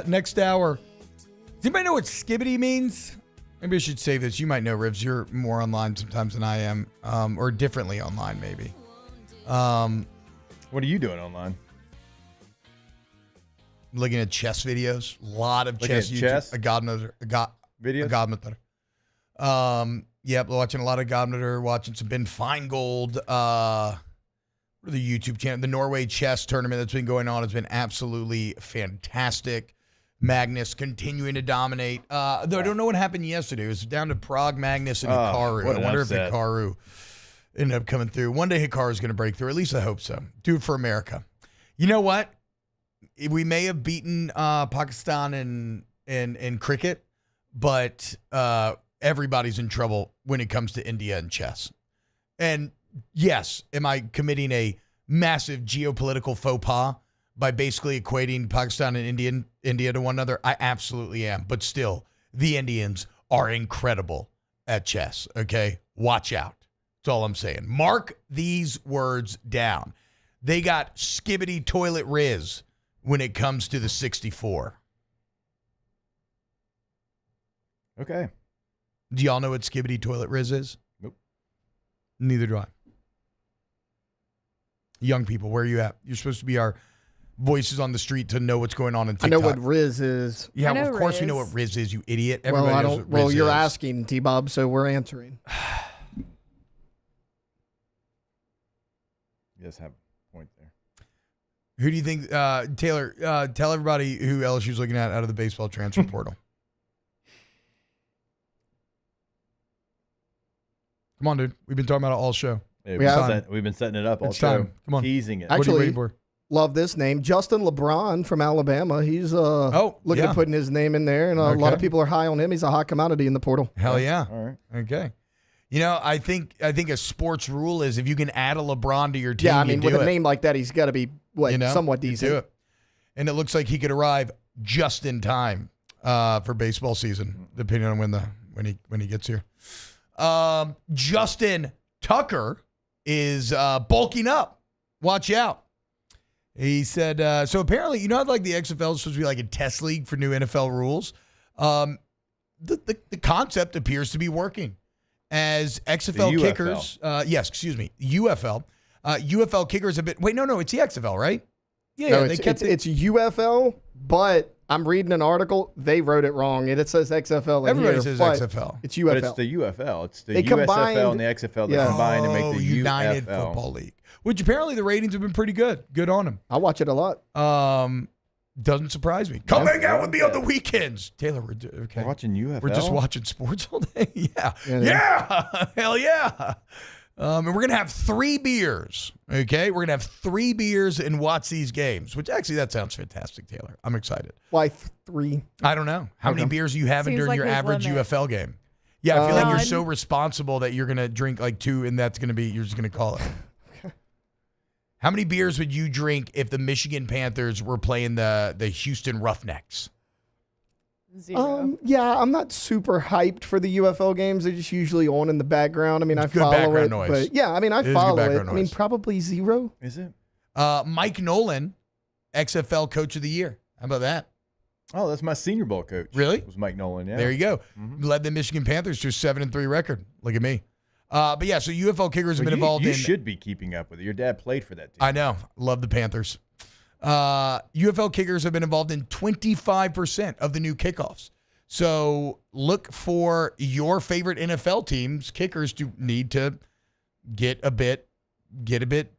next hour. Does anybody know what skibidi means? Maybe I should say this. You might know, Riffs. You're more online sometimes than I am, or differently online maybe. What are you doing online? Looking at chess videos, a lot of Looking chess. at chess? Videos. Yep, watching a lot of Godmother, watching some Ben Feingold. The YouTube channel, the Norway chess tournament that's been going on has been absolutely fantastic. Magnus continuing to dominate. Though I don't know what happened yesterday. It was down to Prague, Magnus, and Hikaru. I wonder if Hikaru ended up coming through. One day Hikaru is going to break through. At least I hope so. Do it for America. You know what? We may have beaten Pakistan in cricket, but everybody's in trouble when it comes to India and chess. And yes, am I committing a massive geopolitical faux pas by basically equating Pakistan and India to one another? I absolutely am. But still, the Indians are incredible at chess, okay? Watch out. That's all I'm saying. Mark these words down. They got skibidi toilet riz when it comes to the 64. Okay. Do y'all know what skibidi toilet riz is? Nope. Neither do I. Young people, where are you at? You're supposed to be our voices on the street to know what's going on in TikTok. I know what riz is. Yeah, well, of course you know what riz is, you idiot. Well, Everybody knows what riz you're is. asking, T-Bob, so we're answering. You guys have a point there. Who do you think, Taylor, tell everybody who LSU's looking at out of the baseball transfer portal. Come on, dude. We've been talking about it all show. Yeah, we've been setting it up all show. Time. Come on. Teasing it. Actually, what are you waiting for? Love this name. Justin LeBron from Alabama. He's looking at putting his name in there, and a lot of people are high on him. He's a hot commodity in the portal. Hell yeah. All right. Okay. You know, I think a sports rule is if you can add a LeBron to your team, Yeah, I mean, with a it. name like that, he's got to be somewhat You decent. do it. And it looks like he could arrive just in time for baseball season, depending on when he gets here. Justin Tucker is bulking up. Watch out. He said, so apparently, you know how like the XFL is supposed to be like a test league for new NFL rules? The concept appears to be working. As XFL kickers, UFL. UFL kickers have been, it's the XFL, right? Yeah, no, it's UFL, but I'm reading an article. They wrote it wrong. It says XFL. Everybody says XFL. It's UFL. But it's the UFL. It's the They USFL and the XFL that combine to make the United UFL. Football League, which apparently the ratings have been pretty good. Good on them. I watch it a lot. Doesn't surprise me. Come hang out with me on the weekends. Taylor, We're watching UFL? We're just watching sports all day. Yeah. Hell yeah. And we're going to have 3 beers, okay? We're going to have 3 beers and watch these games, which actually, that sounds fantastic, Taylor. I'm excited. Why 3? I don't know. How many beers are you having during your average UFL game? Yeah, I feel like you're so responsible that you're going to drink like 2 and that's going to be, you're just going to call it. How many beers would you drink if the Michigan Panthers were playing the Houston Roughnecks? 0. Yeah, I'm not super hyped for the UFL games. They're just usually on in the background. I mean, I follow background it, noise. but yeah, I mean, I It is follow good it. background I mean, noise. probably 0. Is it? Mike Nolan, XFL Coach of the Year. How about that? Oh, that's my Senior Bowl coach. Really? Was Mike Nolan, yeah. There you go. Mm-hmm. Led the Michigan Panthers to a 7-3 record. Look at me. But yeah, so UFL kickers have been involved you in. You should be keeping up with it. Your dad played for that team. I know. Love the Panthers. UFL kickers have been involved in 25% of the new kickoffs. So look for your favorite NFL teams, kickers, to need to get a bit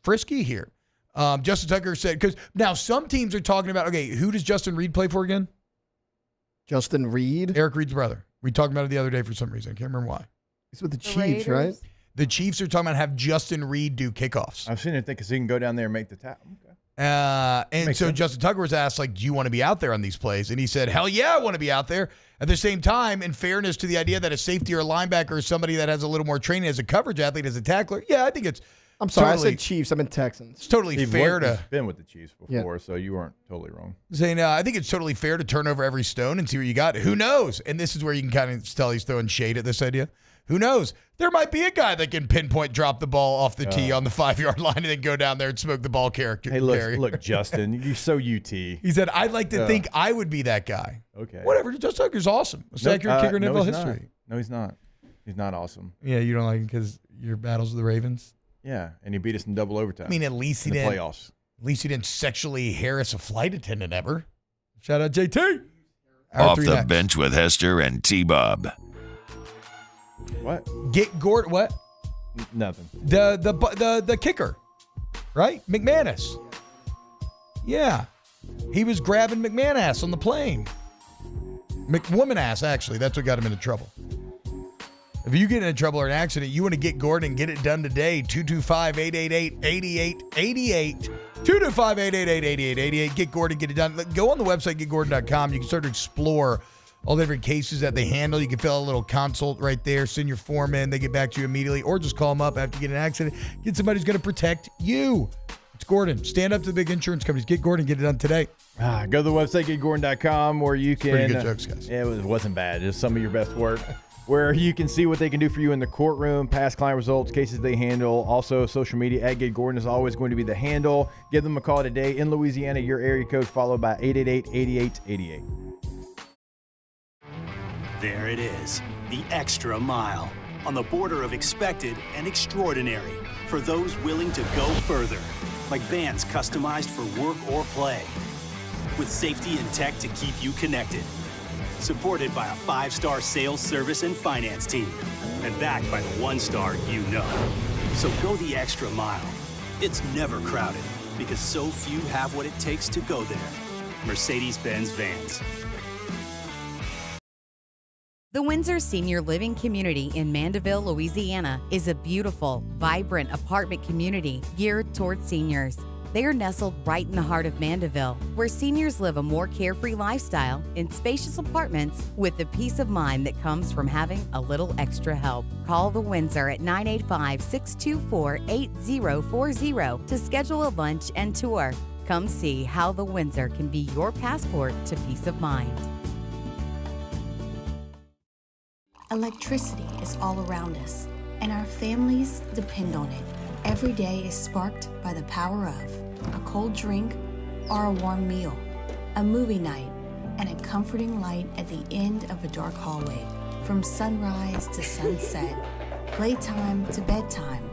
frisky here. Justin Tucker said, because now some teams are talking about, okay, who does Justin Reed play for again? Justin Reed? Eric Reed's brother. We talked about it the other day for some reason. I can't remember why. He's with the Chiefs, Raiders? right? The Chiefs are talking about have Justin Reed do kickoffs. I've seen it because he can go down there and make the tap. Okay. And Makes so sense. Justin Tucker was asked, like, do you want to be out there on these plays? And he said, hell yeah, I want to be out there. At the same time, in fairness to the idea that a safety or a linebacker or somebody that has a little more training as a coverage athlete, as a tackler, yeah, I think it's I'm sorry, totally, I said Chiefs. I meant Texans. It's totally fair to He's been with the Chiefs before, so you weren't totally wrong. saying, I think it's totally fair to turn over every stone and see what you got. Who knows? And this is where you can kind of tell he's throwing shade at this idea. Who knows? There might be a guy that can pinpoint drop the ball off the tee on the 5-yard line and then go down there and smoke the ball character. Hey, look, Justin, you're so UT. He said, I'd like to think I would be that guy. Okay. Whatever. Justin Tucker's awesome. Most accurate kicker in NFL history. No, he's not. He's not awesome. Yeah, you don't like him because your battles with the Ravens? Yeah, and he beat us in double overtime. I mean, at least he in the didn't. playoffs. At least he didn't sexually harass a flight attendant ever. Shout out JT. Off the bench with Hester and T-Bob. What? Get Gordon. What? Nothing. The kicker, right? McManus. Yeah, he was grabbing McManus on the plane. McWoman ass, actually. That's what got him into trouble. If you get into trouble or an accident, you want to get Gordon and get it done today. 225-888-8888. 225-888-8888. Get Gordon, get it done. Go on the website, getgordon.com. You can start to explore all the different cases that they handle. You can fill out a little consult right there, send your form in, they get back to you immediately, or just call them up after you get an accident. Get somebody who's going to protect you. It's Gordon. Stand up to the big insurance companies. Get Gordon, get it done today. Go to the website, getgordon.com, where you can... Pretty good jokes, guys. It wasn't bad. Just some of your best work. Where you can see what they can do for you in the courtroom, past client results, cases they handle. Also, social media at Get Gordon is always going to be the handle. Give them a call today in Louisiana. Your area code followed by 888-8888. There it is, the extra mile. On the border of expected and extraordinary for those willing to go further. Like vans customized for work or play. With safety and tech to keep you connected. Supported by a 5-star sales, service, and finance team. And backed by the 1-star you know. So go the extra mile. It's never crowded because so few have what it takes to go there. Mercedes-Benz Vans. The Windsor Senior Living Community in Mandeville, Louisiana is a beautiful, vibrant apartment community geared towards seniors. They are nestled right in the heart of Mandeville, where seniors live a more carefree lifestyle in spacious apartments with the peace of mind that comes from having a little extra help. Call the Windsor at 985-624-8040 to schedule a lunch and tour. Come see how the Windsor can be your passport to peace of mind. Electricity is all around us, and our families depend on it. Every day is sparked by the power of a cold drink or a warm meal, a movie night, and a comforting light at the end of a dark hallway. From sunrise to sunset, playtime to bedtime,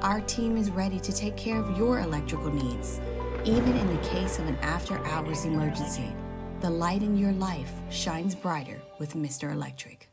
our team is ready to take care of your electrical needs. Even in the case of an after-hours emergency, the light in your life shines brighter with Mr. Electric.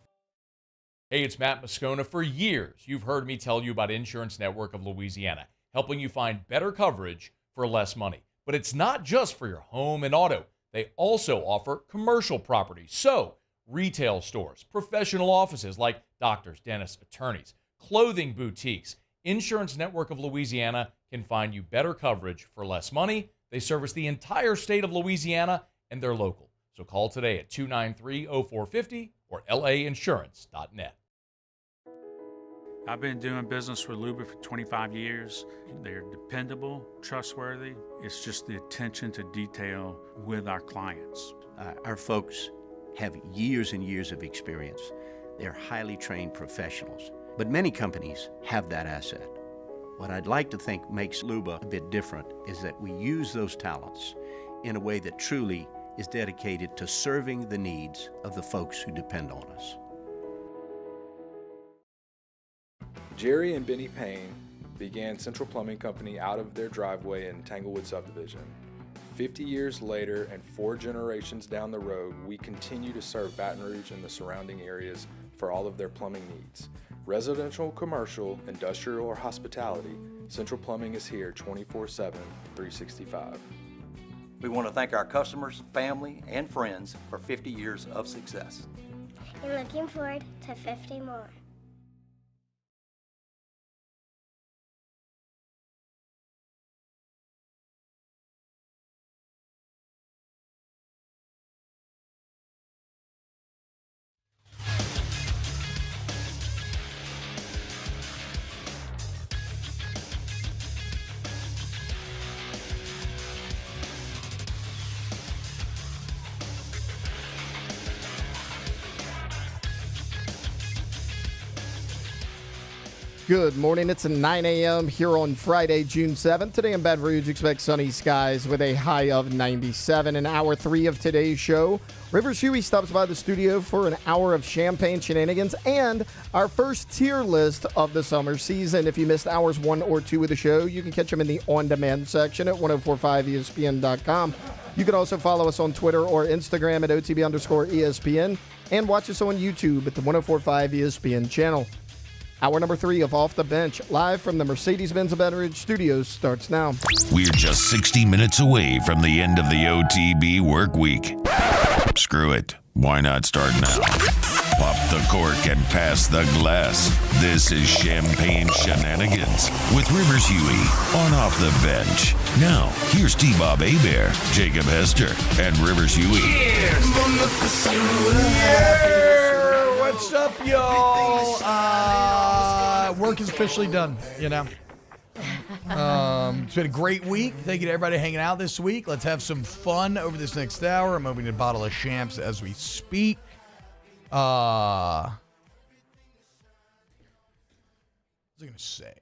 Hey, it's Matt Moscona. For years, you've heard me tell you about Insurance Network of Louisiana, helping you find better coverage for less money. But it's not just for your home and auto. They also offer commercial property. So, retail stores, professional offices like doctors, dentists, attorneys, clothing boutiques. Insurance Network of Louisiana can find you better coverage for less money. They service the entire state of Louisiana, and they're local. So call today at 293-0450 or lainsurance.net. I've been doing business with Luba for 25 years. They're dependable, trustworthy. It's just the attention to detail with our clients. Our folks have years and years of experience. They're highly trained professionals. But many companies have that asset. What I'd like to think makes Luba a bit different is that we use those talents in a way that truly is dedicated to serving the needs of the folks who depend on us. Jerry and Benny Payne began Central Plumbing Company out of their driveway in Tanglewood subdivision. 50 years later and 4 generations down the road, we continue to serve Baton Rouge and the surrounding areas for all of their plumbing needs. Residential, commercial, industrial, or hospitality, Central Plumbing is here 24/7, 365. We want to thank our customers, family, and friends for 50 years of success. And looking forward to 50 more. Good morning. It's 9 a.m. here on Friday, June 7th. Today in Baton Rouge, expect sunny skies with a high of 97. In hour 3 of today's show, Rivers Huey stops by the studio for an hour of champagne shenanigans and our first tier list of the summer season. If you missed hours 1 or 2 of the show, you can catch them in the on-demand section at 1045ESPN.com. You can also follow us on Twitter or Instagram at OTB_ESPN and watch us on YouTube at the 1045 ESPN channel. Hour number 3 of Off the Bench, live from the Mercedes-Benz of Baton Rouge studios, starts now. We're just 60 minutes away from the end of the OTB work week. Screw it. Why not start now? Pop the cork and pass the glass. This is Champagne Shenanigans with Rivers Huey on Off the Bench. Now, here's T-Bob Hebert, Jacob Hester, and Rivers Huey. What's up, y'all? Work is officially done, you know. It's been a great week. Thank you to everybody hanging out this week. Let's have some fun over this next hour. I'm opening a bottle of champs as we speak. What was I going to say?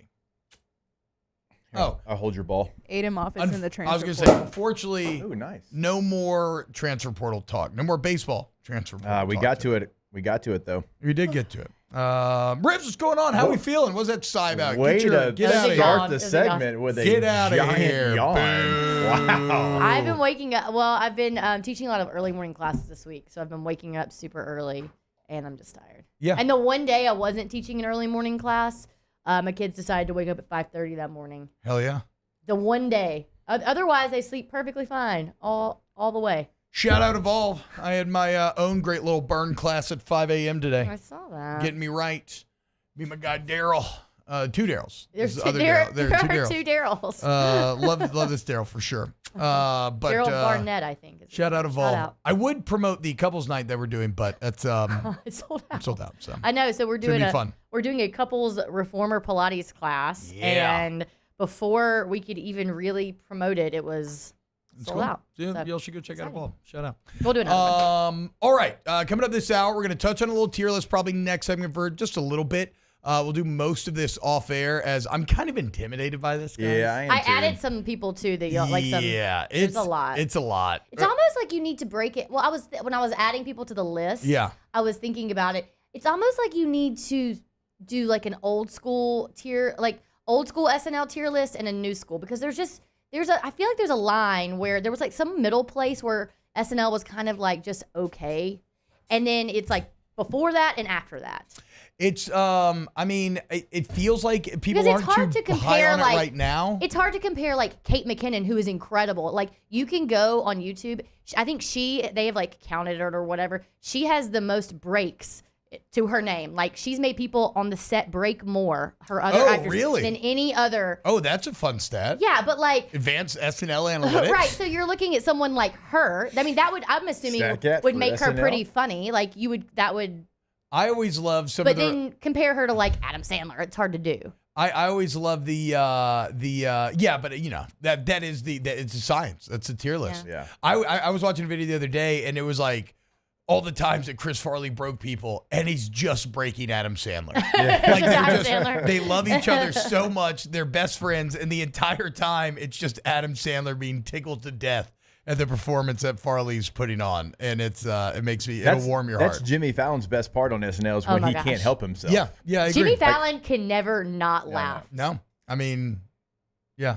I'll hold your ball. Aiden Moffitt's in the transfer I was going to portal. say, unfortunately, nice. No more transfer portal talk. No more baseball transfer portal We talk got today. to it. We got to it, though. We did get to it. Rivs, what's going on? How we feeling? What's that sigh about? Way Get to out of start here. the segment with a Get out of giant here. yawn. Wow. I've been waking up. Well, I've been teaching a lot of early morning classes this week, so I've been waking up super early, and I'm just tired. Yeah. And the one day I wasn't teaching an early morning class, my kids decided to wake up at 5:30 that morning. Hell yeah. The one day. Otherwise, they sleep perfectly fine all the way. Shout out Evolve. I had my own great little burn class at 5 a.m. today. I saw that. Getting me right. Me and my guy Daryl. 2 Daryls. There's This is two, other there, Daryl. there There are 2 Daryls. Love this Daryl for sure. But Daryl Barnett, I think. Is shout out Evolve. Shout out. I would promote the couples night that we're doing, but that's it's sold out. sold out. So I know. So we're It's gonna doing be fun. We're doing a couples reformer Pilates class, Yeah. and before we could even really promote it, it was It's sold cool. out. Yeah, So, y'all should go check out Evolve. Shout out. We'll do another one. All right. Coming up this hour, we're going to touch on a little tier list probably next segment for just a little bit. We'll do most of this off air as I'm kind of intimidated by this, guys. Yeah, I am I too. added some people too that y'all like some. Yeah, it's a lot. It's a lot. It's almost like you need to break it. Well, when I was adding people to the list. Yeah. I was thinking about it. It's almost like you need to do like an old school tier, like old school SNL tier list and a new school, because I feel like there's a line where there was like some middle place where SNL was kind of like just okay, and then it's like before that and after that. It's I mean, it feels like people Because it's hard aren't to too high compare on it like right now. It's hard to compare like Kate McKinnon, who is incredible. Like you can go on YouTube. I think they have like counted it or whatever. She has the most breaks to her name. Like she's made people on the set break more. Her other actors really? than any other. Oh, that's a fun stat. Yeah, but like Advanced SNL analytics. right. So you're looking at someone like her. I mean, I'm assuming Stat would for make her SNL? pretty funny. Like that would. I always love some But of the. then compare her to like Adam Sandler. It's hard to do. I always love the yeah, but you know that is it's a science. That's a tier list. Yeah. I was watching a video the other day and it was like all the times that Chris Farley broke people, and he's just breaking Adam Sandler. Like Adam Sandler. they love each other so much, they're best friends, and the entire time it's just Adam Sandler being tickled to death at the performance that Farley's putting on, and it makes me it'll warm your That's heart. Jimmy Fallon's best part on SNL is Oh when my he gosh. can't help himself. Yeah, I agree. Jimmy Fallon can never not laugh. No, I mean, yeah.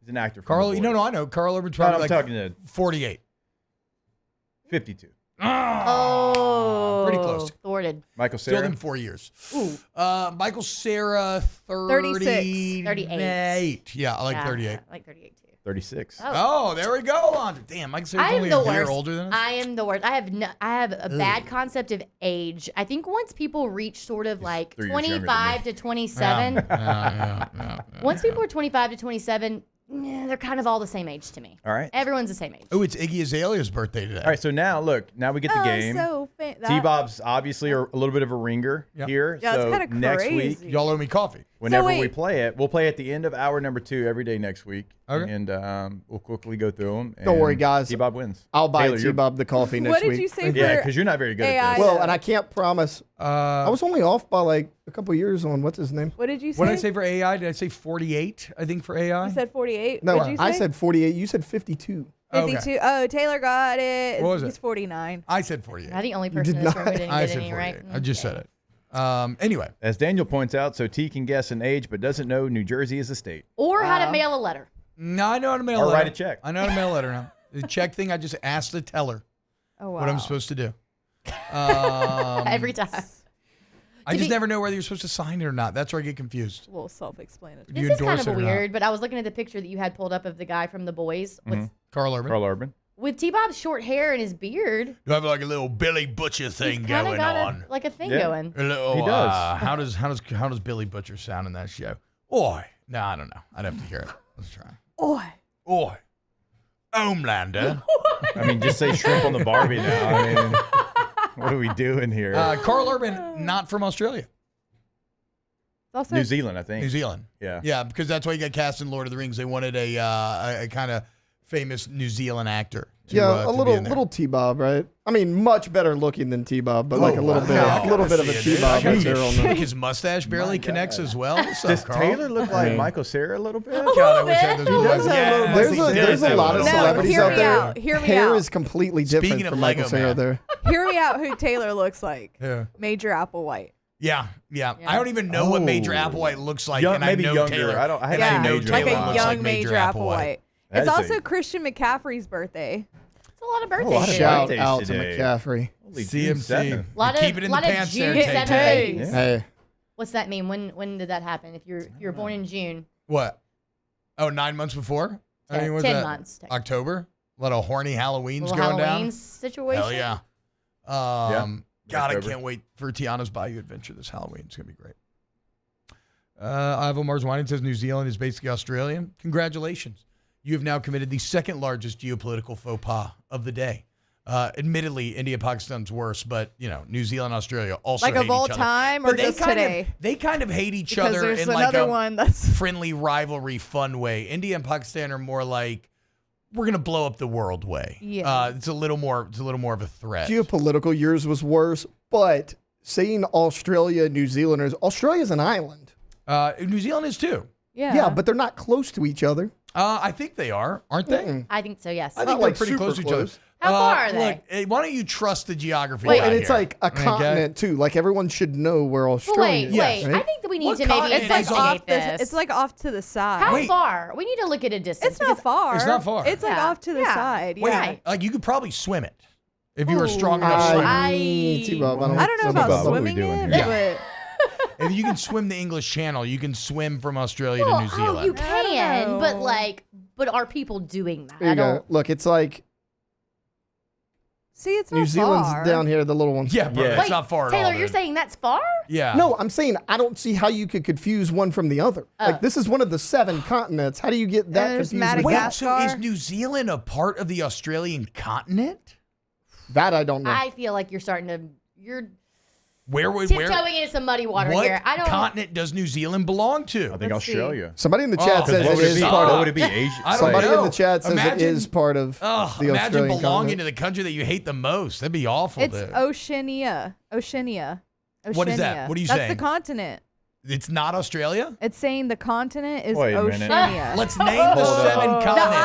He's an actor. Carl, I know. Carl Urban's probably I'm talking to 48. 52. Oh, pretty close. Thwarted. Michael Cera. Still in 4 years. Ooh. Michael Cera, 36. 38. Yeah, I like 38. I like 38 too. 36. Oh, there we go, Andre. Damn, Michael Cera's I am only the a year worst. older than us. I am the worst. I have a bad concept of age. I think once people reach sort of like 3 years younger than 25 to 27, Yeah. once people are 25 to 27, they're kind of all the same age to me. All right. Everyone's the same age. Oh, it's Iggy Azalea's birthday today. All right, so now we get the game. T-Bob's obviously a little bit of a ringer here. Yeah, it's so kinda next crazy. week, y'all owe me coffee. Whenever So we wait. play it, we'll play at the end of hour number 2 every day next week. Okay. And we'll quickly go through them. Don't worry, guys. T-Bob wins. I'll buy Taylor, you're- T-Bob the coffee next What week. did you say Yeah, for because you're not very good AI? at this. Well, and I can't promise. I was only off by like a couple years on what's his name. What did you say? What did I say for AI? Did I say 48, I think, for AI? You said 48. No, What did you say? I said 48. You said 52. 52. Oh, Taylor got it. What was He's it? 49. I said 48. I'm the only person in did this room who not. didn't I get said any 48. right. I just said it. Anyway. As Daniel points out, so T can guess an age but doesn't know New Jersey is a state. Or how to mail a letter. No, I know how to mail Or a letter. write a check. I know how to mail a letter now. The check thing, I just asked the teller Oh, wow. what I'm supposed to do. Every time. I just never know whether you're supposed to sign it or not. That's where I get confused. A little self-explanatory. Do you This is endorse kind of it or not? weird, but I was looking at the picture that you had pulled up of the guy from The Boys Carl Urban. Carl Urban. with T-Bob's short hair and his beard. You have like a little Billy Butcher thing He's kind of going got on. like a thing going. A little, He does. How does Billy Butcher sound in that show? Oi. No, I don't know. I'd have to hear it. Let's try. Oi. Oi. Homelander. I mean, just say shrimp on the Barbie now. I mean, what are we doing here? Carl Urban, not from Australia. Also, New Zealand, I think. New Zealand. Yeah. Yeah, because that's why he got cast in Lord of the Rings. They wanted a kind of famous New Zealand actor. To, Yeah, to a be in there. little T-Bob, right? I mean, much better looking than T-Bob, but like a little bit, wow. a little bit of a See it, dude. T-Bob I is got there on you. the. His mustache barely connects as well. What's Does up, Carl? Taylor look like Michael Cera a little bit? God, I wish I had those He does blue have eyes. there's a lot of No, celebrities hear out me there. out, hear me Hair out. is completely different Speaking of from Michael Lego Cera Man. there. Hear me out who Taylor looks like. Yeah. Major Applewhite. Yeah. I don't even know what Major Applewhite looks like, and maybe I know younger. Taylor. I haven't Yeah, seen Major like Applewhite. a young Major Applewhite. That It's is also a- Christian McCaffrey's birthday. It's a lot of a birthdays. lot of today. Shout birthdays out today. to McCaffrey. Holy CMC. Lot of- Keep it in the lot of pants there, June Tay. 7th. Hey, What's that mean? When did that happen? If you're born in June, What? Oh, 9 months before? I mean, what's 10 that? months. technically. October? A lot of horny Halloweens Little going Halloween down. situation. Hell yeah. God, I October. can't wait for Tiana's Bayou Adventure this Halloween. It's going to be great. Ivo Marzwani says New Zealand is basically Australian. Congratulations. You have now committed the second largest geopolitical faux pas of the day. Admittedly, India, Pakistan's worse, but, New Zealand, Australia also Like hate of all each other. time But or they just kind today? Of, they kind of hate each Because other there's in another like a one that's friendly rivalry, fun way. India and Pakistan are more like, we're going to blow up the world way. Yeah. It's a little more of a threat. geopolitical, yours was worse, but saying Australia, New Zealanders, Australia's an island. New Zealand is too. Yeah, but they're not close to each other. I think they are, aren't they? Mm-mm. I think so. Yes. I think they're pretty close to each other. How far are they? Look, hey, why don't you trust the geography? Well, guy and it's here? like a Okay? continent too. Like everyone should know where Australia is. Wait. right? I think that we need What to maybe continent it's like is investigate off this. it's like off to the side. How far? We need to look at a distance. It's not far. It's not far. It's like Yeah. off to the Yeah. side. Wait, Yeah. like you could probably swim it if you were strong enough. I swimmer. mean, T-Bob, I don't know T-Bob, about what are we swimming doing it, here? but If you can swim the English Channel, you can swim from Australia Well, to New Zealand. oh, you can, know. but are people doing that? There I you go. don't. Look, it's like see, it's not New Zealand's far. down here, the little one. Yeah, bro, Yeah. that's Wait, not far at Taylor, all. you're dude. saying that's far? Yeah. No, I'm saying I don't see how you could confuse one from the other. Oh. Like this is one of the 7 continents. How do you get that There's confused? with Wait, that? so is New Zealand a part of the Australian continent? That I don't know. I feel like you're starting to Where tiptoeing into some muddy water what here. I don't. continent does New Zealand belong to? I think Let's see. Australia. Somebody in the chat says what it would is it be? part What of. would it be? Asia? I don't Somebody know. in the chat says Imagine- it is part of the Imagine Australian belonging continent. to the country that you hate the most. That'd be awful, It's dude. Oceania. What is that? What are you That's saying? the continent. It's not Australia? It's saying the continent is Wait a minute. Oceania. Let's name the Hold 7 up. The continents.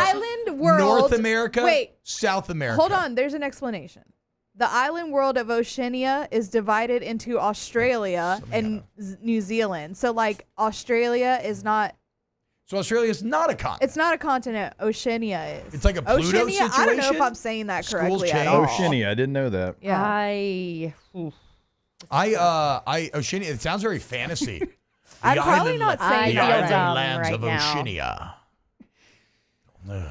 island world. North America, Wait, South America. hold on. There's an explanation. The island world of Oceania is divided into Australia and New Zealand. So, like, Australia is not So Australia is not a continent. It's not a continent. Oceania is. It's like a Pluto Oceania, I don't know if situation? I'm saying that Schools correctly at change. all. Oceania, I didn't know that. Yeah. Oceania, it sounds very fantasy. I'm The probably island- not saying the that island right. lands right of now. Oceania.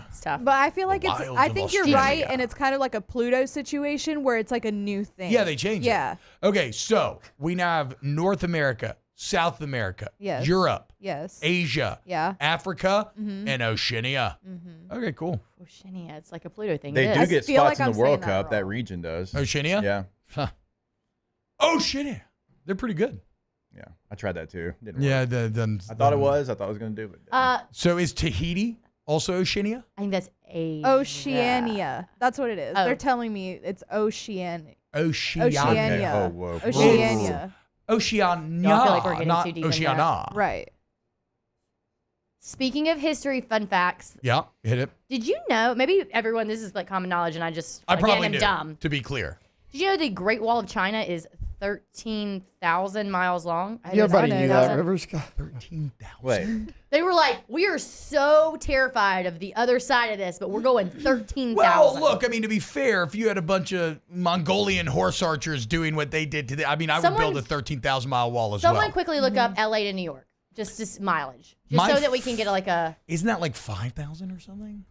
It's tough. But I feel like The it's. wilds I of think you're Australia. right, and it's kind of like a Pluto situation where it's like a new thing. Yeah, they changed Yeah. it. Okay, so we now have North America, South America, Yes. Europe, Yes. Asia, Yeah. Africa, Mhm. and Oceania. Okay, cool. Oceania. It's like a Pluto thing. They It do is. get feel spots like in I'm the World saying that Cup. That region does. Oceania? Yeah. Huh. Oceania. They're pretty good. Yeah. I tried that too. Didn't Yeah, work. I thought it was. I thought I was going to do it. So is Tahiti also Oceania? I think that's Asia. Oceania. That's what it is. Oh. They're telling me it's Oceania. Oceania. Oceania. Oh, whoa. Oceania. Oceania. I feel like we're getting not too deep into Oceania. Right. Speaking of history, fun facts. Yeah, hit it. Did you know? Maybe everyone. This is like common knowledge, and I just I again probably am knew, dumb. to be clear. Did you know the Great Wall of China is 13,000 miles long? Yeah, buddy, know knew that. that. Rivers. 13,000. Wait. They were like, we are so terrified of the other side of this, but we're going 13,000. Well, look, I mean, to be fair, if you had a bunch of Mongolian horse archers doing what they did to the, I mean, I would build a 13,000-mile wall as Someone well. quickly look up LA to New York, just mileage, just My so that we can get like a. Isn't that like 5,000 or something?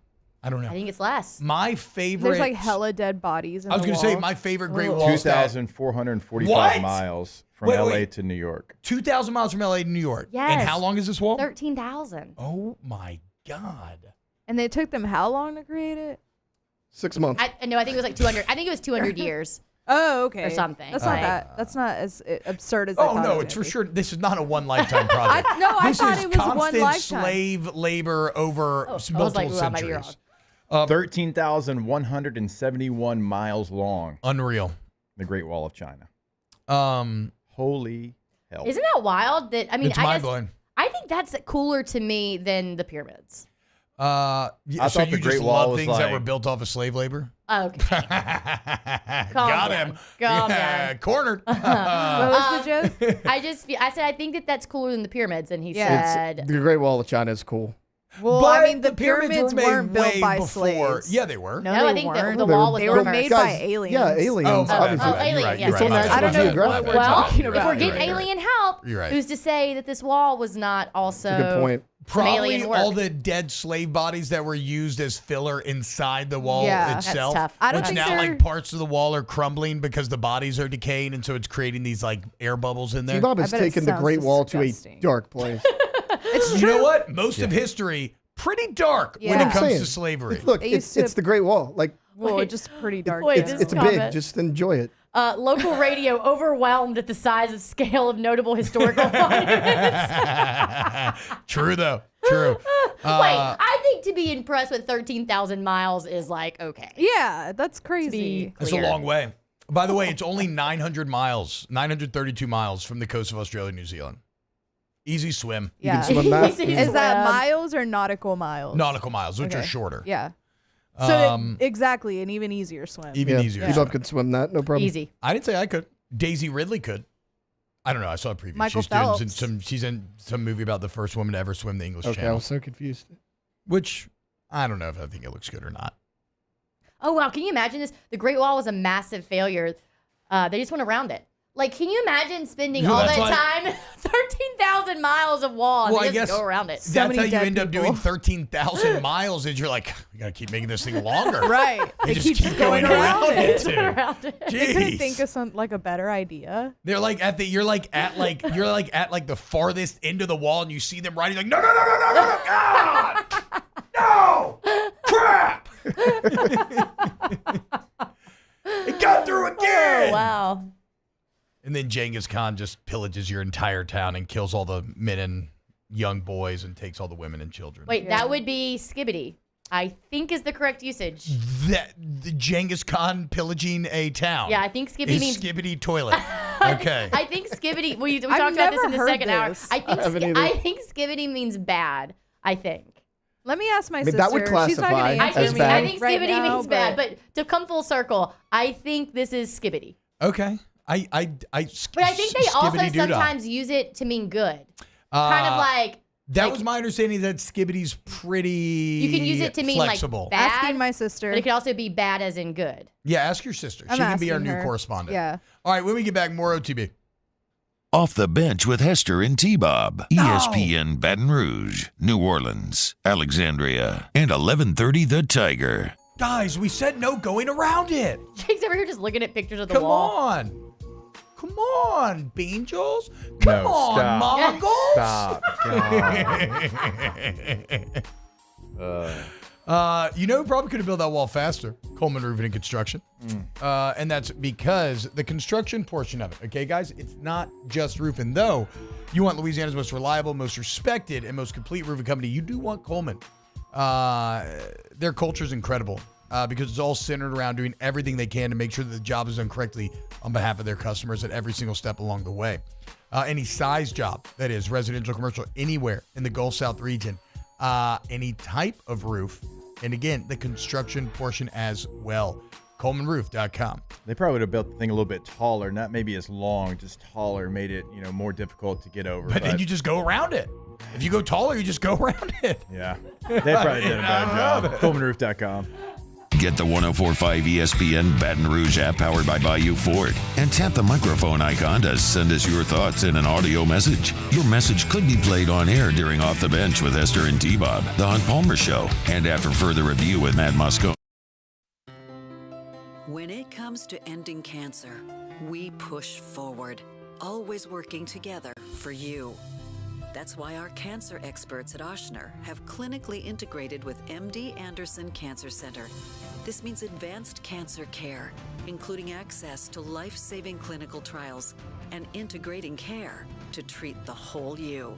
I don't know. I think it's less. My favorite. There's like hella dead bodies. In I was the going to say wall. my favorite Great Wall. 2,445 What? miles from Wait, LA wait. to New York. 2,000 miles from LA to New York. Yes. And how long is this wall? 13,000. Oh my God. And they took them how long to create it? 6 months. No, I think it was like 200. I think it was 200 years. Oh, okay. Or something. That's not Like- that. That's not as absurd as I Oh thought no, it it's was for gonna sure. This is not a one lifetime project. I This thought is it was one constant lifetime. slave labor over I was multiple like, ooh, I might be wrong. centuries. 13,171 miles long. Unreal. The Great Wall of China. Holy hell. Isn't that wild? That I mean, It's I mind guess blowing. I think that's cooler to me than the pyramids. Yeah, I so thought you the just Great Wall love was things that were like- built off of slave labor? Okay. Got down. him. Calm Yeah, down. cornered. What was the joke? I said I think that's cooler than the pyramids, and he Yeah. said The Great Wall of China is cool. Well, But I mean, the pyramids pyramids were made weren't built way by before. slaves. Yeah, they were. No, No, I they think the weren't. wall was They were built made first. by aliens. Yeah, aliens. Oh, obviously. oh, alien, yes. It's on yes. National I don't know Geographic. what we're Well, talking if about. we're getting You're right. alien help, You're right. who's to say that this wall was not also That's a good point. some Probably alien work? all the dead slave bodies that were used as filler inside the wall Yeah. That's itself. tough. I don't Which think now they're- like parts of the wall are crumbling because the bodies are decaying, and so it's creating these like air bubbles in there. T-Bob has I bet it taken the sounds Great Wall to disgusting. a dark place. It's You true. know what? Most of history pretty dark when Yeah. it comes Saying. to slavery. Look, They it's used to- the Great Wall. Like Well, Wait. just pretty dark. Wait, yeah. this it's comment. big. Just enjoy it. Local radio overwhelmed at the size of scale of notable historical monuments. True though. True. Wait, I think to be impressed with 13,000 miles is like okay. Yeah, that's crazy. It's a long way. By the way, it's only 900 miles, 932 miles from the coast of Australia and New Zealand. Easy swim. Yeah. can swim that? Easy Is that swim. miles or nautical miles? Nautical miles, which are Okay. shorter. Yeah. So Um, exactly, an even easier swim. Even easier. T-Bob could swim that. No problem. Easy. I didn't say I could. Daisy Ridley could. I don't know. I saw a preview. Michael she's doing Phelps. she's in some movie about the first woman to ever swim the English Okay, I Channel. was so confused. Which I don't know if I think it looks good or not. Oh wow, can you imagine this? The Great Wall was a massive failure. They just went around it. Like, can you imagine spending Yeah, all that's that like- time, 13,000 miles of wall, and Well, they I just guess go around it? that's how many you dead end up people. doing 13,000 miles. Is you're like, we gotta keep making this thing longer. Right. They It just keeps keep going around it. Around it. They couldn't Jeez. think of some like a better idea. They're like at the you're like at the farthest end of the wall, and you see them riding like no, God, no, crap. It got through again. Oh, wow. And then Genghis Khan just pillages your entire town and kills all the men and young boys and takes all the women and children. Wait, that would be skibidi. I think is the correct usage. That the Genghis Khan pillaging a town. Yeah, I think skibidi is means. skibidi toilet. Okay. I think skibidi. We I've talked about this never in the heard second hour. this. I think haven't either. I think skibidi means bad. I think. Let me ask my mean, sister. that would She's not classify gonna I answer as think, me bad. I think right skibidi now, means bad, but to come full circle, I think this is skibidi. Okay. But I think they also sometimes use it to mean good. Kind of like That was my understanding that skibidi's pretty You can use it to mean flexible. like bad. Asking my sister. But it could also be bad as in good. Yeah, ask your sister. I'm She can be our asking new her. correspondent. Yeah. All right, when we get back, more OTB. Off the Bench with Hester and T-Bob. ESPN Baton Rouge, New Orleans, Alexandria, and 1130 The Tiger. Guys, we said no going around it. Jake's over here just looking at pictures of the Come wall. on. Come on, Beangels. Come on, stop. Mongols. Stop. You know who probably could have built that wall faster? Coleman Roofing and Construction. And that's because the construction portion of it, okay, guys, it's not just roofing. Though you want Louisiana's most reliable, most respected, and most complete roofing company, you do want Coleman. Their culture is incredible because it's all centered around doing everything they can to make sure that the job is done correctly on behalf of their customers at every single step along the way. Any size job, that is residential, commercial, anywhere in the Gulf South region, any type of roof, and again, the construction portion as well. ColemanRoof.com. They probably would have built the thing a little bit taller, not maybe as long, just taller, made it more difficult to get over. But then you just go around it. If you go taller, you just go around it. Yeah, they probably did a bad job. ColemanRoof.com. Get the 104.5 ESPN Baton Rouge app powered by Bayou Ford and tap the microphone icon to send us your thoughts in an audio message. Your message could be played on air during Off the Bench with Hester and T-Bob, The Hunt Palmer Show, and after further review with Matt Musco. When it comes to ending cancer, we push forward, always working together for you. That's why our cancer experts at Ochsner have clinically integrated with MD Anderson Cancer Center. This means advanced cancer care, including access to life-saving clinical trials and integrating care to treat the whole you.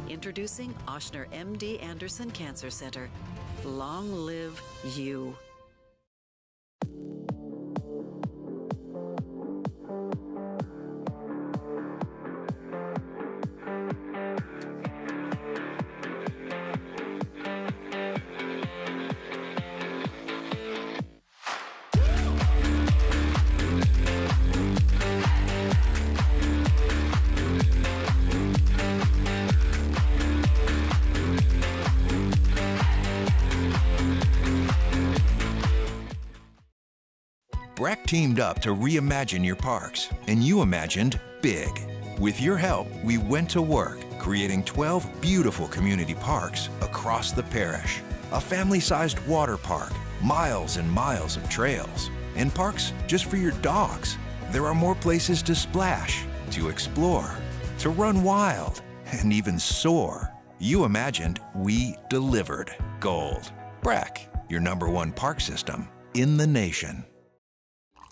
Introducing Ochsner MD Anderson Cancer Center. Long live you. Breck teamed up to reimagine your parks, and you imagined big. With your help, we went to work, creating 12 beautiful community parks across the parish. A family-sized water park, miles and miles of trails, and parks just for your dogs. There are more places to splash, to explore, to run wild, and even soar. You imagined, we delivered. Gold. Breck, your #1 park system in the nation.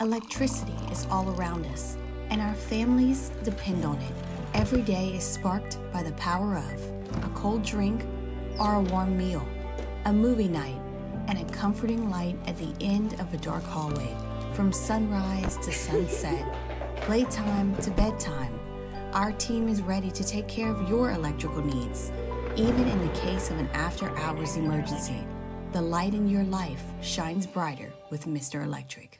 Electricity is all around us, and our families depend on it. Every day is sparked by the power of a cold drink or a warm meal, a movie night, and a comforting light at the end of a dark hallway. From sunrise to sunset, playtime to bedtime, our team is ready to take care of your electrical needs. Even in the case of an after-hours emergency, the light in your life shines brighter with Mr. Electric.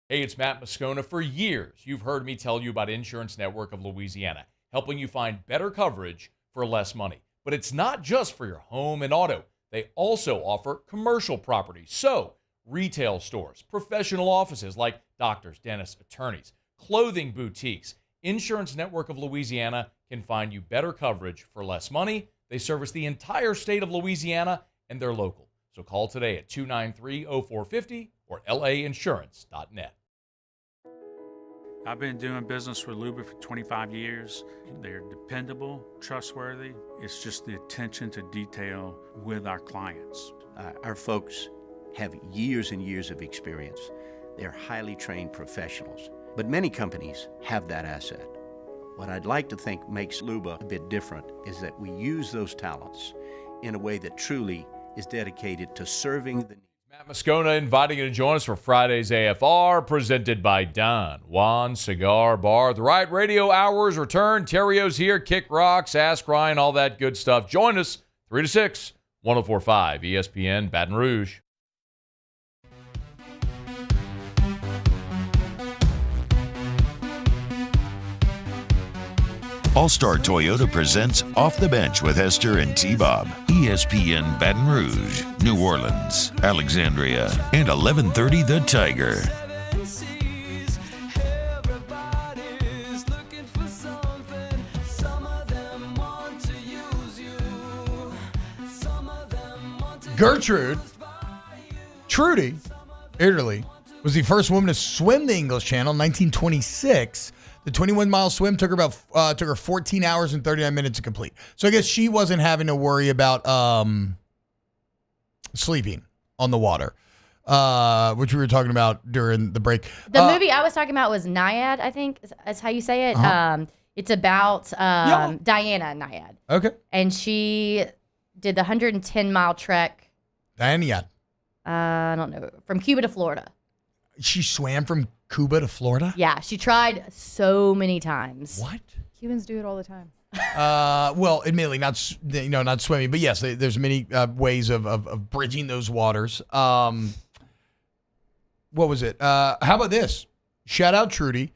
Hey, it's Matt Moscona. For years, you've heard me tell you about Insurance Network of Louisiana, helping you find better coverage for less money. But it's not just for your home and auto. They also offer commercial property. So, retail stores, professional offices like doctors, dentists, attorneys, clothing boutiques. Insurance Network of Louisiana can find you better coverage for less money. They service the entire state of Louisiana, and they're local. So call today at 293-0450 or lainsurance.net. I've been doing business with Luba for 25 years. They're dependable, trustworthy. It's just the attention to detail with our clients. Our folks have years and years of experience. They're highly trained professionals, but many companies have that asset. What I'd like to think makes Luba a bit different is that we use those talents in a way that truly is dedicated to serving the needs. Matt Moscona inviting you to join us for Friday's AFR, presented by Don Juan Cigar Bar. The Riot Radio Hours return. Terrio's here, Kick Rocks, Ask Ryan, all that good stuff. Join us 3 to 6, 104.5 ESPN Baton Rouge. All-Star Toyota presents Off the Bench with Hester and T-Bob. ESPN Baton Rouge, New Orleans, Alexandria, and 1130 The Tiger. Gertrude Trudy Italy was the first woman to swim the English Channel in 1926. The 21-mile swim took her 14 hours and 39 minutes to complete. So I guess she wasn't having to worry about sleeping on the water, which we were talking about during the break. The movie I was talking about was Naiad, I think. That's how you say it. Uh-huh. It's about Diana Naiad. Okay. And she did the 110-mile trek. Diana. I don't know. From Cuba to Florida. She swam from Cuba to Florida? Yeah, she tried so many times. What? Humans do it all the time. Well, admittedly, not swimming, but yes, there's many ways of bridging those waters. What was it? How about this? Shout out Trudy.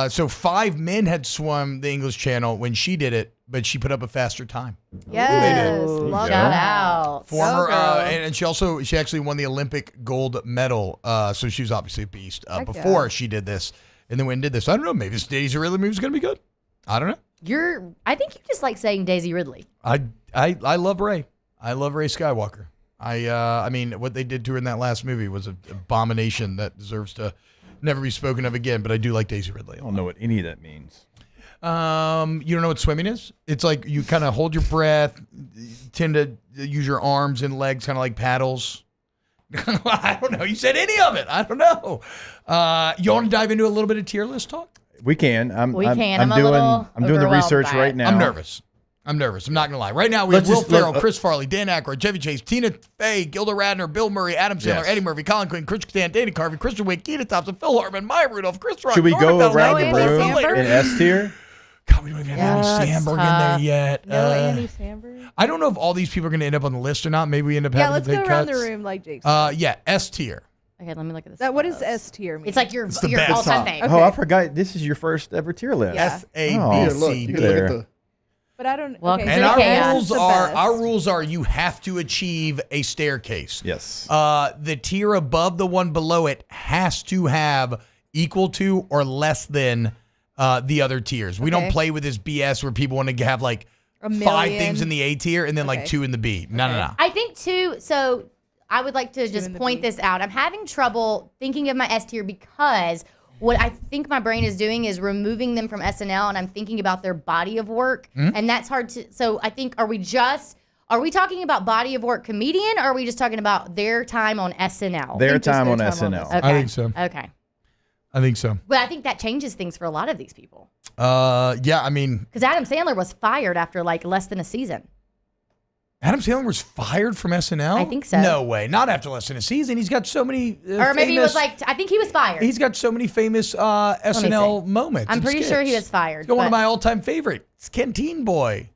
So 5 men had swum the English Channel when she did it, but she put up a faster time. Yes, love Shout out. Former, and she actually won the Olympic gold medal. So she was obviously a beast before she did this, and then when did this, I don't know. Maybe this Daisy Ridley movie is gonna be good. I don't know. I think you just like saying Daisy Ridley. I love Ray. I love Ray Skywalker. I mean, what they did to her in that last movie was an abomination that deserves to never be spoken of again. But I do like Daisy Ridley. I don't know what any of that means. You don't know what swimming is? It's like you kind of hold your breath, tend to use your arms and legs kind of like paddles. I don't know. You said any of it. I don't know. You want to dive into a little bit of tier list talk? We can. I'm I'm doing the research right now. I'm nervous. I'm not gonna lie. Right now we have Will Ferrell, Chris Farley, Dan Aykroyd, Chevy Chase, Tina Fey, Gilda Radner, Bill Murray, Adam Sandler, Eddie Murphy, Colin Quinn, Chris Kattan, Danny Carvey, Christian Wiig, Keita Thompson, Phil Hartman, Maya Rudolph, Chris Rock. Should we go around the room Samberg? in S tier? God, we don't even have Andy Samberg in there yet. No Andy Samberg. I don't know if all these people are going to end up on the list or not. Maybe we end up having let's to take go around cuts. the room like Jake said. Yeah, S tier. Okay, let me look at this. What does S tier mean? It's like your best. all-time fave. Oh, I forgot. This is your first ever tier list. Yeah. SABC. But I don't. Welcome okay, to so the S chaos. is the best. Our rules are you have to achieve a staircase. Yes. The tier above the one below it has to have equal to or less than the other tiers. We don't play with this BS where people want to have like 5 things in the A tier and then like 2 in the B. No. I think too. So I would like to just point this out. I'm having trouble thinking of my S tier because what I think my brain is doing is removing them from SNL, and I'm thinking about their body of work, and that's hard to. So I think, are we talking about body of work comedian, or are we just talking about their time on SNL? Their time on SNL. Okay. I think so. Okay. I think so. But I think that changes things for a lot of these people. Yeah, I mean, because Adam Sandler was fired after like less than a season. Adam Sandler was fired from SNL? I think so. No way. Not after less than a season. He's got so many or maybe it was like, I think he was fired. He's got so many famous SNL moments. I'm pretty sure he was fired. He's got one of my all-time favorites, Canteen Boy.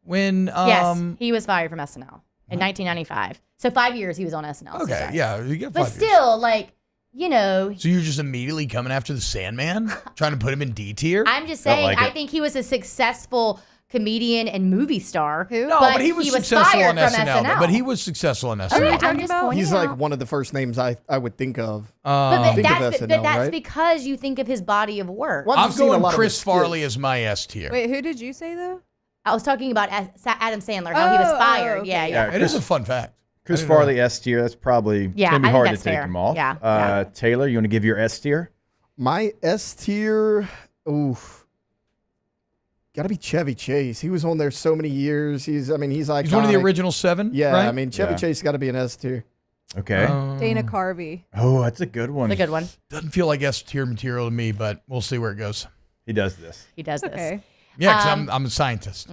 When yes, he was fired from SNL in 1995. So 5 years he was on SNL. Okay, yeah. You get 5 but years. still, like, you know. So you're just immediately coming after the Sandman? Trying to put him in D tier? I'm just saying, I think he was a successful comedian and movie star. Who? No, but he was successful on fired SNL. But he was successful on SNL. Okay, I'm just pointing He's out. like one of the first names I would think of. But Think of that's SNL, right? because you think of his body of work. Well, I'm I've seen a going lot of Chris his Farley skits. as my S tier. Wait, who did you say though? I was talking about Adam Sandler, how he was fired. okay. Yeah. It is a fun fact. Chris Farley S tier. That's probably Yeah, gonna be I think hard to that's take fair. him off. Yeah, Taylor, you want to give your S tier? My S tier, oof. Gotta be Chevy Chase. He was on there so many years. He's like He's one of the original 7. Yeah, right? I mean Chevy Chase got to be an S tier. Okay. Dana Carvey. Oh, that's a good one. It's a good one. Doesn't feel like S tier material to me, but we'll see where it goes. He does this. He does this. Okay. Yeah, because I'm a scientist.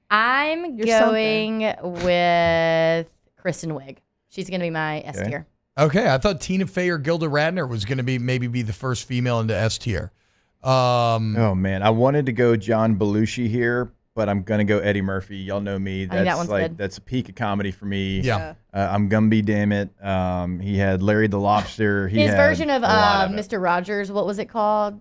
I'm You're going with Kristen Wiig. She's going to be my S tier. Okay, I thought Tina Fey or Gilda Radner was going to maybe be the first female into S tier. Oh man, I wanted to go John Belushi here, but I'm gonna go Eddie Murphy. Y'all know me. think that That's one's like good. that's a peak of comedy for me. Yeah. I'm Gumby, damn it. He had Larry the Lobster. He His had version of a lot it. Mr. Rogers, what was it called?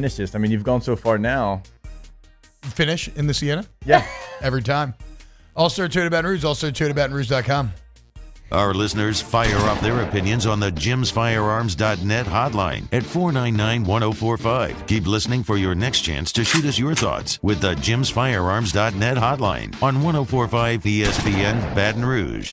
finish this. I mean, you've gone so far now. finish in the Sienna? Yeah. Every time. Also, Toyota Baton Rouge, also ToyotaBatonRouge.com. Our listeners fire off their opinions on the jimsfirearms.net hotline at 499-1045. Keep listening for your next chance to shoot us your thoughts with the jimsfirearms.net hotline on 1045 ESPN Baton Rouge.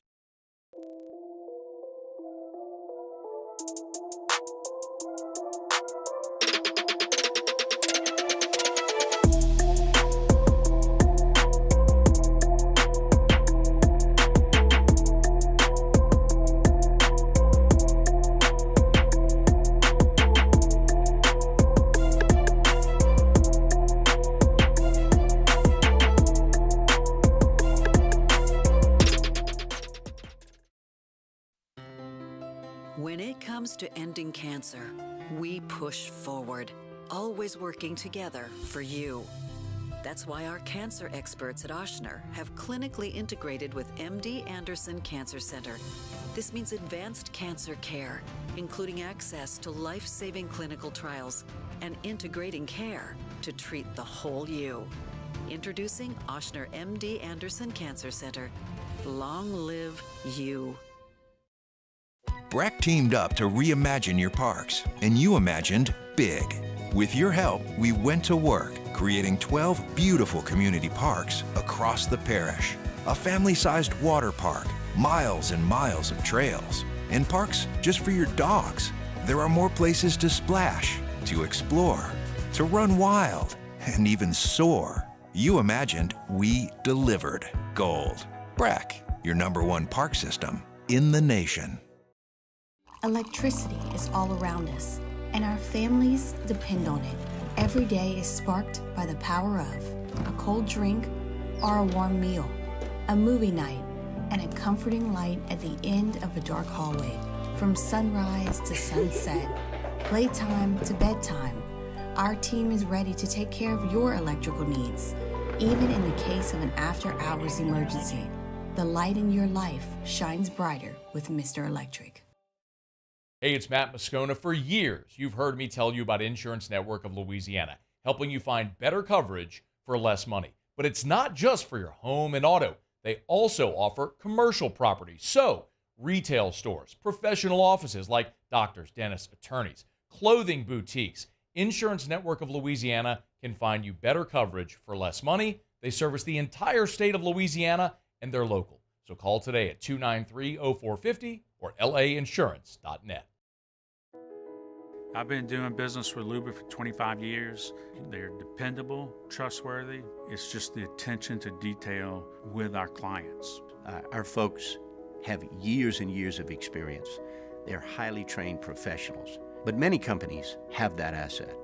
When it comes to ending cancer, we push forward, always working together for you. That's why our cancer experts at Ochsner have clinically integrated with MD Anderson Cancer Center. This means advanced cancer care, including access to life-saving clinical trials and integrating care to treat the whole you. Introducing Ochsner MD Anderson Cancer Center. Long live you. Breck teamed up to reimagine your parks, and you imagined big. With your help, we went to work, creating 12 beautiful community parks across the parish. A family-sized water park, miles and miles of trails, and parks just for your dogs. There are more places to splash, to explore, to run wild, and even soar. You imagined, we delivered. Gold. Breck, your #1 park system in the nation. Electricity is all around us, and our families depend on it. Every day is sparked by the power of a cold drink or a warm meal, a movie night, and a comforting light at the end of a dark hallway. From sunrise to sunset, playtime to bedtime, our team is ready to take care of your electrical needs, even in the case of an after-hours emergency. The light in your life shines brighter with Mr. Electric. Hey, it's Matt Moscona. For years, you've heard me tell you about Insurance Network of Louisiana, helping you find better coverage for less money. But it's not just for your home and auto. They also offer commercial property. So, retail stores, professional offices like doctors, dentists, attorneys, clothing boutiques. Insurance Network of Louisiana can find you better coverage for less money. They service the entire state of Louisiana, and they're local. So call today at 293-0450 or lainsurance.net. I've been doing business with Luba for 25 years. They're dependable, trustworthy. It's just the attention to detail with our clients. Our folks have years and years of experience. They're highly trained professionals, but many companies have that asset.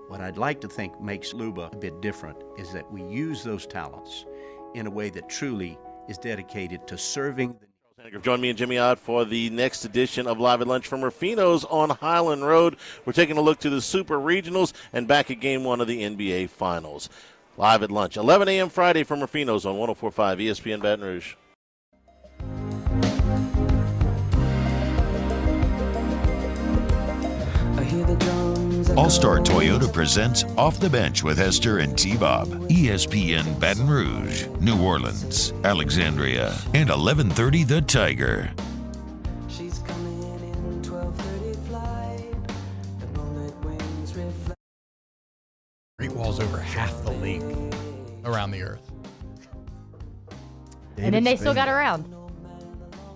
What I'd like to think makes Luba a bit different is that we use those talents in a way that truly is dedicated to serving the Join me and Jimmy Ott for the next edition of Live at Lunch from Rufino's on Highland Road. We're taking a look to the Super Regionals and back at Game 1 of the NBA Finals. Live at Lunch, 11 a.m. Friday from Rufino's on 104.5 ESPN Baton Rouge. All-Star Toyota presents Off the Bench with Hester and T-Bob. ESPN Baton Rouge, New Orleans, Alexandria, and 11:30 The Tiger. Great Wall's over half the league around the earth. And then they still got around.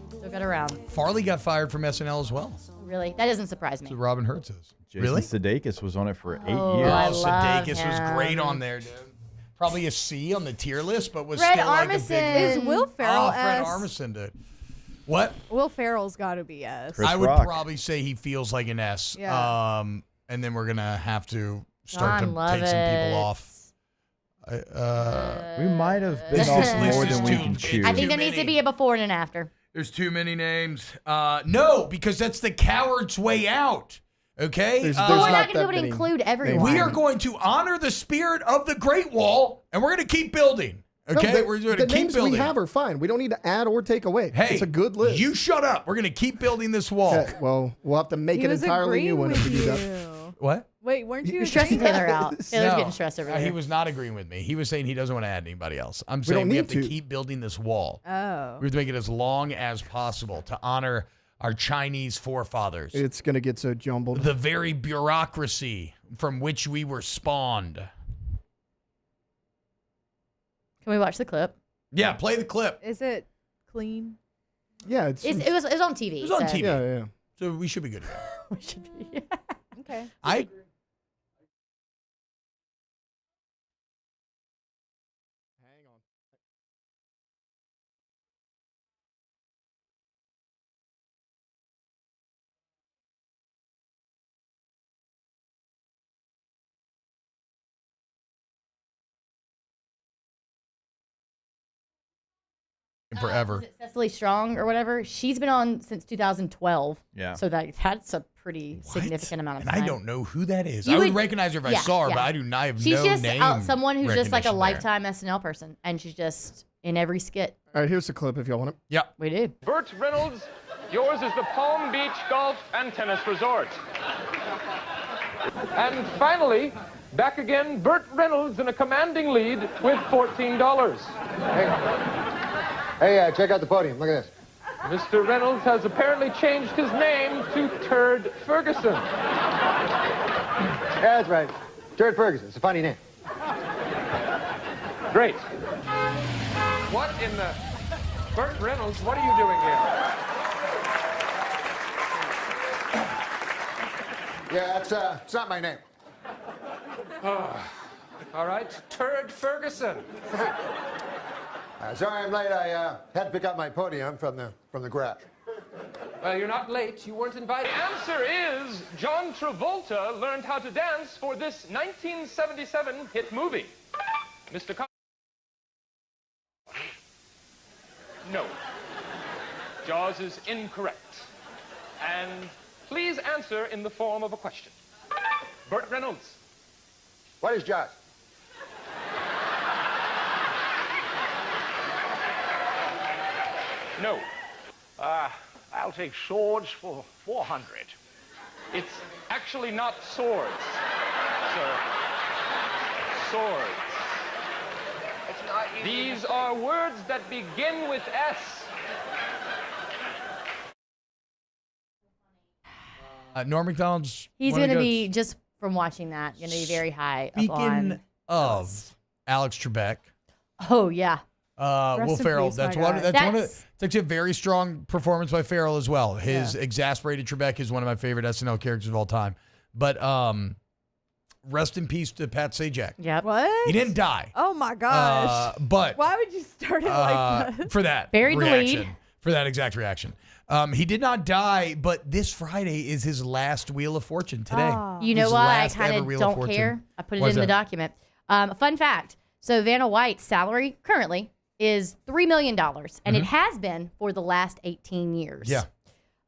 Still got around. Farley got fired from SNL as well. Really? That doesn't surprise me. So Robin Hurts is. Jason Really? Sudeikis was on it for 8 Oh, years. I Oh, love Sudeikis was great on there, dude. Probably a C on the tier list, but was Fred still like a Armisen. big. Is Will Ferrell Oh, Fred S? Armisen, dude. What? Will Ferrell's got to be S. Chris I would Rock. probably say he feels like an S. Yeah. And then we're gonna have to start John to take some people Lovitz. off. We might have been This off list more is than we too- can chew. I think there Too needs to many. be a before and an after. There's too many names. No, because that's the coward's way out. Okay? There's But we're not not going to be that able to many include everyone. we are going to honor the spirit of the Great Wall, and we're going to keep building. Okay? No, we're going the to keep names building. we have are fine. We don't need to add or take away. Hey, it's a good list. You shut up. We're going to keep building this wall. Okay, well, we'll have to make He an was entirely new agreeing one if we with do that. you. What? Wait, weren't you stressing agreeing? Taylor out? Taylor's No, getting stressed over there. He was not agreeing with me. He was saying he doesn't want to add anybody else. I'm don't saying we have need to to. keep building this wall. Oh. We have to make it as long as possible to honor our Chinese forefathers. It's going to get so jumbled. The very bureaucracy from which we were spawned. Can we watch the clip? Yeah, play the clip. Is it clean? Yeah, It was on TV. It was on so- TV. Yeah. So we should be good to go. We should be. Okay. I forever. Is it Cecily Strong or whatever? She's been on since 2012. Yeah. So that's a pretty significant amount of And time. I don't know who that is. You I would would- recognize her if I yeah, saw her, yeah. but I do not have She's no just name. someone who's just like a recognition there. lifetime SNL person, and she's just in every skit. All right, here's the clip if y'all want it. Yep. We do. Burt Reynolds, yours is the Palm Beach Golf and Tennis Resort. And finally, back again, Burt Reynolds in a commanding lead with $14. Hey, check out the podium. Look at this. Mr. Reynolds has apparently changed his name to Turd Ferguson. Yeah, that's right. Turd Ferguson. It's a funny name. Great. What in the... Burt Reynolds, what are you doing here? Yeah, it's not my name. Oh, all right, Turd Ferguson. Sorry I'm late. I had to pick up my podium from the garage. Well, you're not late. You weren't invited. The answer is John Travolta learned how to dance for this 1977 hit movie. Mr. No. Jaws is incorrect. And please answer in the form of a question. Burt Reynolds. What is Jaws? No. I'll take swords for 400. It's actually not swords, sir. Swords. It's not easy. These are words that begin with S. Norm McDonald's. He's wanna going to go- be, just from watching that, going to be very high up Speaking on. of Alex Trebek. Oh, yeah. Will Rest in Ferrell. peace, That's my one. guy. That's one of. That's- It's actually a very strong performance by Ferrell as well. His exasperated Trebek is one of my favorite SNL characters of all time. But rest in peace to Pat Sajak. Yep. What? He didn't die. Oh my gosh. But why would you start it like that? for that Buried the reaction, lead. for that exact reaction. He did not die, but this Friday is his last Wheel of Fortune today. You know His why I last kind ever of Wheel don't Fortune. care? I put it Why's in the that? document. Fun fact. So Vanna White's salary currently is $3 million, and it has been for the last 18 years. Yeah.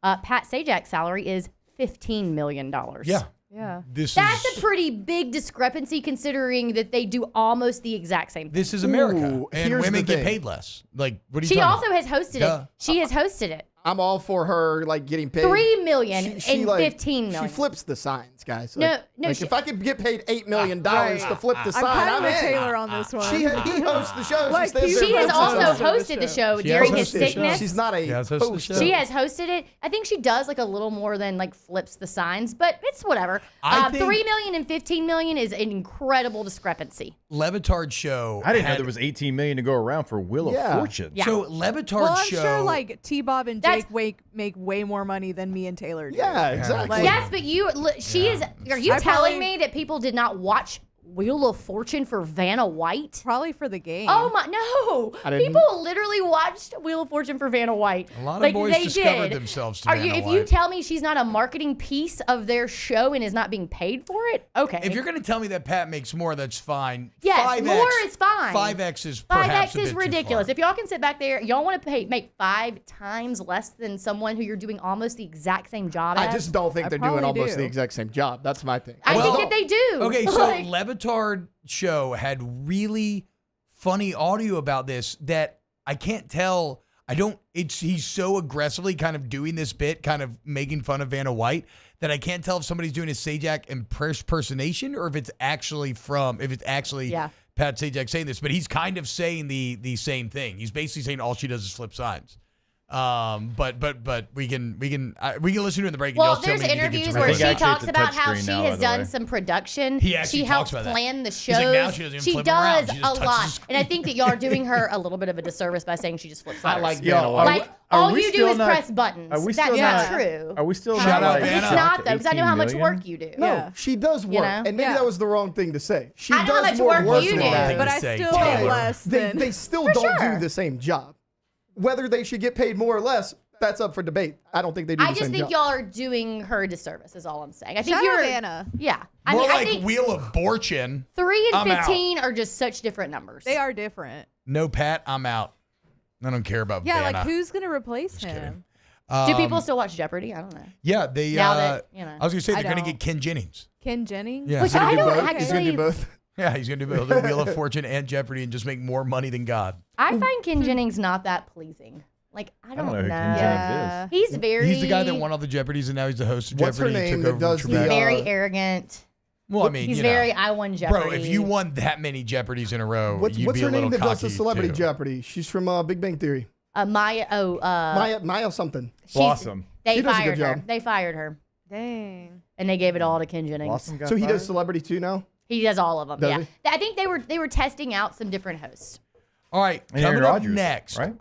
Pat Sajak's salary is $15 million. Yeah. Yeah. That's a pretty big discrepancy considering that they do almost the exact same thing. This is America, Ooh, and here's women the get thing. paid less. Like, what are you She talking also has hosted Duh. it. She has hosted it. I'm all for her like getting paid. $3 million She, and like, $15 million. She flips the signs, guys. No, Like, no, Like she- if I could get paid $8 million Right. to flip the I'm sign, kind of I'm with in. Taylor on this one. He hosts the show. Like, she She has also hosts hosted the show She during has his hosted the show. sickness. She's not a She has hosted the host. show. She has hosted it. I think she does like a little more than like flips the signs, but it's whatever. I think- $3 million and $15 million is an incredible discrepancy. Levitard's show. I didn't know had- there was $18 million to go around for Wheel Yeah. of Fortune. Yeah. So Levitard's Well, I'm show. sure like T-Bob and That's- Jake make way more money than me and Taylor do. Yeah, exactly. Like- Yes, but she is. Are you I telling probably- me that people did not watch Wheel of Fortune for Vanna White? Probably for the game. Oh my no! I didn't- People literally watched Wheel of Fortune for Vanna White. A lot of like, boys they discovered did. themselves to Are Vanna you? If you White. tell me she's not a marketing piece of their show and is not being paid for it, okay. If you're going to tell me that Pat makes more, that's fine. Yes, 5X, more is fine. 5X is perhaps 5X a is bit too ridiculous. far. If y'all can sit back there, y'all want to make 5 times less than someone who you're doing almost the exact same job I as. just don't think I they're doing probably almost do. the exact same job. That's my thing. I Well, think that they do. Okay, so Like- Levitard show had really funny audio about this that I can't tell. He's so aggressively kind of doing this bit, kind of making fun of Vanna White, that I can't tell if somebody's doing a Sajak impersonation or if it's actually Pat Sajak saying this. But he's kind of saying the same thing. He's basically saying all she does is flip signs. But we can listen to it in the break. Well, and y'all there's tell me interviews where she talks about how she has done some production. He actually she helps talks about that. plan the shows. He's like, now she doesn't even flip them around. does She a just touches the lot, screen. and I think that y'all are doing her a little bit of a disservice by saying she just flips letters. I like Vanna White. Like all you do is press buttons. Are we That's still not true. Are we still Shout not out like, Vanna. It's not though, because I know how much 18 work you do. No, she does work, know? and maybe that was the wrong thing to say. She I know how does much more work you than do, that. But I still Taylor. make less than. They still For don't sure. do the same job. Whether they should get paid more or less, that's up for debate. I don't think they do the I same just think job. y'all are doing her a disservice. Is all I'm saying. I think Shout you're out Vanna. Yeah, I More mean, like I think Wheel of Fortune. 3 and I'm out. 15 are just such different numbers. They are different. No, Pat, I'm out. I don't care about Yeah, Vanna. like who's gonna replace him? Do people still watch Jeopardy? I don't know. Yeah, they. Now that, you know. I was gonna say I they're gonna don't. get Ken Jennings. Ken Jennings? Yeah. Which He's I gonna do don't both. He's going to do both. Yeah, he's gonna do both. The Wheel of Fortune and Jeopardy, and just make more money than God. I find Ken Jennings not that pleasing. Like I don't know who know. Ken Jennings is. He's very. He's the guy that won all the Jeopardies, and now he's the host of What's her Jeopardy. name He that took over does from the, He's Trebek. very arrogant. Well, I mean, he's you very. know. I won Jeopardy. Bro, if you won that many Jeopardies in a row, What's you'd be her a little name that does the cocky, Celebrity too. Jeopardy? She's from Big Bang Theory. Maya. Maya something. Blossom. They She does a good fired her. job. They fired her, Dang. and they gave it all to Ken Jennings. Blossom got So he fired? does Celebrity too now? He does all of them. Does Yeah, he? I think they were testing out some different hosts. All right, And coming Aaron up Rodgers, next. right?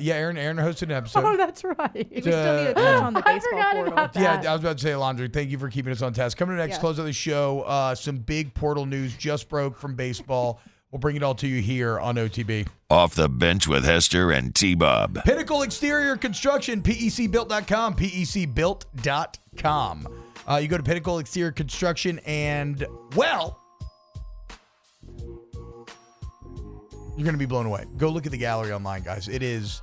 Yeah, Aaron hosted an episode. Oh, that's right. We still need to touch on the I baseball forgot portal. about that. Yeah, I was about to say, Alondra, thank you for keeping us on task. Coming up next, Yeah. close of the show, some big portal news just broke from baseball. We'll bring it all to you here on OTB. Off the bench with Hester and T-Bob. Pinnacle Exterior Construction, PECbuilt.com, PECbuilt.com. You go to Pinnacle Exterior Construction and, well, you're going to be blown away. Go look at the gallery online, guys. It is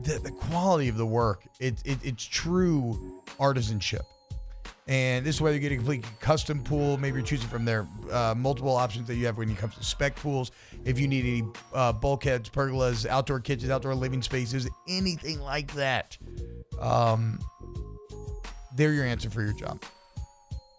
the quality of the work. It's true artisanship. And this is whether you get a complete custom pool, maybe you're choosing from their multiple options that you have when it comes to spec pools. If you need any bulkheads, pergolas, outdoor kitchens, outdoor living spaces, anything like that, they're your answer for your job.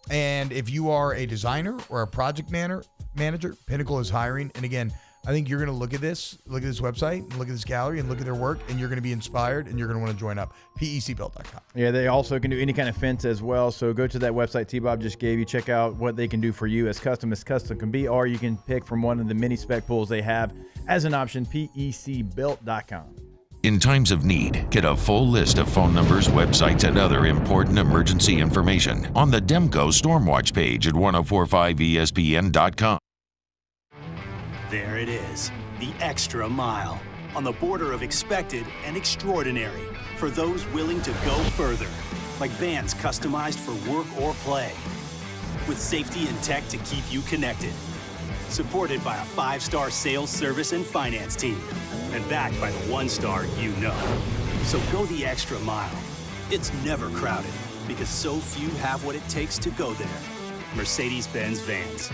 And if you are a designer or a project manager, Pinnacle is hiring. And again, I think you're going to look at this website, and look at this gallery, and look at their work, and you're going to be inspired, and you're going to want to join up. PECbuilt.com. Yeah, they also can do any kind of fence as well. So go to that website T-Bob just gave you. Check out what they can do for you as custom can be, or you can pick from one of the many spec pools they have as an option, PECbuilt.com. In times of need, get a full list of phone numbers, websites, and other important emergency information on the Demco Stormwatch page at 1045ESPN.com. There it is, the extra mile, on the border of expected and extraordinary, for those willing to go further, like vans customized for work or play, with safety and tech to keep you connected, supported by a 5-star sales, service, and finance team, and backed by the 1-star you know. So go the extra mile. It's never crowded, because so few have what it takes to go there. Mercedes-Benz Vans.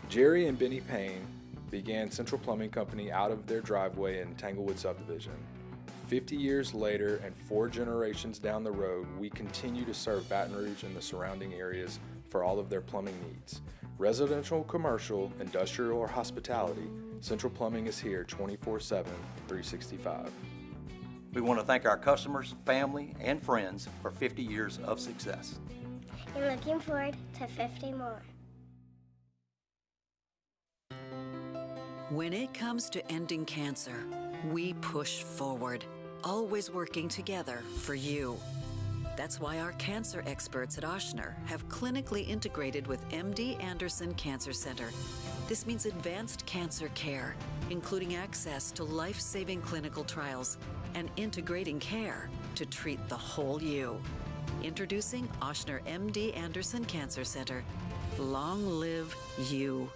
Jerry and Benny Payne began Central Plumbing Company out of their driveway in Tanglewood subdivision. 50 years later and 4 generations down the road, we continue to serve Baton Rouge and the surrounding areas for all of their plumbing needs. Residential, commercial, industrial, or hospitality, Central Plumbing is here 24/7, 365. We want to thank our customers, family, and friends for 50 years of success. And looking forward to 50 more. When it comes to ending cancer, we push forward, always working together for you. That's why our cancer experts at Ochsner have clinically integrated with MD Anderson Cancer Center. This means advanced cancer care, including access to life-saving clinical trials and integrating care to treat the whole you. Introducing Ochsner MD Anderson Cancer Center. Long live you.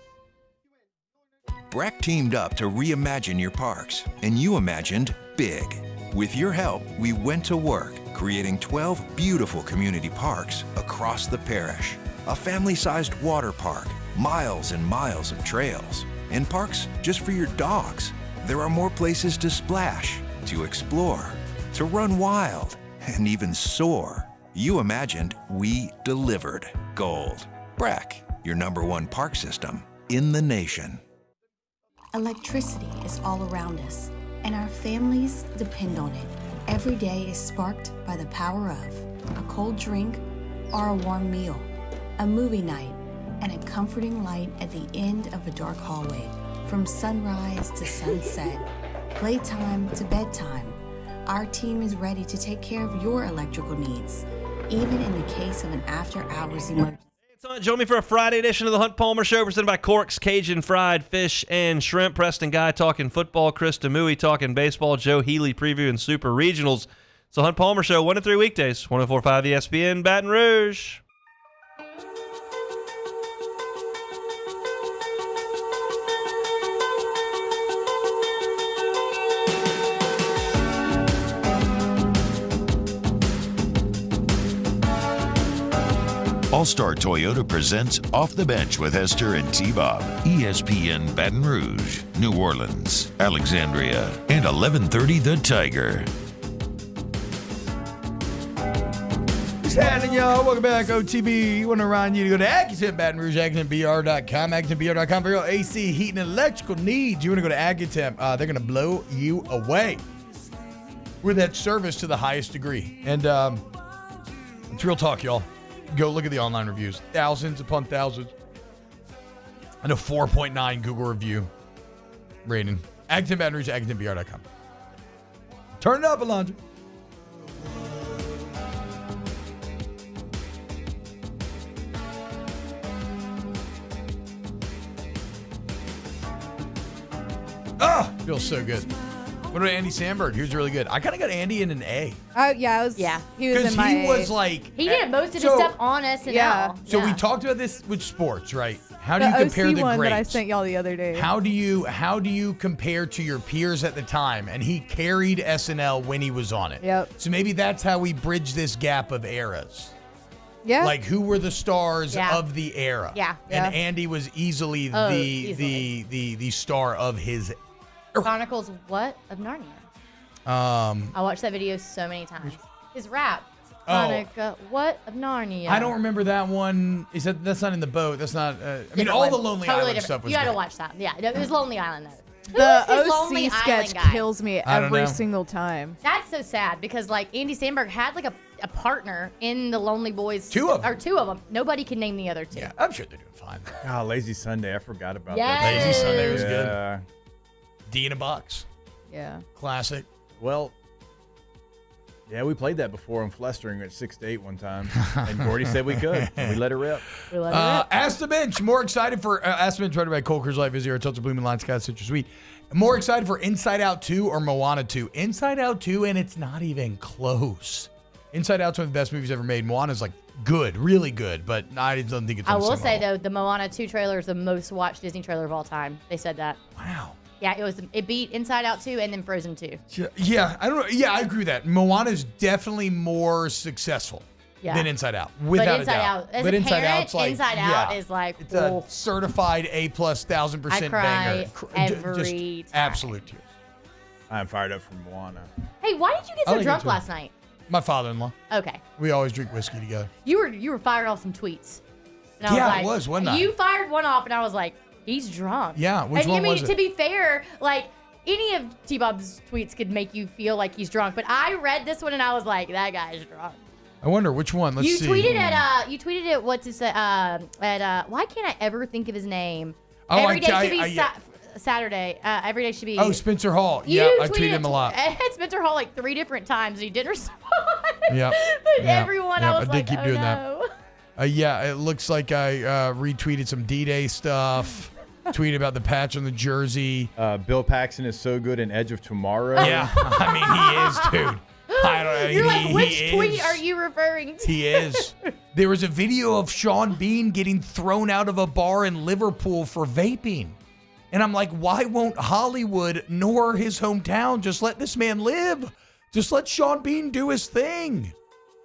BRAC teamed up to reimagine your parks, and you imagined big. With your help, we went to work, creating 12 beautiful community parks across the parish. A family-sized water park, miles and miles of trails, and parks just for your dogs. There are more places to splash, to explore, to run wild, and even soar. You imagined, we delivered gold. BRAC, your #1 park system in the nation. Electricity is all around us, and our families depend on it. Every day is sparked by the power of a cold drink or a warm meal, a movie night, and a comforting light at the end of a dark hallway. From sunrise to sunset, playtime to bedtime, our team is ready to take care of your electrical needs, even in the case of an after-hours emergency. Join me for a Friday edition of the Hunt Palmer Show, presented by Cork's Cajun Fried Fish and Shrimp. Preston Guy talking football, Chris Demouy talking baseball, Joe Healy previewing Super Regionals. It's the Hunt Palmer Show, 1 to 3 weekdays, 104.5 ESPN, Baton Rouge. All-Star Toyota presents Off the Bench with Hester and T-Bob. ESPN Baton Rouge, New Orleans, Alexandria, and 1130 The Tiger. What's happening, y'all? Welcome back, OTB. Want to remind you to go to Accutemp, Baton Rouge, AccuTempBR.com, AccuTempBR.com for your AC, heat, and electrical needs. You want to go to Accutemp, they're going to blow you away with that service to the highest degree. And it's real talk, y'all. Go look at the online reviews. Thousands upon thousands. And a 4.9 Google review rating. Acton Baton Rouge, ActonBR.com. Turn it up, Alondra. Ah, feels so good. What about Andy Samberg? He was really good. I kind of got Andy in an A. Yeah, he was in my he A. was like He did most of his so- stuff on SNL. Yeah. So we talked about this with sports, right? How do you compare OC the one that I greats? sent y'all the other day. How do you compare to your peers at the time? And he carried SNL when he was on it. Yep. So maybe that's how we bridge this gap of eras. Yeah. Like who were the stars Yeah. of the era? Yeah. And Andy was easily the star of his. Chronicles what? Of Narnia. I watched that video so many times. His rap. Chronica what? Of Narnia. I don't remember that one. Is that's not in the boat? That's not. I mean, Different all one. the Lonely Totally Island different. stuff was You got to good. watch that. Yeah, it was Lonely Island though. The Who is this Lonely OC sketch Island guy? kills me I don't every know. single time. That's so sad because like Andy Samberg had like a partner in the Lonely Boys. Two of them. Or two of them. Nobody can name the other two. Yeah, I'm sure they're doing fine. Oh, Lazy Sunday. I forgot about Yes. that. Lazy Sunday was Yeah. good. D in a box. Yeah. Classic. Well, yeah, we played that before in Flestering at 6 to 8 one time, and Gordy said we could. And we let her rip. Ask the Bench. More excited for Ask the Bench, right by Cole Cruz Light Visit, Tulsa Blooming Line, Scott Citrus Sweet. More excited for Inside Out 2 or Moana 2? Inside Out 2, and it's not even close. Inside Out's one of the best movies ever made. Moana's like good, really good, but I don't think it's on I the will same say level. though, the Moana 2 trailer is the most watched Disney trailer of all time. They said that. Wow. Yeah, it beat Inside Out 2 and then Frozen 2. Yeah, I don't know. Yeah, I agree with that. Moana's definitely more successful Yeah. than Inside Out, without but a Inside doubt. Out, as but a Inside parent, Out's like, Inside Out is like, it's a oof. certified A+ 1000% I cry banger. every Just time. absolute tears. I'm fired up from Moana. Hey, why did you get I so like it drunk too. last night? My father-in-law. Okay. We always drink whiskey together. You were firing off some tweets. And Yeah, I I was was, wasn't I? You fired one off, and I was like, he's drunk. Yeah, which and one I mean, was it? to be fair, like any of T-Bob's tweets could make you feel like he's drunk, but I read this one and I was like, that guy's drunk. I wonder which one. Let's You see. tweeted at what to say why can't I ever think of his name? Oh, Every day should be yeah. Saturday. Every day should be. Oh, Spencer Hall. You Yeah, I tweeted him a lot. At Spencer Hall like 3 different times. And he didn't respond. Yep. But everyone, I was did like, keep oh doing no. that. Yeah, it looks like I retweeted some D-Day stuff. tweet about the patch on the jersey. Bill Paxton is so good in Edge of Tomorrow. Yeah, I mean, he is, dude. I don't, You're he, like, which he tweet is. are you referring to? He is. There was a video of Sean Bean getting thrown out of a bar in Liverpool for vaping. And I'm like, why won't Hollywood nor his hometown just let this man live? Just let Sean Bean do his thing.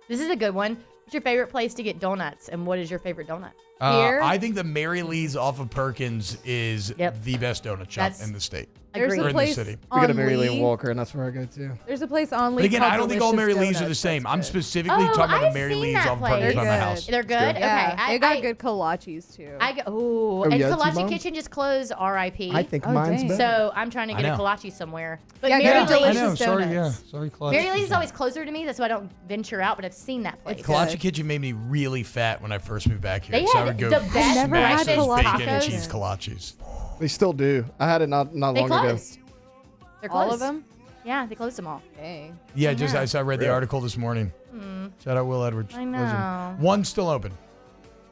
This is a good one. What's your favorite place to get donuts, and what is your favorite donut? Here? I think the Mary Lee's off of Perkins is the best donut shop in the state. There's or a in place the city. We got a Mary Lee and Walker, and that's where I go to. There's a place on Lee. But again, called I don't think all Mary Delicious Lee's are the Donuts. same. I'm specifically talking about the Mary Lee's off of Perkins by my house. They're good? Yeah, Okay. they got good kolaches too. And yeah, Kolache T-Mom? Kitchen just closed, R.I.P. I think mine's better. So I'm trying to get I a know. kolache somewhere. But Yeah, Mary go to Lee's, Delicious Donuts. Sorry, Kolache. Mary Lee's is always closer to me. That's why I don't venture out, but I've seen that place. Kolache Kitchen made me really fat when I first moved back here. They so I had would go the best never had smash those kolaches. bacon and cheese kolaches. They still do. I had it not They long ago. closed. They're closed. All of them? Yeah, they closed them all. Dang. Yeah, know. I read the Really? article this morning. Shout out Will Edwards. I know. One's still open.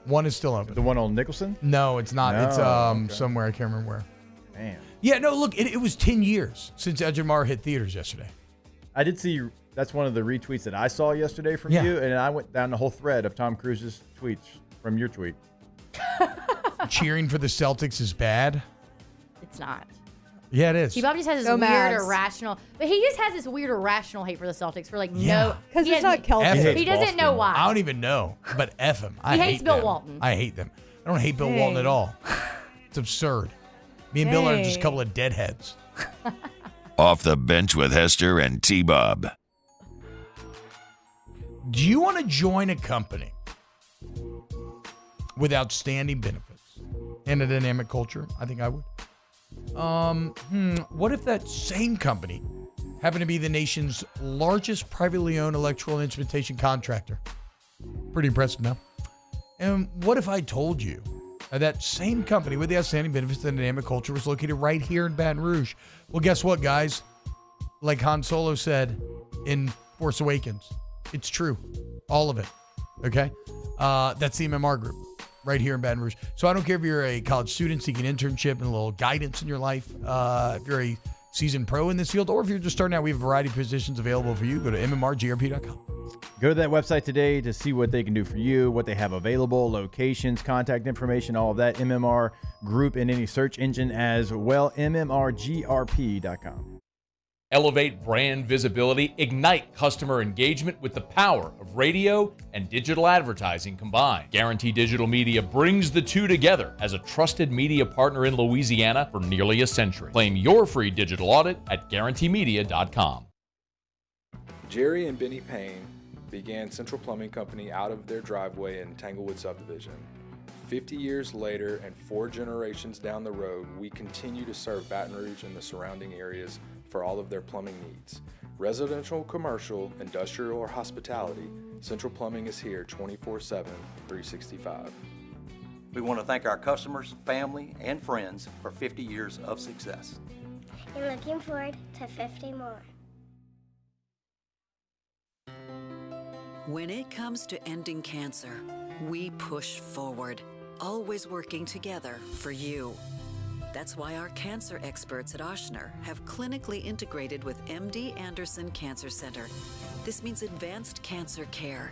One is still open. The one on Nicholson? No, it's not. No, It's okay. somewhere I can't remember where. Man. Yeah, no, look, it was 10 years since Edgemar hit theaters yesterday. I did see that's one of the retweets that I saw yesterday from Yeah. you, and I went down the whole thread of Tom Cruise's tweets from your tweet. Cheering for the Celtics is bad. It's not. Yeah, it is. T-Bob just has this Go weird Mavs. irrational, but he just has this weird irrational hate for the Celtics for like Yeah. no. Because he it's has- not Celtic. F it. He doesn't know why. I don't even know, but F him. I He hate hates Bill them. Walton. I hate them. I don't hate Bill Dang. Walton at all. It's absurd. Me and Bill are just a Dang. couple of deadheads. Off the bench with Hester and T-Bob. Do you want to join a company with outstanding benefits and a dynamic culture? I think I would. What if that same company happened to be the nation's largest privately owned electrical instrumentation contractor? Pretty impressive now. And what if I told you that same company with the outstanding benefits and dynamic culture was located right here in Baton Rouge? Well, guess what, guys? Like Han Solo said in Force Awakens, it's true. All of it. Okay? That's the MMR group right here in Baton Rouge. So I don't care if you're a college student seeking an internship and a little guidance in your life, if you're a seasoned pro in this field, or if you're just starting out, we have a variety of positions available for you. Go to mmrgrp.com. Go to that website today to see what they can do for you, what they have available, locations, contact information, all of that. MMR Group in any search engine as well, mmrgrp.com. Elevate brand visibility, ignite customer engagement with the power of radio and digital advertising combined. Guarantee Digital Media brings the two together as a trusted media partner in Louisiana for nearly a century. Claim your free digital audit at guaranteemedia.com. Jerry and Benny Payne began Central Plumbing Company out of their driveway in Tanglewood Subdivision. 50 years later and 4 generations down the road, we continue to serve Baton Rouge and the surrounding areas for all of their plumbing needs. Residential, commercial, industrial, or hospitality, Central Plumbing is here 24/7, 365. We want to thank our customers, family, and friends for 50 years of success. And looking forward to 50 more. When it comes to ending cancer, we push forward, always working together for you. That's why our cancer experts at Ochsner have clinically integrated with MD Anderson Cancer Center. This means advanced cancer care